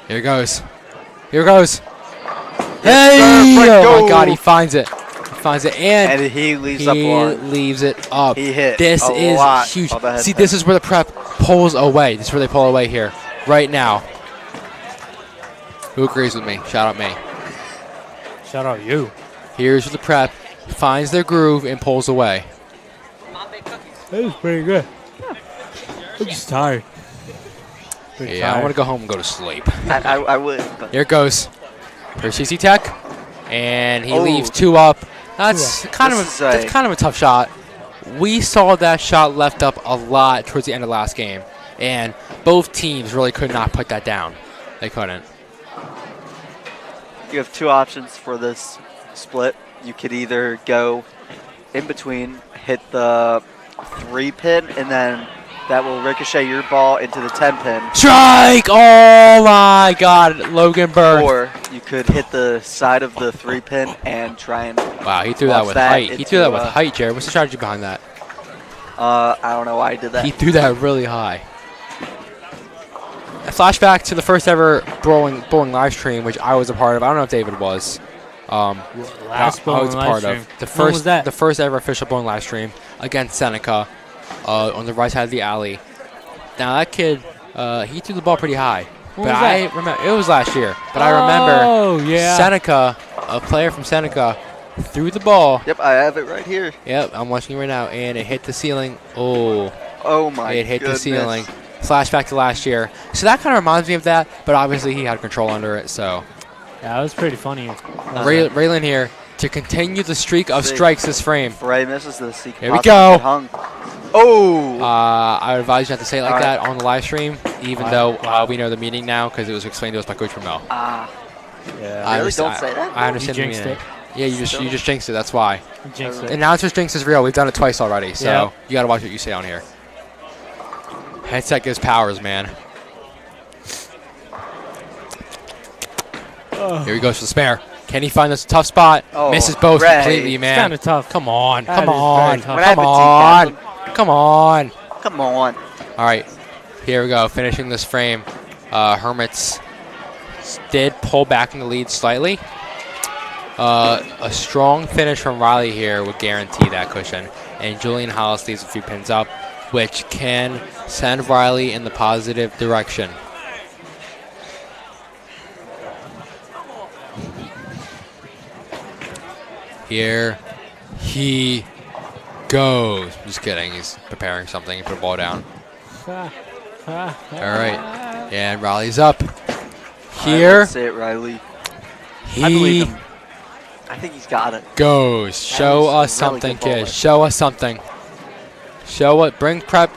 [SPEAKER 1] Here it goes. Here it goes. Hey!
[SPEAKER 5] sir,
[SPEAKER 1] Oh
[SPEAKER 5] go.
[SPEAKER 1] my God, he finds it. He finds it, and
[SPEAKER 5] he leaves up one.
[SPEAKER 1] leaves it up.
[SPEAKER 5] He hit
[SPEAKER 1] This
[SPEAKER 5] a
[SPEAKER 1] is
[SPEAKER 5] lot
[SPEAKER 1] huge.
[SPEAKER 5] of the head
[SPEAKER 1] See,
[SPEAKER 5] pin.
[SPEAKER 1] this is where the Prep pulls away. This is where they pull away here, right now. Who agrees with me? Shout out me.
[SPEAKER 2] Shout out you.
[SPEAKER 1] Here's where the Prep finds their groove and pulls away.
[SPEAKER 2] That was pretty good. I'm just tired. Pretty
[SPEAKER 1] Yeah, I
[SPEAKER 2] tired.
[SPEAKER 1] want to go home and go to sleep.
[SPEAKER 5] I would. But
[SPEAKER 1] Here it goes. For CC Tech, and he
[SPEAKER 5] Oh.
[SPEAKER 1] leaves 2 up. That's kind
[SPEAKER 5] This
[SPEAKER 1] of
[SPEAKER 5] is
[SPEAKER 1] that's kind of a tough shot. We saw that shot left up a lot towards the end of last game, and both teams really could not put that down. They couldn't.
[SPEAKER 5] you have 2 options for this split. You could either go in between, hit the 3 pin, and then that will ricochet your ball into the 10 pin.
[SPEAKER 1] Strike! Oh my God, Logan Berth.
[SPEAKER 5] Or you could hit the side of the 3 pin and try and
[SPEAKER 1] Wow, he threw that
[SPEAKER 5] Watch
[SPEAKER 1] with
[SPEAKER 5] that
[SPEAKER 1] height. He threw that
[SPEAKER 5] into,
[SPEAKER 1] with height, Jared. What's the strategy behind that?
[SPEAKER 5] I don't know why I did that.
[SPEAKER 1] He threw that really high. A flashback to the first ever bowling live stream, which I was a part of. I don't know if David was.
[SPEAKER 2] Last
[SPEAKER 1] I was a
[SPEAKER 2] bowling
[SPEAKER 1] part
[SPEAKER 2] live
[SPEAKER 1] of
[SPEAKER 2] stream.
[SPEAKER 1] the
[SPEAKER 2] When was that?
[SPEAKER 1] the first ever official bowling live stream against Seneca on the right side of the alley. Now that kid, he threw the ball pretty high,
[SPEAKER 2] When
[SPEAKER 1] but
[SPEAKER 2] was
[SPEAKER 1] I
[SPEAKER 2] that?
[SPEAKER 1] remember it was last year. But I remember
[SPEAKER 2] Oh, yeah.
[SPEAKER 1] Seneca, a player from Seneca, threw the ball.
[SPEAKER 5] Yep, I have it right here.
[SPEAKER 1] Yep, I'm watching it right now, and it hit the ceiling. Oh,
[SPEAKER 5] Oh my
[SPEAKER 1] it hit
[SPEAKER 5] goodness.
[SPEAKER 1] the ceiling. Flashback to last year. So that kind of reminds me of that, but obviously he had control under it. So
[SPEAKER 2] Yeah, it was pretty funny.
[SPEAKER 1] Raylan here to continue the streak of strikes this frame.
[SPEAKER 5] If Ray misses this, he can
[SPEAKER 1] Here we
[SPEAKER 5] possibly
[SPEAKER 1] go.
[SPEAKER 5] get hung. Oh!
[SPEAKER 1] I would advise you not to say it like
[SPEAKER 5] All right.
[SPEAKER 1] that on the live stream, even though we know the meaning now because it was explained to us by Coach Ramel.
[SPEAKER 5] Ah.
[SPEAKER 2] Yeah.
[SPEAKER 1] I
[SPEAKER 5] Really? Don't
[SPEAKER 1] understand-
[SPEAKER 5] say that?
[SPEAKER 1] I understand
[SPEAKER 2] You
[SPEAKER 1] the
[SPEAKER 2] jinxed
[SPEAKER 1] meaning.
[SPEAKER 2] it.
[SPEAKER 1] Yeah, you just jinxed it. That's why.
[SPEAKER 2] Jinx it.
[SPEAKER 1] Announcer's jinx is real. We've done it twice already, so
[SPEAKER 2] Yeah.
[SPEAKER 1] you got to watch what you say on here. Headset gives powers, man. Here he goes for the spare. Can he find this tough spot?
[SPEAKER 5] Oh,
[SPEAKER 1] Misses both
[SPEAKER 5] Ray.
[SPEAKER 1] completely,
[SPEAKER 2] It's
[SPEAKER 1] man.
[SPEAKER 2] kind of tough.
[SPEAKER 1] Come on,
[SPEAKER 2] That
[SPEAKER 1] come
[SPEAKER 2] is very
[SPEAKER 1] on,
[SPEAKER 2] tough.
[SPEAKER 1] come
[SPEAKER 5] When I have a
[SPEAKER 1] on,
[SPEAKER 5] team
[SPEAKER 1] come on.
[SPEAKER 5] Come on.
[SPEAKER 1] All right, here we go. Finishing this frame. Hermits did pull back in the lead slightly. A strong finish from Riley here would guarantee that cushion. And Julian Hollis leaves a few pins up, which can send Riley in the positive direction. Here he goes. Just kidding. He's preparing something. He put a ball down. All right. And Riley's up. Here
[SPEAKER 5] Say it, Riley. I
[SPEAKER 1] he
[SPEAKER 5] believe him. I think he's got it.
[SPEAKER 1] goes. Show
[SPEAKER 5] was a
[SPEAKER 1] us
[SPEAKER 5] really
[SPEAKER 1] something,
[SPEAKER 5] good ball
[SPEAKER 1] kids.
[SPEAKER 5] there.
[SPEAKER 1] Show us something. Show what? Bring prep.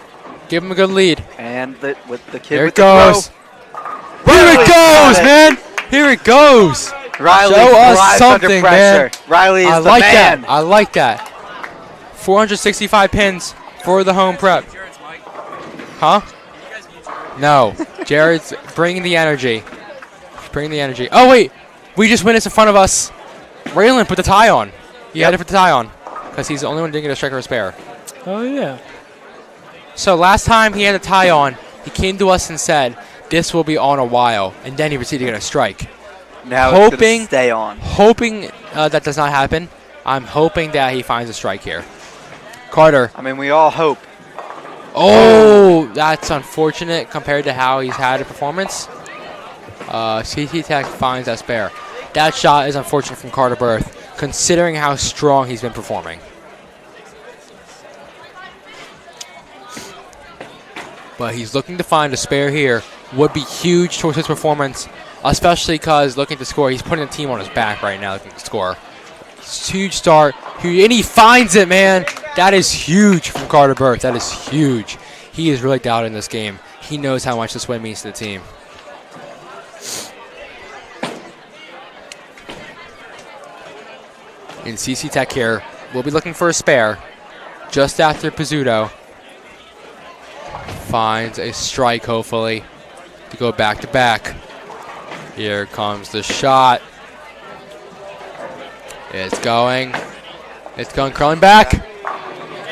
[SPEAKER 1] Give him a good lead.
[SPEAKER 5] And with the kid
[SPEAKER 1] Here
[SPEAKER 5] with
[SPEAKER 1] it goes.
[SPEAKER 5] the
[SPEAKER 1] Here it
[SPEAKER 5] Riley's
[SPEAKER 1] goes,
[SPEAKER 5] got it.
[SPEAKER 1] man. Here it goes.
[SPEAKER 5] throw. Riley
[SPEAKER 1] Show us
[SPEAKER 5] thrives under
[SPEAKER 1] something,
[SPEAKER 5] pressure.
[SPEAKER 1] man.
[SPEAKER 5] Riley is
[SPEAKER 1] I
[SPEAKER 5] the
[SPEAKER 1] like
[SPEAKER 5] man.
[SPEAKER 1] that. I like that. 465 pins for the home prep. Huh? No. Jared's bringing the energy. Bringing the energy. Oh, wait. We just witnessed in front of us. Raylan put the tie on. He had to put the tie on because he's the only one who didn't get a strike or a spare.
[SPEAKER 2] Oh, yeah.
[SPEAKER 1] So last time he had a tie on, he came to us and said, this will be on a while. And then he proceeded to get a strike.
[SPEAKER 5] Now it's
[SPEAKER 1] Hoping-
[SPEAKER 5] gonna stay on.
[SPEAKER 1] Hoping that does not happen. I'm hoping that he finds a strike here. Carter.
[SPEAKER 5] I mean, we all hope.
[SPEAKER 1] Oh, that's unfortunate compared to how he's had a performance. CT Tech finds that spare. That shot is unfortunate from Carter Berth, considering how strong he's been performing. But he's looking to find a spare here. Would be huge towards his performance, especially because looking to score, he's putting the team on his back right now looking to score. Huge start, and he finds it, man. That is huge from Carter Berth. That is huge. He is really down in this game. He knows how much this win means to the team. In CC Tech here, we'll be looking for a spare just after Pizzuto finds a strike, hopefully, to go back to back. Here comes the shot. It's going. It's going, crawling back.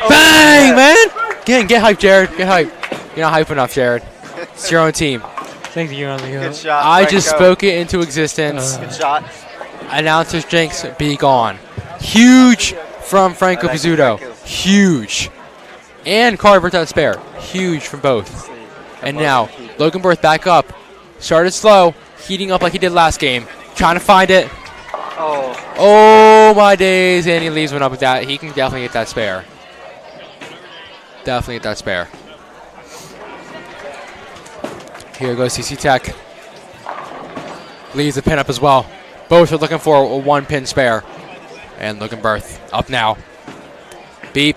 [SPEAKER 1] Bang, man! Get hyped, Jared. Get hyped. You're not hype enough, Jared. It's your own team.
[SPEAKER 2] Thank you, on the
[SPEAKER 5] Good shot.
[SPEAKER 1] I just
[SPEAKER 5] Franco.
[SPEAKER 1] spoke it into existence.
[SPEAKER 5] Good shot.
[SPEAKER 1] Announcer's jinx, be gone. Huge from Franco
[SPEAKER 5] Franco.
[SPEAKER 1] Pizzuto. Huge. And Carter that spare. Huge from both. And now, Logan Berth back up. Started slow, heating up like he did last game. Trying to find it.
[SPEAKER 5] Oh,
[SPEAKER 1] Oh, my days. And he leaves one up with that. He can definitely get that spare. Definitely get that spare. Here goes CC Tech. Leaves the pin up as well. Both are looking for a one-pin spare. And Logan Berth up now. Beep.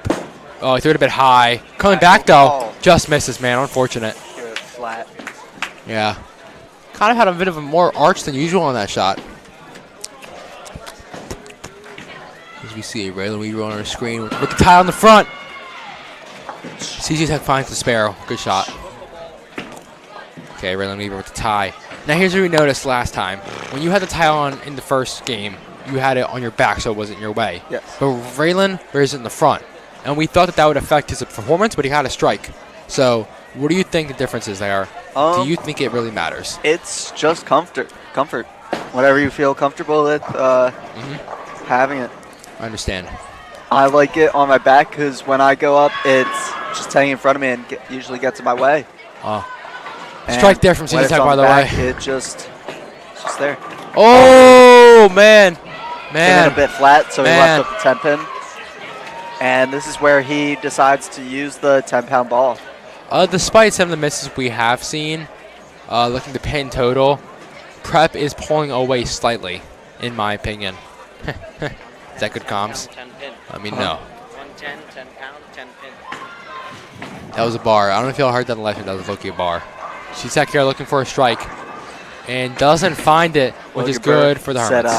[SPEAKER 1] Oh, he threw it a bit high. Coming back, though. Just misses, man. Unfortunate.
[SPEAKER 5] good flat.
[SPEAKER 1] Yeah. Kind of had a bit of a more arch than usual on that shot. As we see a Raylan Weaver on our screen with the tie on the front. CC Tech finds the spare. Good shot. Okay, Raylan Weaver with the tie. Now here's what we noticed last time. When you had the tie on in the first game, you had it on your back so it wasn't in your way.
[SPEAKER 5] Yes.
[SPEAKER 1] But Raylan wears it in the front. And we thought that that would affect his performance, but he had a strike. So what do you think the difference is there? Do you think it really matters?
[SPEAKER 5] It's just comfort. Whatever you feel comfortable with having it.
[SPEAKER 1] I understand.
[SPEAKER 5] I like it on my back because when I go up, it's just hanging in front of me and usually gets in my way.
[SPEAKER 1] Oh.
[SPEAKER 5] And
[SPEAKER 1] Strike there from
[SPEAKER 5] when
[SPEAKER 1] CC
[SPEAKER 5] it's
[SPEAKER 1] Tech,
[SPEAKER 5] on
[SPEAKER 1] by the
[SPEAKER 5] back,
[SPEAKER 1] way.
[SPEAKER 5] it's just there.
[SPEAKER 1] Oh, man.
[SPEAKER 5] Came in
[SPEAKER 1] Man.
[SPEAKER 5] a bit flat, so
[SPEAKER 1] Man.
[SPEAKER 5] he left up the 10 pin. And this is where he decides to use the 10-pound ball.
[SPEAKER 1] Despite some of the misses we have seen, looking at the pin total, Prep is pulling away slightly, in my opinion. Is that good comms?
[SPEAKER 7] 10 pin.
[SPEAKER 1] I mean, no.
[SPEAKER 7] 110, 10 pound, 10 pin.
[SPEAKER 1] That was a bar. I don't know if y'all heard that on the left, that was low-key a bar. She's back here looking for a strike. And doesn't find it, which is good for the Hermits.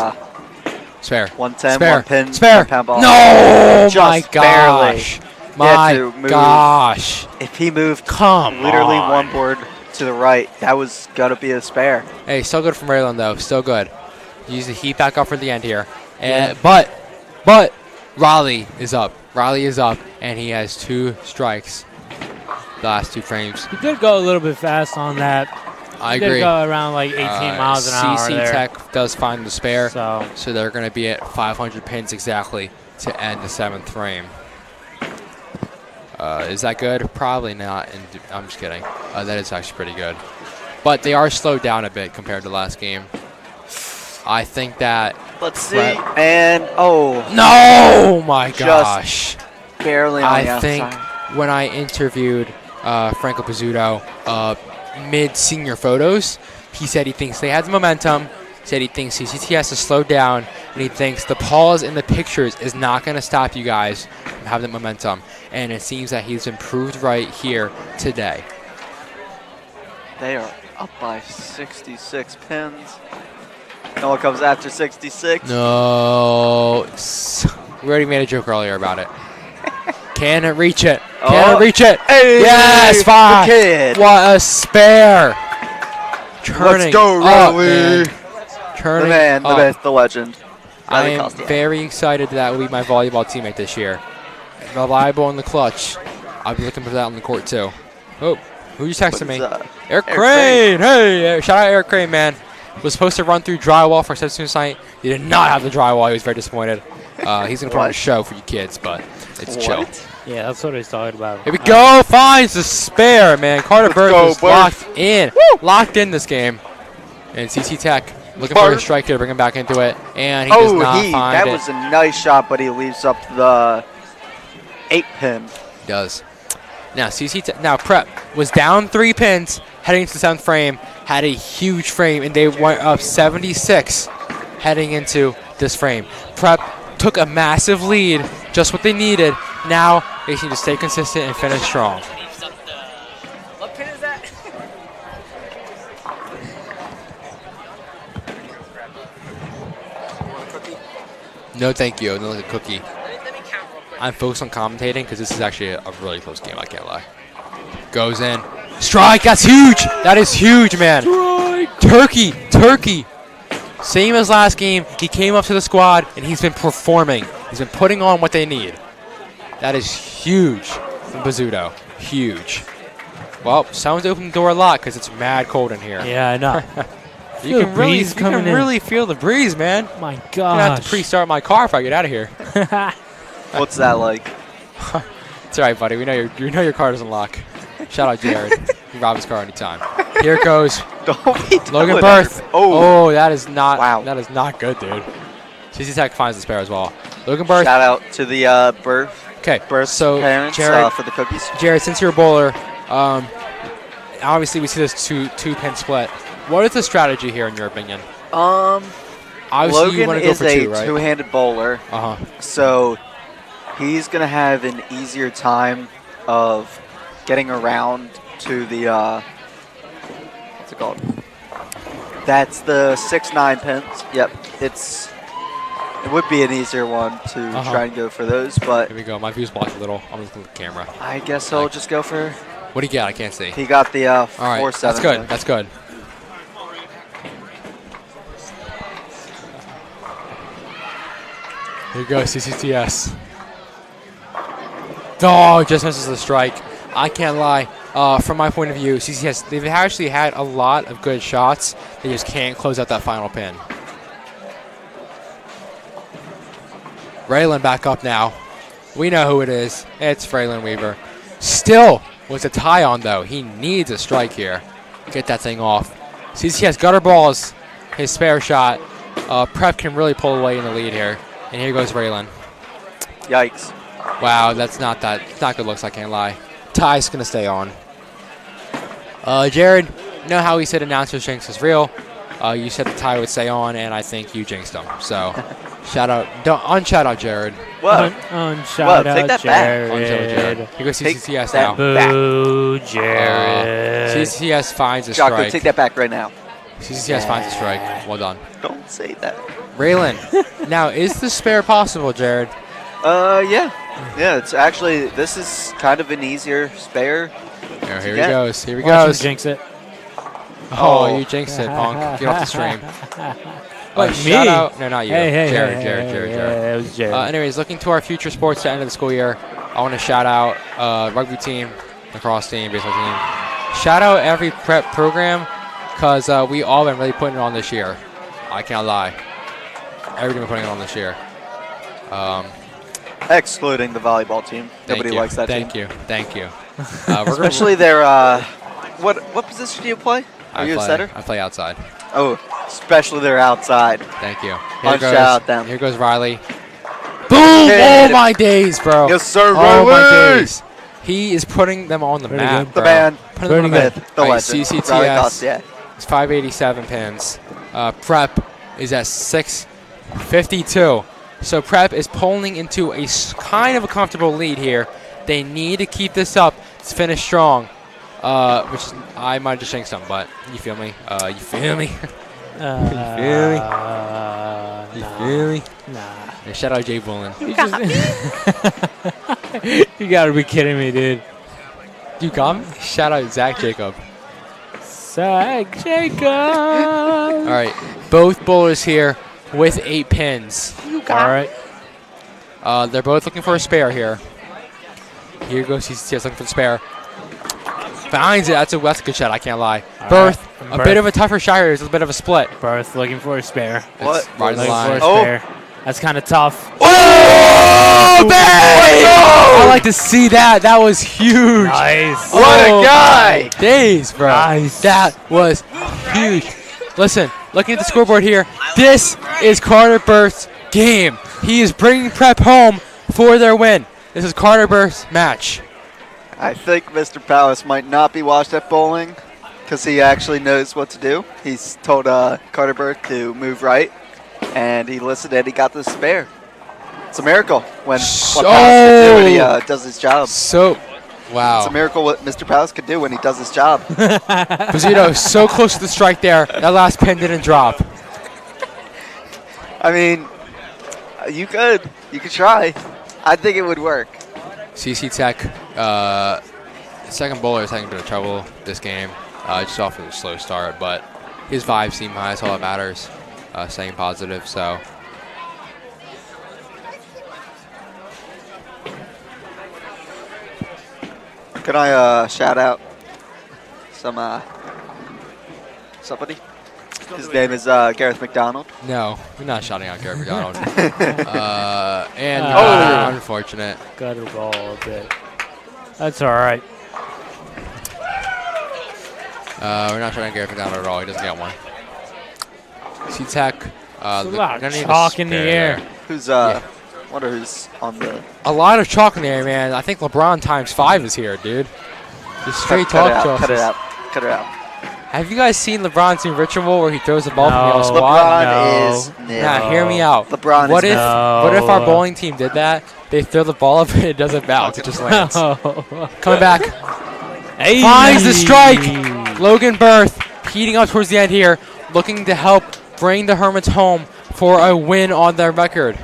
[SPEAKER 1] Spare.
[SPEAKER 5] 110,
[SPEAKER 1] Spare.
[SPEAKER 5] 1 pin,
[SPEAKER 1] Spare.
[SPEAKER 5] 1 pound ball.
[SPEAKER 1] No!
[SPEAKER 5] Just
[SPEAKER 1] My gosh. My
[SPEAKER 5] to move.
[SPEAKER 1] gosh.
[SPEAKER 5] If he moved
[SPEAKER 1] Come
[SPEAKER 5] literally
[SPEAKER 1] on.
[SPEAKER 5] one board to the right, that was going to be a spare.
[SPEAKER 1] Hey, still good from Raylan, though. Still good. Use the heat back up for the end here. And, but Raleigh is up. Raleigh is up, and he has 2 strikes. The last 2 frames.
[SPEAKER 2] He did go a little bit fast on that.
[SPEAKER 1] I
[SPEAKER 2] He
[SPEAKER 1] agree.
[SPEAKER 2] did go around like 18 miles an hour
[SPEAKER 1] CC
[SPEAKER 2] there.
[SPEAKER 1] Tech does find the spare,
[SPEAKER 2] So
[SPEAKER 1] so they're going to be at 500 pins exactly to end the 7th frame. Is that good? Probably not. And I'm just kidding. That is actually pretty good. But they are slowed down a bit compared to last game. I think that...
[SPEAKER 5] Let's see. And,
[SPEAKER 1] No! My gosh.
[SPEAKER 5] barely on the
[SPEAKER 1] I think
[SPEAKER 5] outside.
[SPEAKER 1] when I interviewed Franco Pizzuto mid-senior photos, he said he thinks they had the momentum, said he thinks CCT has to slow down, and he thinks the pause in the pictures is not going to stop you guys from having the momentum. And it seems that he's improved right here today.
[SPEAKER 5] They are up by 66 pins. No one comes after 66.
[SPEAKER 1] No. We already made a joke earlier about it. Can it reach it? Can it reach it?
[SPEAKER 5] Hey,
[SPEAKER 1] Yes,
[SPEAKER 5] the
[SPEAKER 1] 5.
[SPEAKER 5] kid.
[SPEAKER 1] What a spare. Turning
[SPEAKER 5] Let's go,
[SPEAKER 1] up,
[SPEAKER 5] Raleigh.
[SPEAKER 1] man.
[SPEAKER 5] The
[SPEAKER 1] Turning
[SPEAKER 5] man, the
[SPEAKER 1] up.
[SPEAKER 5] myth, the legend.
[SPEAKER 1] I
[SPEAKER 5] Riley
[SPEAKER 1] am
[SPEAKER 5] Costa.
[SPEAKER 1] very excited that will be my volleyball teammate this year. Reliable in the clutch. I'll be looking for that on the court too. Oh, who just texted me? Eric Crane. Hey, shout out Eric Crane, man. Was supposed to run through drywall for substance night. He did not have the drywall. He was very disappointed. He's gonna put on a show for you kids, but it's chill.
[SPEAKER 2] yeah, that's what he's talking about.
[SPEAKER 1] Here we go. Finds the spare, man. Carter Bird
[SPEAKER 5] go,
[SPEAKER 1] is
[SPEAKER 5] Bird.
[SPEAKER 1] locked in. Locked in this game. And CC Tech looking for a strike here to bring him back into it. And he does not find
[SPEAKER 5] that
[SPEAKER 1] it.
[SPEAKER 5] was a nice shot, but he leaves up the 8 pin.
[SPEAKER 1] He does. Now, now Prep was down 3 pins heading into the 7th frame. Had a huge frame, and they went up 76 heading into this frame. Prep took a massive lead, just what they needed. Now they need to stay consistent and finish strong.
[SPEAKER 7] What pin is that?
[SPEAKER 1] No, thank you. No, like a cookie. I'm focused on commentating because this is actually a really close game. I can't lie. Goes in. Strike. That's huge. That is huge, man. Strike. Turkey. Same as last game. He came up to the squad, and he's been performing. He's been putting on what they need. That is huge from Pizzuto. Huge. Well, someone's opened the door a lot because it's mad cold in here.
[SPEAKER 2] Yeah, I know.
[SPEAKER 1] You can really feel the breeze, man.
[SPEAKER 2] My
[SPEAKER 1] I'm gonna have to
[SPEAKER 2] gosh.
[SPEAKER 1] pre-start my car if I get out of here.
[SPEAKER 5] What's that like?
[SPEAKER 1] It's all right, buddy. We know your car doesn't lock. Shout out Jared. You can rob his car anytime. Here it goes.
[SPEAKER 5] Don't be
[SPEAKER 1] Logan
[SPEAKER 5] doing
[SPEAKER 1] Berth.
[SPEAKER 5] that. Oh,
[SPEAKER 1] that is not.
[SPEAKER 5] Wow.
[SPEAKER 1] That is not good, dude. CC Tech finds the spare as well. Logan Berth.
[SPEAKER 5] shout out to the
[SPEAKER 1] Okay.
[SPEAKER 5] Berth
[SPEAKER 1] So
[SPEAKER 5] parents
[SPEAKER 1] Jared,
[SPEAKER 5] for the cookies.
[SPEAKER 1] Jared, since you're a bowler, obviously we see this two pin split. What is the strategy here in your opinion? Obviously you
[SPEAKER 5] Logan
[SPEAKER 1] want to go
[SPEAKER 5] is
[SPEAKER 1] for 2, right?
[SPEAKER 5] two-handed bowler, so he's gonna have an easier time of getting around to the what's it called? That's the 6-9 pins. Yep, it would be an easier one to try and go for those, but
[SPEAKER 1] Here we go. My view's blocked a little. I'm looking at the camera.
[SPEAKER 5] I guess he'll just go for.
[SPEAKER 1] What do you get? I can't see.
[SPEAKER 5] He got the
[SPEAKER 1] All right.
[SPEAKER 5] 4-7.
[SPEAKER 1] That's good. That's good. Here goes CCTS. Oh, just misses the strike. I can't lie. From my point of view, CCTS, they've actually had a lot of good shots. They just can't close out that final pin. Raylan back up now. We know who it is. It's Raylan Weaver. Still with a tie on, though. He needs a strike here. Get that thing off. CCTS gutter balls. His spare shot. Prep can really pull away in the lead here. And here goes Raylan.
[SPEAKER 5] Yikes.
[SPEAKER 1] Wow, that's not good looks, I can't lie. Tie's going to stay on. Jared, you know how he said announcer jinx is real? You said the tie would stay on, and I think you jinxed him. So, shout out, unshout out Jared.
[SPEAKER 5] Whoa.
[SPEAKER 7] Shout
[SPEAKER 5] take
[SPEAKER 7] out
[SPEAKER 5] that back.
[SPEAKER 1] Unshout out
[SPEAKER 7] Jared.
[SPEAKER 1] Jared. Here goes
[SPEAKER 5] Take
[SPEAKER 1] CCTS
[SPEAKER 5] that
[SPEAKER 1] now.
[SPEAKER 2] Boo, Jared.
[SPEAKER 1] CCTS finds a
[SPEAKER 5] Jocko,
[SPEAKER 1] strike.
[SPEAKER 5] take that back right now.
[SPEAKER 1] CCTS finds a strike. Well done.
[SPEAKER 5] Don't say that.
[SPEAKER 1] Raylan, now is the spare possible, Jared?
[SPEAKER 5] Yeah. Yeah, it's actually, this is kind of an easier spare.
[SPEAKER 1] Here he
[SPEAKER 5] Yeah.
[SPEAKER 1] goes. Here he
[SPEAKER 2] Watch him
[SPEAKER 1] goes.
[SPEAKER 2] jinx it.
[SPEAKER 1] Oh, you jinxed it, punk. Get off the stream.
[SPEAKER 2] What, me?
[SPEAKER 1] Shout out. No, not you.
[SPEAKER 2] Hey,
[SPEAKER 1] Jared,
[SPEAKER 2] hey,
[SPEAKER 1] Jared,
[SPEAKER 2] hey,
[SPEAKER 1] Jared,
[SPEAKER 2] hey,
[SPEAKER 1] Jared.
[SPEAKER 2] it was Jared.
[SPEAKER 1] Anyways, looking to our future sports at the end of the school year, I want to shout out rugby team, lacrosse team, baseball team. Shout out every prep program because we all been really putting it on this year. I can't lie. Everything been putting it on this year.
[SPEAKER 5] Excluding the volleyball team.
[SPEAKER 1] Thank
[SPEAKER 5] Nobody
[SPEAKER 1] you.
[SPEAKER 5] likes that
[SPEAKER 1] Thank
[SPEAKER 5] team.
[SPEAKER 1] you. Thank you. We're
[SPEAKER 5] Especially their, what position do you play? Are you a setter?
[SPEAKER 1] I play outside.
[SPEAKER 5] Oh, especially their outside.
[SPEAKER 1] Thank you.
[SPEAKER 5] Shout out them.
[SPEAKER 1] Here goes Riley. Boom!
[SPEAKER 5] Hit
[SPEAKER 1] Oh
[SPEAKER 5] it.
[SPEAKER 1] my days, bro.
[SPEAKER 5] Yes, sir,
[SPEAKER 1] Oh my
[SPEAKER 5] Riley.
[SPEAKER 1] days. He is putting them on the
[SPEAKER 2] Pretty
[SPEAKER 1] map,
[SPEAKER 2] good.
[SPEAKER 5] The
[SPEAKER 1] bro.
[SPEAKER 5] man.
[SPEAKER 1] Putting them on the map.
[SPEAKER 5] The
[SPEAKER 1] All right,
[SPEAKER 5] legend.
[SPEAKER 1] CCTS.
[SPEAKER 5] Riley Costier.
[SPEAKER 1] It's 587 pins. Prep is at 652. So Prep is pulling into a kind of a comfortable lead here. They need to keep this up to finish strong. Which is, I might just jinx them, but you feel me? You feel me? You feel me?
[SPEAKER 2] Nah.
[SPEAKER 1] And shout out Jay Bullen.
[SPEAKER 2] You gotta be kidding me, dude.
[SPEAKER 1] You got me? Shout out Zach Jacob.
[SPEAKER 2] Zach Jacob.
[SPEAKER 1] All right, both bowlers here with 8 pins.
[SPEAKER 2] All right.
[SPEAKER 1] They're both looking for a spare here. Here goes CCTS looking for the spare. Finds it. That's a good shot. I can't lie.
[SPEAKER 2] All
[SPEAKER 1] Birth,
[SPEAKER 2] right.
[SPEAKER 1] a
[SPEAKER 2] Birth.
[SPEAKER 1] bit of a tougher shot here. It's a bit of a split.
[SPEAKER 2] Birth looking for a spare.
[SPEAKER 5] What?
[SPEAKER 1] It's right in the
[SPEAKER 2] Looking for a
[SPEAKER 1] line.
[SPEAKER 5] Oh.
[SPEAKER 2] spare. That's kind of tough.
[SPEAKER 1] Oh, babe! I like to see that. That was huge.
[SPEAKER 2] Nice.
[SPEAKER 5] What a guy!
[SPEAKER 1] Days, bro.
[SPEAKER 2] Nice.
[SPEAKER 1] That was huge. Listen, looking at the scoreboard here, this is Carter Birth's game. He is bringing Prep home for their win. This is Carter Birth's match.
[SPEAKER 5] I think Mr. Palace might not be washed at bowling because he actually knows what to do. He's told Carter Bird to move right, and he listened and he got the spare. It's a miracle when what Palace can do when he does his job.
[SPEAKER 1] So, wow.
[SPEAKER 5] It's a miracle what Mr. Palace can do when he does his job.
[SPEAKER 1] Pizzuto so close to the strike there. That last pin didn't drop.
[SPEAKER 5] I mean, you could try. I think it would work.
[SPEAKER 1] CC Tech, second bowler is having a bit of trouble this game. Just off of a slow start, but his vibes seem high. That's all that matters. Staying positive, so.
[SPEAKER 5] Can I shout out somebody? His name is Gareth McDonald.
[SPEAKER 1] No, we're not shouting out Gary McDonald. Unfortunate.
[SPEAKER 2] Gutter ball a bit. That's all right.
[SPEAKER 1] We're not shouting out Gary McDonald at all. He doesn't get one. C-Tech.
[SPEAKER 2] There's a lot of chalk in the air.
[SPEAKER 5] Who's wonder who's on the
[SPEAKER 1] A lot of chalk in the air, man. I think LeBron × 5 is here, dude. Just straight
[SPEAKER 5] cut
[SPEAKER 1] talk.
[SPEAKER 5] it out. Cut it out.
[SPEAKER 1] Have you guys seen LeBron's new ritual where he throws the ball from the
[SPEAKER 2] No.
[SPEAKER 1] yellow squad?
[SPEAKER 5] LeBron is
[SPEAKER 1] Nah, hear me out.
[SPEAKER 5] LeBron
[SPEAKER 1] What
[SPEAKER 5] is
[SPEAKER 1] if
[SPEAKER 2] No.
[SPEAKER 1] what if our bowling team did that? They throw the ball up and it doesn't bounce. It just lands. Coming back.
[SPEAKER 2] Hey.
[SPEAKER 1] Finds the strike. Logan Birth heating up towards the end here, looking to help bring the Hermits home for a win on their record.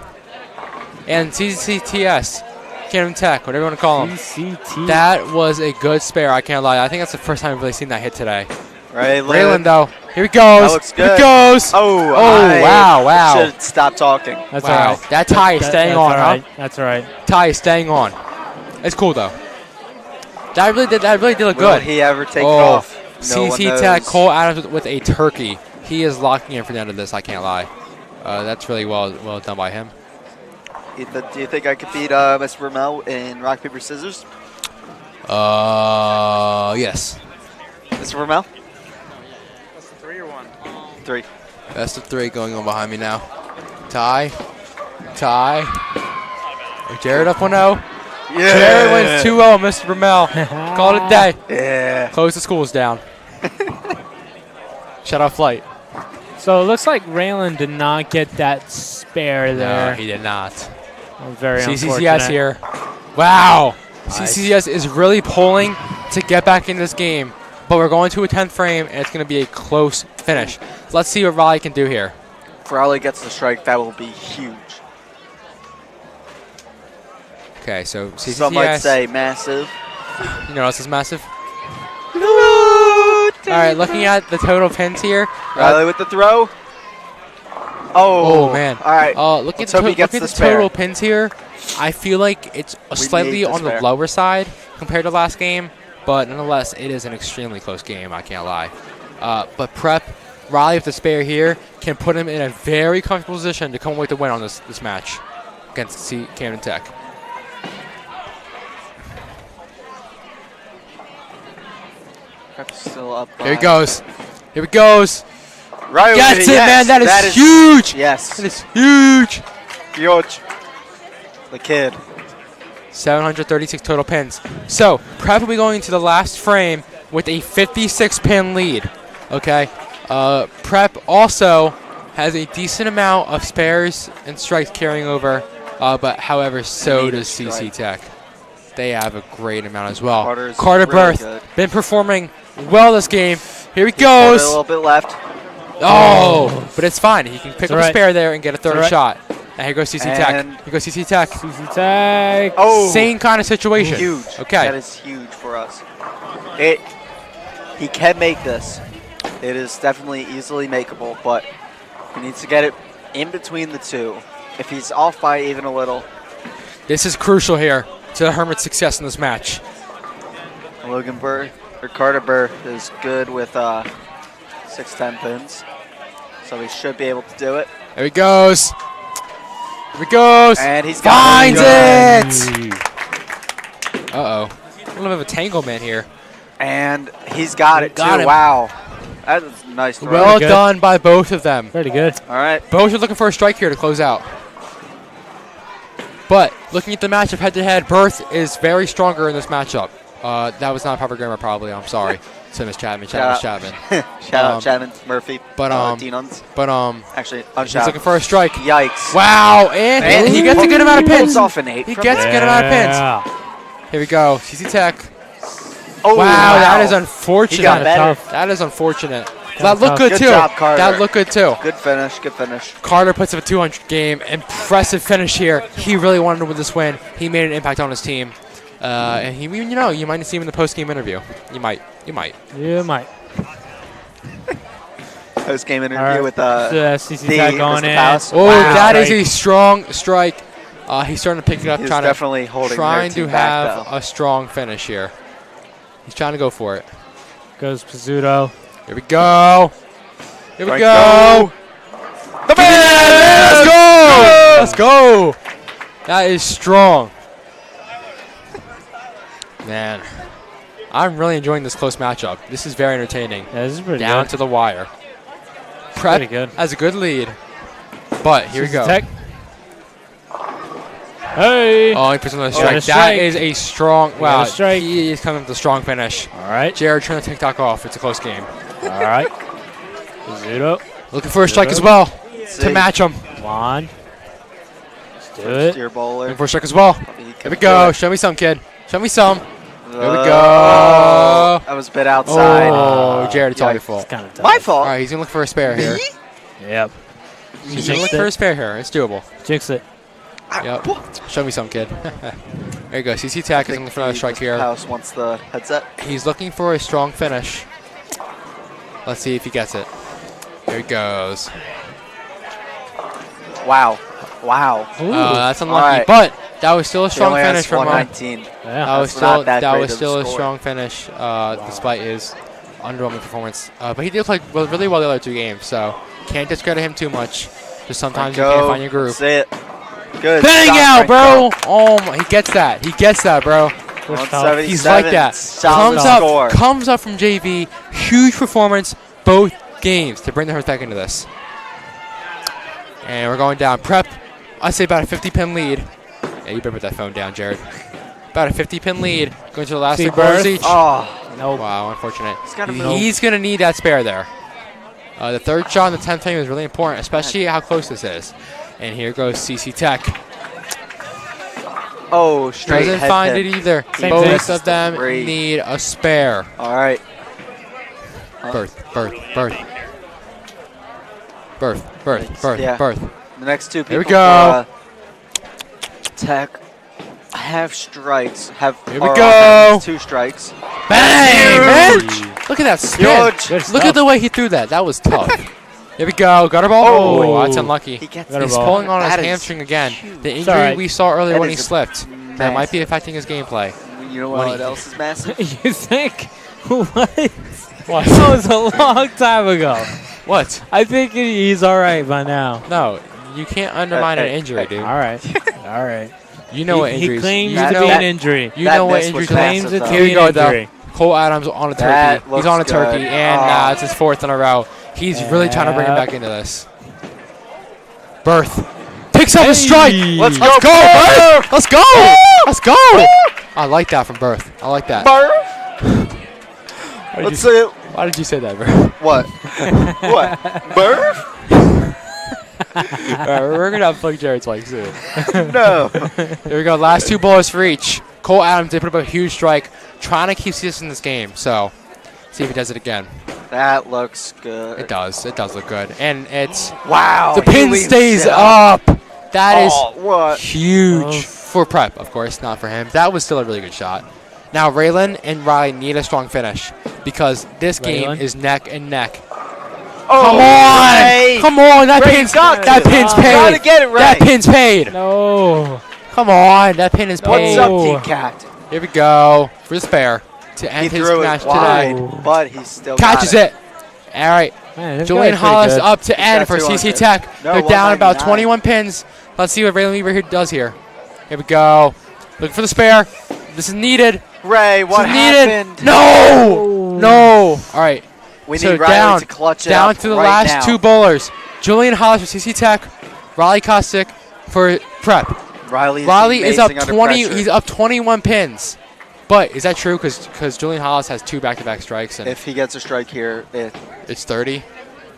[SPEAKER 1] And CCTS, Canton Tech, whatever you want to call them.
[SPEAKER 2] CCT.
[SPEAKER 1] That was a good spare, I can't lie. I think that's the first time I've really seen that hit today.
[SPEAKER 5] Raylan.
[SPEAKER 1] Though. Here it goes.
[SPEAKER 5] That looks
[SPEAKER 1] Here
[SPEAKER 5] good.
[SPEAKER 1] it goes.
[SPEAKER 5] Oh,
[SPEAKER 1] wow.
[SPEAKER 5] Should stop talking.
[SPEAKER 2] That's
[SPEAKER 1] Wow.
[SPEAKER 2] all right.
[SPEAKER 1] That tie is staying on,
[SPEAKER 2] all
[SPEAKER 1] huh?
[SPEAKER 2] right. That's all right.
[SPEAKER 1] Tie is staying on. It's cool, though. That really did look
[SPEAKER 5] Will
[SPEAKER 1] good.
[SPEAKER 5] he ever take it off? No one
[SPEAKER 1] CC
[SPEAKER 5] knows.
[SPEAKER 1] Tech, Cole Adams with a turkey. He is locking in for the end of this, I can't lie. That's really well done by him.
[SPEAKER 5] Do you think I could beat Mr. Rommel in rock, paper, scissors?
[SPEAKER 1] Yes.
[SPEAKER 5] Mr. Rommel? That's the 3 or 1? 3.
[SPEAKER 1] Best of 3 going on behind me now. Tie. Jared up 1-0.
[SPEAKER 5] Yeah.
[SPEAKER 1] Jared wins 2-0, Mr. Rommel. Call it a day.
[SPEAKER 5] Yeah.
[SPEAKER 1] Close the schools down. Shut off flight.
[SPEAKER 2] So it looks like Raylan did not get that spare there.
[SPEAKER 1] No, he did not.
[SPEAKER 2] Very
[SPEAKER 1] CCCS
[SPEAKER 2] unfortunate.
[SPEAKER 1] here. Wow.
[SPEAKER 2] Nice.
[SPEAKER 1] CCCS is really pulling to get back into this game. But we're going to a 10th frame, and it's going to be a close finish. Let's see what Raleigh can do here.
[SPEAKER 5] If Raleigh gets the strike, that will be huge.
[SPEAKER 1] Okay, so CCCS.
[SPEAKER 5] Some might say massive.
[SPEAKER 1] You know what else is massive? All right, looking at the total pins here.
[SPEAKER 5] Riley with the throw.
[SPEAKER 1] Oh, man.
[SPEAKER 5] All right.
[SPEAKER 1] Look at
[SPEAKER 5] Let's
[SPEAKER 1] the,
[SPEAKER 5] hope he
[SPEAKER 1] look
[SPEAKER 5] gets
[SPEAKER 1] at
[SPEAKER 5] the
[SPEAKER 1] the
[SPEAKER 5] spare.
[SPEAKER 1] total pins here. I feel like it's slightly
[SPEAKER 5] need the
[SPEAKER 1] on the
[SPEAKER 5] spare.
[SPEAKER 1] lower side compared to last game, but nonetheless, it is an extremely close game. I can't lie. But Prep, Raleigh with the spare here, can put him in a very comfortable position to come away with the win on this match against Camden Tech.
[SPEAKER 5] Prep's still up.
[SPEAKER 1] Here he goes. Here he goes.
[SPEAKER 5] Riley,
[SPEAKER 1] Gets it,
[SPEAKER 5] yes,
[SPEAKER 1] man. That is huge.
[SPEAKER 5] Yes.
[SPEAKER 1] That is huge.
[SPEAKER 5] Huge. The kid.
[SPEAKER 1] 736 total pins. So, Prep will be going to the last frame with a 56-pin lead. Okay. Prep also has a decent amount of spares and strikes carrying over, but however, so
[SPEAKER 5] need a
[SPEAKER 1] does CC
[SPEAKER 5] strike.
[SPEAKER 1] Tech. They have a great amount as well.
[SPEAKER 5] Carter's
[SPEAKER 1] Carter
[SPEAKER 5] really
[SPEAKER 1] Berth
[SPEAKER 5] good.
[SPEAKER 1] been performing well this game. Here he
[SPEAKER 5] He's got
[SPEAKER 1] goes.
[SPEAKER 5] a little bit left.
[SPEAKER 1] Oh, but it's fine. He can pick up a
[SPEAKER 2] alright.
[SPEAKER 1] spare there and get a third
[SPEAKER 2] alright.
[SPEAKER 1] shot. And here goes CC Tech.
[SPEAKER 5] And-
[SPEAKER 1] Here goes CC Tech.
[SPEAKER 2] CC Tech.
[SPEAKER 5] Oh,
[SPEAKER 1] Same kind of situation.
[SPEAKER 5] huge.
[SPEAKER 1] Okay.
[SPEAKER 5] That is huge for us. He can make this. It is definitely easily makeable, but he needs to get it in between the two. If he's off by even a little,
[SPEAKER 1] This is crucial here to the Hermits' success in this match.
[SPEAKER 5] Logan Burr or Carter Burr is good with 6-10 pins, so he should be able to do it.
[SPEAKER 1] There he goes. Here he goes.
[SPEAKER 5] And he's got
[SPEAKER 1] Finds
[SPEAKER 5] it.
[SPEAKER 1] it. Uh-oh. A little bit of a tanglement here.
[SPEAKER 5] And he's got it
[SPEAKER 1] Got
[SPEAKER 5] too.
[SPEAKER 1] him.
[SPEAKER 5] Wow, that is a nice throw.
[SPEAKER 1] Well
[SPEAKER 2] good.
[SPEAKER 1] done by both of them.
[SPEAKER 2] Pretty good.
[SPEAKER 5] All right.
[SPEAKER 1] Both are looking for a strike here to close out. But looking at the matchup head-to-head, Berth is very stronger in this matchup. That was not proper grammar, probably. I'm sorry. So Miss Chapman.
[SPEAKER 5] Shout
[SPEAKER 1] Chapman.
[SPEAKER 5] Shout out Chapman, Murphy,
[SPEAKER 1] but,
[SPEAKER 5] Deanuns.
[SPEAKER 1] But
[SPEAKER 5] Actually,
[SPEAKER 1] he's looking for a strike.
[SPEAKER 5] Yikes.
[SPEAKER 1] Wow, and he gets a good amount of
[SPEAKER 5] He
[SPEAKER 1] pins.
[SPEAKER 5] pulls off an 8
[SPEAKER 1] He
[SPEAKER 5] from
[SPEAKER 1] gets a
[SPEAKER 5] there.
[SPEAKER 1] good amount of pins.
[SPEAKER 2] Yeah.
[SPEAKER 1] Here we go. CC Tech.
[SPEAKER 5] Oh,
[SPEAKER 1] Wow, that is unfortunate.
[SPEAKER 5] He got better.
[SPEAKER 2] Tough.
[SPEAKER 1] That is unfortunate. That looked
[SPEAKER 2] tough.
[SPEAKER 1] good
[SPEAKER 5] Good
[SPEAKER 1] too.
[SPEAKER 5] job, Carter.
[SPEAKER 1] That looked good too.
[SPEAKER 5] Good finish, good finish.
[SPEAKER 1] Carter puts up a 200 game. Impressive finish here. He really wanted to win this win. He made an impact on his team. And he, you know, you might see him in the post-game interview. You might.
[SPEAKER 2] You might.
[SPEAKER 5] Post-game interview
[SPEAKER 2] All right.
[SPEAKER 5] with
[SPEAKER 2] CC Tech going
[SPEAKER 5] Mr.
[SPEAKER 2] in.
[SPEAKER 5] Palace.
[SPEAKER 1] Oh,
[SPEAKER 5] Wow.
[SPEAKER 1] that is
[SPEAKER 2] Strike.
[SPEAKER 1] a strong strike. He's starting to pick it up,
[SPEAKER 5] He's
[SPEAKER 1] trying
[SPEAKER 5] definitely holding
[SPEAKER 1] trying
[SPEAKER 5] their
[SPEAKER 1] to
[SPEAKER 5] team back,
[SPEAKER 1] have
[SPEAKER 5] though.
[SPEAKER 1] a strong finish here. He's trying to go for it.
[SPEAKER 2] Goes Pizzuto.
[SPEAKER 1] Here we go. Here we
[SPEAKER 5] Right,
[SPEAKER 1] go.
[SPEAKER 5] The man!
[SPEAKER 1] Let's go. Let's go. That is strong. Man, I'm really enjoying this close matchup. This is very entertaining.
[SPEAKER 2] Yeah, this is pretty
[SPEAKER 1] Down
[SPEAKER 2] good.
[SPEAKER 1] to the wire.
[SPEAKER 2] Pretty
[SPEAKER 1] Prep
[SPEAKER 2] good.
[SPEAKER 1] has a good lead. But here we
[SPEAKER 2] CC
[SPEAKER 1] go.
[SPEAKER 2] Tech. Hey.
[SPEAKER 1] Oh, he puts another
[SPEAKER 2] Oh,
[SPEAKER 1] strike.
[SPEAKER 2] and a
[SPEAKER 1] That
[SPEAKER 2] strike.
[SPEAKER 1] is a strong.
[SPEAKER 2] got
[SPEAKER 1] Wow,
[SPEAKER 2] a strike.
[SPEAKER 1] he is coming with a strong finish.
[SPEAKER 2] All right.
[SPEAKER 1] Jared trying to take TikTok off. It's a close game.
[SPEAKER 2] All right. Pizzuto.
[SPEAKER 1] Looking for a strike as well
[SPEAKER 5] See.
[SPEAKER 1] to match him.
[SPEAKER 2] Come on. Let's do
[SPEAKER 5] First
[SPEAKER 2] it.
[SPEAKER 5] year bowler.
[SPEAKER 1] Looking for a strike as well.
[SPEAKER 5] He
[SPEAKER 1] Here
[SPEAKER 5] can
[SPEAKER 1] we
[SPEAKER 5] do
[SPEAKER 1] go.
[SPEAKER 5] it.
[SPEAKER 1] Show me some, kid. Show me some. Here we
[SPEAKER 5] Oh,
[SPEAKER 1] go.
[SPEAKER 5] that was a bit outside.
[SPEAKER 1] Oh, Jared, it's all your
[SPEAKER 5] Yikes.
[SPEAKER 1] fault.
[SPEAKER 2] Kind of tough.
[SPEAKER 5] My fault.
[SPEAKER 1] All right, he's going to look for a spare here.
[SPEAKER 2] Yep.
[SPEAKER 1] He's going to
[SPEAKER 2] Jinx
[SPEAKER 1] look for a
[SPEAKER 2] it.
[SPEAKER 1] spare here. It's doable.
[SPEAKER 2] Jinx it.
[SPEAKER 1] Yep. Show me some, kid. There you go. CC Tech is looking for another strike here.
[SPEAKER 5] House wants the headset.
[SPEAKER 1] He's looking for a strong finish. Let's see if he gets it. Here he goes.
[SPEAKER 5] Wow. Wow.
[SPEAKER 1] That's unlucky,
[SPEAKER 5] All right.
[SPEAKER 1] but that was still a
[SPEAKER 5] He
[SPEAKER 1] strong
[SPEAKER 5] only has
[SPEAKER 1] finish from him.
[SPEAKER 5] 119.
[SPEAKER 2] Yeah.
[SPEAKER 1] That was
[SPEAKER 5] That's not
[SPEAKER 1] still
[SPEAKER 5] that
[SPEAKER 1] that
[SPEAKER 5] great
[SPEAKER 1] was
[SPEAKER 5] of a
[SPEAKER 1] still a
[SPEAKER 5] score.
[SPEAKER 1] strong finish, despite his underwhelming performance. But he did play really well the other two games, so can't discredit him too much. Just sometimes you can't find your groove.
[SPEAKER 5] That's it. Good.
[SPEAKER 1] Bang
[SPEAKER 5] Stop,
[SPEAKER 1] out, bro!
[SPEAKER 5] Franco.
[SPEAKER 1] Oh my, he gets that. He gets that, bro.
[SPEAKER 5] 177.
[SPEAKER 1] He's like that.
[SPEAKER 5] Solid score.
[SPEAKER 1] Comes up from JV. Huge performance both games to bring the Hertz back into this. And we're going down. Prep, I'd say about a 50-pin lead. Yeah, you better put that phone down, Jared. About a 50-pin lead. Going to the last
[SPEAKER 2] See
[SPEAKER 1] three quarters
[SPEAKER 2] Berth?
[SPEAKER 1] each.
[SPEAKER 5] Oh,
[SPEAKER 2] Nope.
[SPEAKER 1] Wow, unfortunate.
[SPEAKER 5] He's gotta move.
[SPEAKER 1] He's going to need that spare there. The third shot in the 10th frame is really important, especially how close this is. And here goes CC Tech.
[SPEAKER 5] Oh, straight
[SPEAKER 1] Doesn't
[SPEAKER 5] head
[SPEAKER 1] find
[SPEAKER 5] hit.
[SPEAKER 1] it either.
[SPEAKER 2] Same
[SPEAKER 1] Both
[SPEAKER 2] thing.
[SPEAKER 1] of them
[SPEAKER 5] Three.
[SPEAKER 1] need a spare.
[SPEAKER 5] All right.
[SPEAKER 1] Birth.
[SPEAKER 5] Yeah. The next two people
[SPEAKER 1] Here we
[SPEAKER 5] for,
[SPEAKER 1] go.
[SPEAKER 5] Tech have strikes. Have
[SPEAKER 1] Here we
[SPEAKER 5] our
[SPEAKER 1] go.
[SPEAKER 5] offense 2 strikes.
[SPEAKER 1] Bang, man! Look at that spin.
[SPEAKER 5] Huge.
[SPEAKER 1] Look at the way he threw that. That was tough. Here we go. Gutter ball. Oh, that's unlucky.
[SPEAKER 5] He gets
[SPEAKER 2] Gutter
[SPEAKER 1] He's
[SPEAKER 2] ball.
[SPEAKER 1] pulling on his
[SPEAKER 5] That is
[SPEAKER 1] hamstring again. The injury
[SPEAKER 2] alright.
[SPEAKER 1] we saw earlier
[SPEAKER 5] That
[SPEAKER 1] when he
[SPEAKER 5] is a
[SPEAKER 1] slipped. That might be affecting his gameplay.
[SPEAKER 5] You know
[SPEAKER 1] When
[SPEAKER 5] what
[SPEAKER 1] he-
[SPEAKER 5] else is massive?
[SPEAKER 2] You think? What?
[SPEAKER 1] What?
[SPEAKER 2] That was a long time ago.
[SPEAKER 1] What?
[SPEAKER 2] I think he's all right by now.
[SPEAKER 1] No, you can't undermine an
[SPEAKER 5] Hey,
[SPEAKER 1] injury, dude.
[SPEAKER 2] All right. All right.
[SPEAKER 1] You know what
[SPEAKER 2] He
[SPEAKER 1] injuries.
[SPEAKER 2] claims
[SPEAKER 1] You
[SPEAKER 2] to
[SPEAKER 1] know,
[SPEAKER 2] be an injury.
[SPEAKER 1] you
[SPEAKER 5] that
[SPEAKER 1] know what
[SPEAKER 5] miss
[SPEAKER 1] injuries.
[SPEAKER 5] was
[SPEAKER 2] Claims
[SPEAKER 5] massive,
[SPEAKER 2] it to
[SPEAKER 5] though.
[SPEAKER 1] Here
[SPEAKER 2] be
[SPEAKER 1] we
[SPEAKER 2] an
[SPEAKER 1] go, though.
[SPEAKER 2] injury.
[SPEAKER 1] Cole Adams on a
[SPEAKER 5] That
[SPEAKER 1] turkey. He's on a
[SPEAKER 5] looks
[SPEAKER 1] turkey,
[SPEAKER 5] good.
[SPEAKER 1] and
[SPEAKER 5] Oh.
[SPEAKER 1] it's his 4th in a row. He's really trying to bring him back into this. Birth. Picks up a strike.
[SPEAKER 5] Let's go,
[SPEAKER 1] Let's go,
[SPEAKER 5] Birth!
[SPEAKER 1] Birth. Let's go. Let's go. I like that from Birth. I like that.
[SPEAKER 5] Let's see it.
[SPEAKER 1] Why did you say that, Birth?
[SPEAKER 5] What? What? Burf?
[SPEAKER 1] All right, we're going to have Plug Jared's like soon.
[SPEAKER 5] No.
[SPEAKER 1] Here we go. Last 2 ballers for each. Cole Adams did put up a huge strike, trying to keep CS in this game. So, see if he does it again.
[SPEAKER 5] That looks good.
[SPEAKER 1] It does. It does look good. And it's
[SPEAKER 5] Wow.
[SPEAKER 1] the pin
[SPEAKER 5] he leaves
[SPEAKER 1] stays
[SPEAKER 5] it
[SPEAKER 1] up. That is
[SPEAKER 5] Oh, what?
[SPEAKER 1] huge for Prep, of course, not for him. That was still a really good shot. Now, Raylan and Riley need a strong finish because this game
[SPEAKER 2] Raylan?
[SPEAKER 1] is neck and neck.
[SPEAKER 5] Oh,
[SPEAKER 1] Come on!
[SPEAKER 5] Ray.
[SPEAKER 1] Come on! That
[SPEAKER 5] Ray,
[SPEAKER 1] pin's
[SPEAKER 5] you got
[SPEAKER 1] that
[SPEAKER 5] to.
[SPEAKER 1] pin's
[SPEAKER 5] You
[SPEAKER 1] paid.
[SPEAKER 5] gotta get it right.
[SPEAKER 1] That pin's paid.
[SPEAKER 2] No.
[SPEAKER 1] Come on! That pin is
[SPEAKER 5] What's
[SPEAKER 1] paid.
[SPEAKER 5] up,
[SPEAKER 2] Oh.
[SPEAKER 5] Team Cat?
[SPEAKER 1] Here we go for the spare to
[SPEAKER 5] He
[SPEAKER 1] end his
[SPEAKER 5] threw
[SPEAKER 1] match
[SPEAKER 5] it wide,
[SPEAKER 1] today.
[SPEAKER 5] but he still
[SPEAKER 1] Catches
[SPEAKER 5] got
[SPEAKER 1] it. All right.
[SPEAKER 2] Man, this
[SPEAKER 1] Julian
[SPEAKER 2] guy's pretty
[SPEAKER 1] Hollis
[SPEAKER 2] good.
[SPEAKER 1] up to end
[SPEAKER 5] got
[SPEAKER 1] for
[SPEAKER 5] 200.
[SPEAKER 1] CC Tech.
[SPEAKER 5] No,
[SPEAKER 1] They're down about
[SPEAKER 5] 199.
[SPEAKER 1] 21 pins. Let's see what Raylan Weaver here does here. Here we go. Looking for the spare. This is needed.
[SPEAKER 5] Ray, what
[SPEAKER 1] This is needed.
[SPEAKER 5] happened?
[SPEAKER 1] No! No! All right.
[SPEAKER 5] We
[SPEAKER 1] So
[SPEAKER 5] need Riley
[SPEAKER 1] down,
[SPEAKER 5] to clutch it
[SPEAKER 1] down
[SPEAKER 5] up
[SPEAKER 1] to the
[SPEAKER 5] right
[SPEAKER 1] last
[SPEAKER 5] now.
[SPEAKER 1] 2 bowlers. Julian Hollis for CC Tech. Riley Kostick for Prep. Riley is up
[SPEAKER 5] amazing under
[SPEAKER 1] 20.
[SPEAKER 5] pressure.
[SPEAKER 1] He's up 21 pins. But is that true? Because Julian Hollis has 2 back-to-back strikes and
[SPEAKER 5] If he gets a strike here,
[SPEAKER 1] it's 30.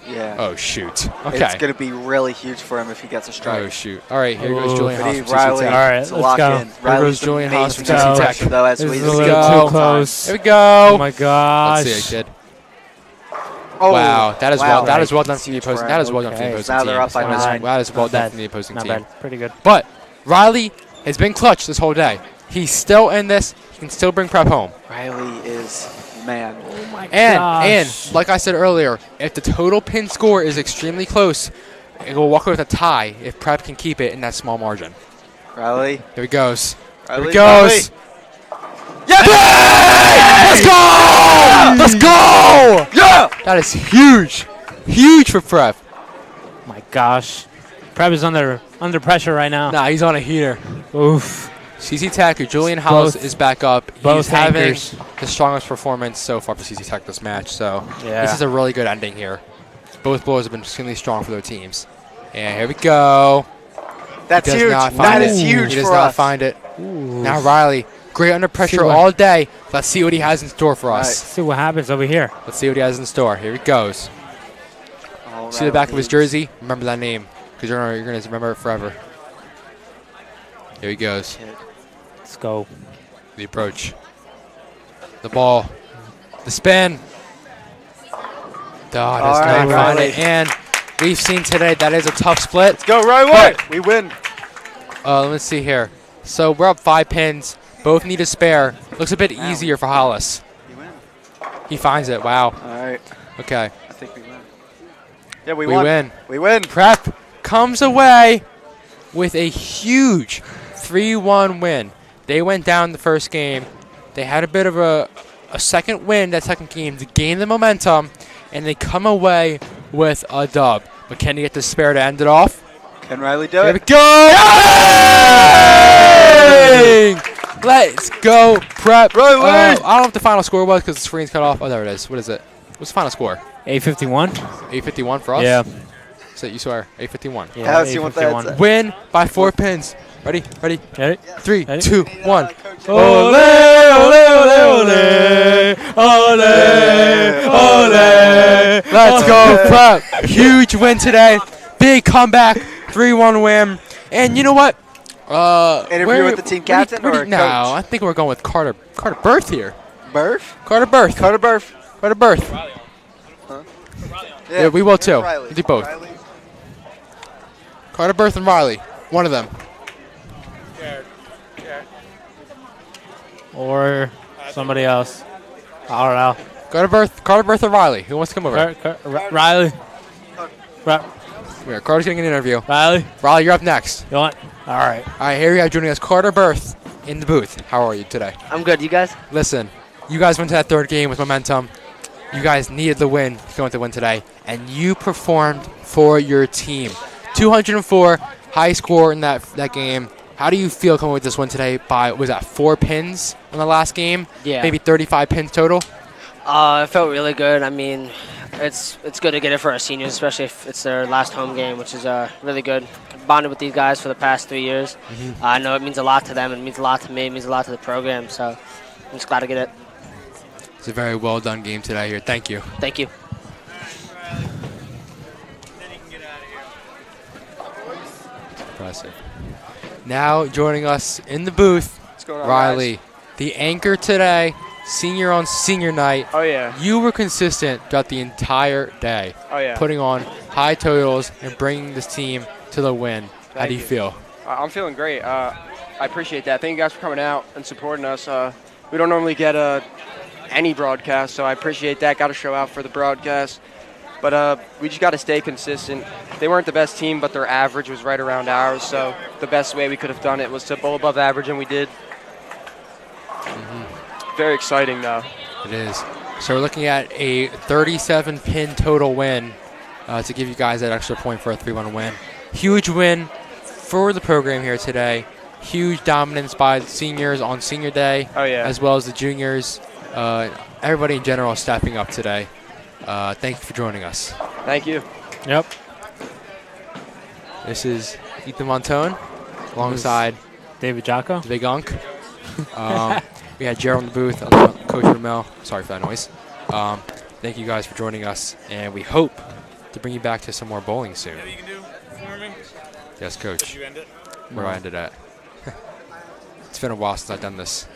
[SPEAKER 5] yeah.
[SPEAKER 1] Oh shoot.
[SPEAKER 5] It's
[SPEAKER 1] Okay.
[SPEAKER 5] going to be really huge for him if he gets a strike.
[SPEAKER 1] Oh shoot. All right. Here goes
[SPEAKER 2] Ooh.
[SPEAKER 1] Julian
[SPEAKER 5] We
[SPEAKER 1] Hollis
[SPEAKER 5] need
[SPEAKER 1] from CC
[SPEAKER 5] Riley
[SPEAKER 1] Tech.
[SPEAKER 2] All right,
[SPEAKER 5] to
[SPEAKER 2] let's
[SPEAKER 5] lock
[SPEAKER 2] go.
[SPEAKER 5] in. Riley's
[SPEAKER 1] goes Julian Hollis
[SPEAKER 5] amazing
[SPEAKER 1] from
[SPEAKER 5] under
[SPEAKER 2] CC Tech.
[SPEAKER 5] pressure, though, as
[SPEAKER 2] This
[SPEAKER 5] we
[SPEAKER 2] is a
[SPEAKER 1] Let's
[SPEAKER 2] little
[SPEAKER 1] go.
[SPEAKER 2] too
[SPEAKER 5] discussed.
[SPEAKER 2] close.
[SPEAKER 1] Here we go.
[SPEAKER 2] Oh my gosh.
[SPEAKER 1] Let's see, kid.
[SPEAKER 5] Oh,
[SPEAKER 1] Wow, that is
[SPEAKER 5] wow.
[SPEAKER 1] that is well done from the
[SPEAKER 5] Huge
[SPEAKER 1] opposing.
[SPEAKER 5] for
[SPEAKER 1] That
[SPEAKER 5] him.
[SPEAKER 1] is well done from the
[SPEAKER 2] Okay.
[SPEAKER 1] opposing
[SPEAKER 5] Now
[SPEAKER 1] team.
[SPEAKER 5] they're up by
[SPEAKER 1] That is-
[SPEAKER 5] 9.
[SPEAKER 1] That is well
[SPEAKER 2] Not
[SPEAKER 1] done
[SPEAKER 2] bad.
[SPEAKER 1] from the opposing
[SPEAKER 2] Not
[SPEAKER 1] team.
[SPEAKER 2] bad. Pretty good.
[SPEAKER 1] But Riley has been clutch this whole day. He's still in this. He can still bring Prep home.
[SPEAKER 5] Riley is, man.
[SPEAKER 2] Oh my
[SPEAKER 1] And like I said earlier, if the total pin score is extremely close, it will walk away with a tie if Prep can keep it in that small margin.
[SPEAKER 5] Riley.
[SPEAKER 1] Here he goes.
[SPEAKER 5] Riley.
[SPEAKER 1] Here he goes.
[SPEAKER 5] Yes!
[SPEAKER 1] Let's go! Let's go!
[SPEAKER 5] Yeah!
[SPEAKER 1] That is huge. Huge for Prep.
[SPEAKER 2] my gosh. Prep is under pressure right now.
[SPEAKER 1] Nah, he's on a heater.
[SPEAKER 2] Oof.
[SPEAKER 1] CC Tech, Julian Hollis
[SPEAKER 2] Both-
[SPEAKER 1] is back up.
[SPEAKER 2] both
[SPEAKER 1] He's having
[SPEAKER 2] anchors.
[SPEAKER 1] the strongest performance so far for CC Tech this match. So
[SPEAKER 2] Yeah.
[SPEAKER 1] this is a really good ending here. Both bowlers have been extremely strong for their teams. And here we go.
[SPEAKER 5] That's
[SPEAKER 1] He does
[SPEAKER 5] huge.
[SPEAKER 1] not find
[SPEAKER 5] That
[SPEAKER 1] it.
[SPEAKER 5] is huge
[SPEAKER 1] He does
[SPEAKER 5] for
[SPEAKER 1] not
[SPEAKER 5] us.
[SPEAKER 1] find it.
[SPEAKER 2] Ooh.
[SPEAKER 1] Now Riley, great under pressure
[SPEAKER 2] what-
[SPEAKER 1] all day. Let's see what he has in store for us.
[SPEAKER 2] See what happens over here.
[SPEAKER 1] Let's see what he has in store. Here he goes.
[SPEAKER 5] Oh,
[SPEAKER 1] See the back of his
[SPEAKER 5] Riley.
[SPEAKER 1] jersey? Remember that name, because you're gonna remember it forever. Here he goes.
[SPEAKER 2] Let's go.
[SPEAKER 1] The approach. The ball. The spin. Does
[SPEAKER 5] All
[SPEAKER 1] not
[SPEAKER 5] right,
[SPEAKER 1] find
[SPEAKER 5] Riley.
[SPEAKER 1] it. And we've seen today that is a tough split.
[SPEAKER 5] Go, Riley! We win.
[SPEAKER 1] Let's see here. So we're up 5 pins. Both need a spare. Looks a bit easier for Hollis.
[SPEAKER 5] We win.
[SPEAKER 1] He finds it. Wow.
[SPEAKER 5] All right.
[SPEAKER 1] Okay.
[SPEAKER 5] I think we win. Yeah, we
[SPEAKER 1] We
[SPEAKER 5] won.
[SPEAKER 1] win.
[SPEAKER 5] We win.
[SPEAKER 1] Prep comes away with a huge 3-1 win. They went down the first game. They had a bit of a second win that second game to gain the momentum, and they come away with a dub. But can he get the spare to end it off?
[SPEAKER 5] Can Riley do
[SPEAKER 1] Here we
[SPEAKER 5] it?
[SPEAKER 1] go! Bang! Let's go, Prep.
[SPEAKER 5] Riley!
[SPEAKER 1] I don't know what the final score was because the screen's cut off. Oh, there it is. What is it? What's the final score?
[SPEAKER 2] 851.
[SPEAKER 1] 851 for us?
[SPEAKER 2] Yeah.
[SPEAKER 1] So you swear, 851.
[SPEAKER 2] Yeah.
[SPEAKER 5] How's he want that?
[SPEAKER 2] 851.
[SPEAKER 1] Win by 4 pins. Ready? Ready?
[SPEAKER 2] Ready?
[SPEAKER 1] 3,
[SPEAKER 2] Ready?
[SPEAKER 1] 2, 1.
[SPEAKER 2] Ole, ole, ole, ole, ole, ole.
[SPEAKER 1] Let's go, Prep. Huge win today. Big comeback. 3-1 win. And you know what?
[SPEAKER 5] Interview with the team captain or
[SPEAKER 1] no,
[SPEAKER 5] coach?
[SPEAKER 1] I think we're going with Carter Berth here.
[SPEAKER 5] Burf?
[SPEAKER 1] Carter Berth.
[SPEAKER 5] Carter Burf.
[SPEAKER 1] Carter Berth.
[SPEAKER 5] Huh?
[SPEAKER 1] Yeah, we will too.
[SPEAKER 5] Riley.
[SPEAKER 1] We do both.
[SPEAKER 5] Riley.
[SPEAKER 1] Carter Berth and Riley. One of them.
[SPEAKER 2] Or somebody else. I don't know.
[SPEAKER 1] Carter Berth or Riley. Who wants to come over?
[SPEAKER 2] Riley.
[SPEAKER 1] Here, Carter's getting an interview.
[SPEAKER 2] Riley.
[SPEAKER 1] Riley, you're up next.
[SPEAKER 2] You want? All right.
[SPEAKER 1] All right, here we have joining us Carter Berth in the booth. How are you today?
[SPEAKER 8] I'm good. You guys?
[SPEAKER 1] Listen, you guys went to that third game with momentum. You guys needed the win if you want to win today, and you performed for your team. 204, high score in that game. How do you feel coming with this win today by, was that 4 pins in the last game?
[SPEAKER 8] Yeah.
[SPEAKER 1] Maybe 35 pins total?
[SPEAKER 8] It felt really good. I mean, it's good to get it for our seniors, especially if it's their last home game, which is really good. Bonded with these guys for the past 3 years. I know it means a lot to them. It means a lot to me. It means a lot to the program. So I'm just glad to get it.
[SPEAKER 1] It's a very well done game today here. Thank you.
[SPEAKER 8] Thank you.
[SPEAKER 1] Impressive. Now joining us in the booth, Riley, the anchor today, senior on senior night.
[SPEAKER 9] Oh, yeah.
[SPEAKER 1] You were consistent throughout the entire day.
[SPEAKER 9] Oh, yeah.
[SPEAKER 1] Putting on high totals and bringing this team to the win. How do you feel?
[SPEAKER 9] I'm feeling great. I appreciate that. Thank you guys for coming out and supporting us. We don't normally get any broadcast, so I appreciate that. Got to show out for the broadcast. But we just got to stay consistent. They weren't the best team, but their average was right around ours. So the best way we could have done it was to bowl above average, and we did. Very exciting, though.
[SPEAKER 1] It is. So we're looking at a 37-pin total win to give you guys that extra point for a 3-1 win. Huge win for the program here today. Huge dominance by the seniors on senior day.
[SPEAKER 9] Oh, yeah.
[SPEAKER 1] As well as the juniors. Everybody in general stepping up today. Thank you for joining us.
[SPEAKER 9] Thank you.
[SPEAKER 2] Yep.
[SPEAKER 1] This is Ethan Montone alongside
[SPEAKER 2] David Jocko.
[SPEAKER 1] the Big Unk. We had Gerald in the booth, Coach Ramel. Sorry for that noise. Thank you guys for joining us, and we hope to bring you back to some more bowling soon.
[SPEAKER 10] You can do for me?
[SPEAKER 1] Yes, Coach.
[SPEAKER 10] Did you end it?
[SPEAKER 1] Where I ended at. It's been a while since I've done this.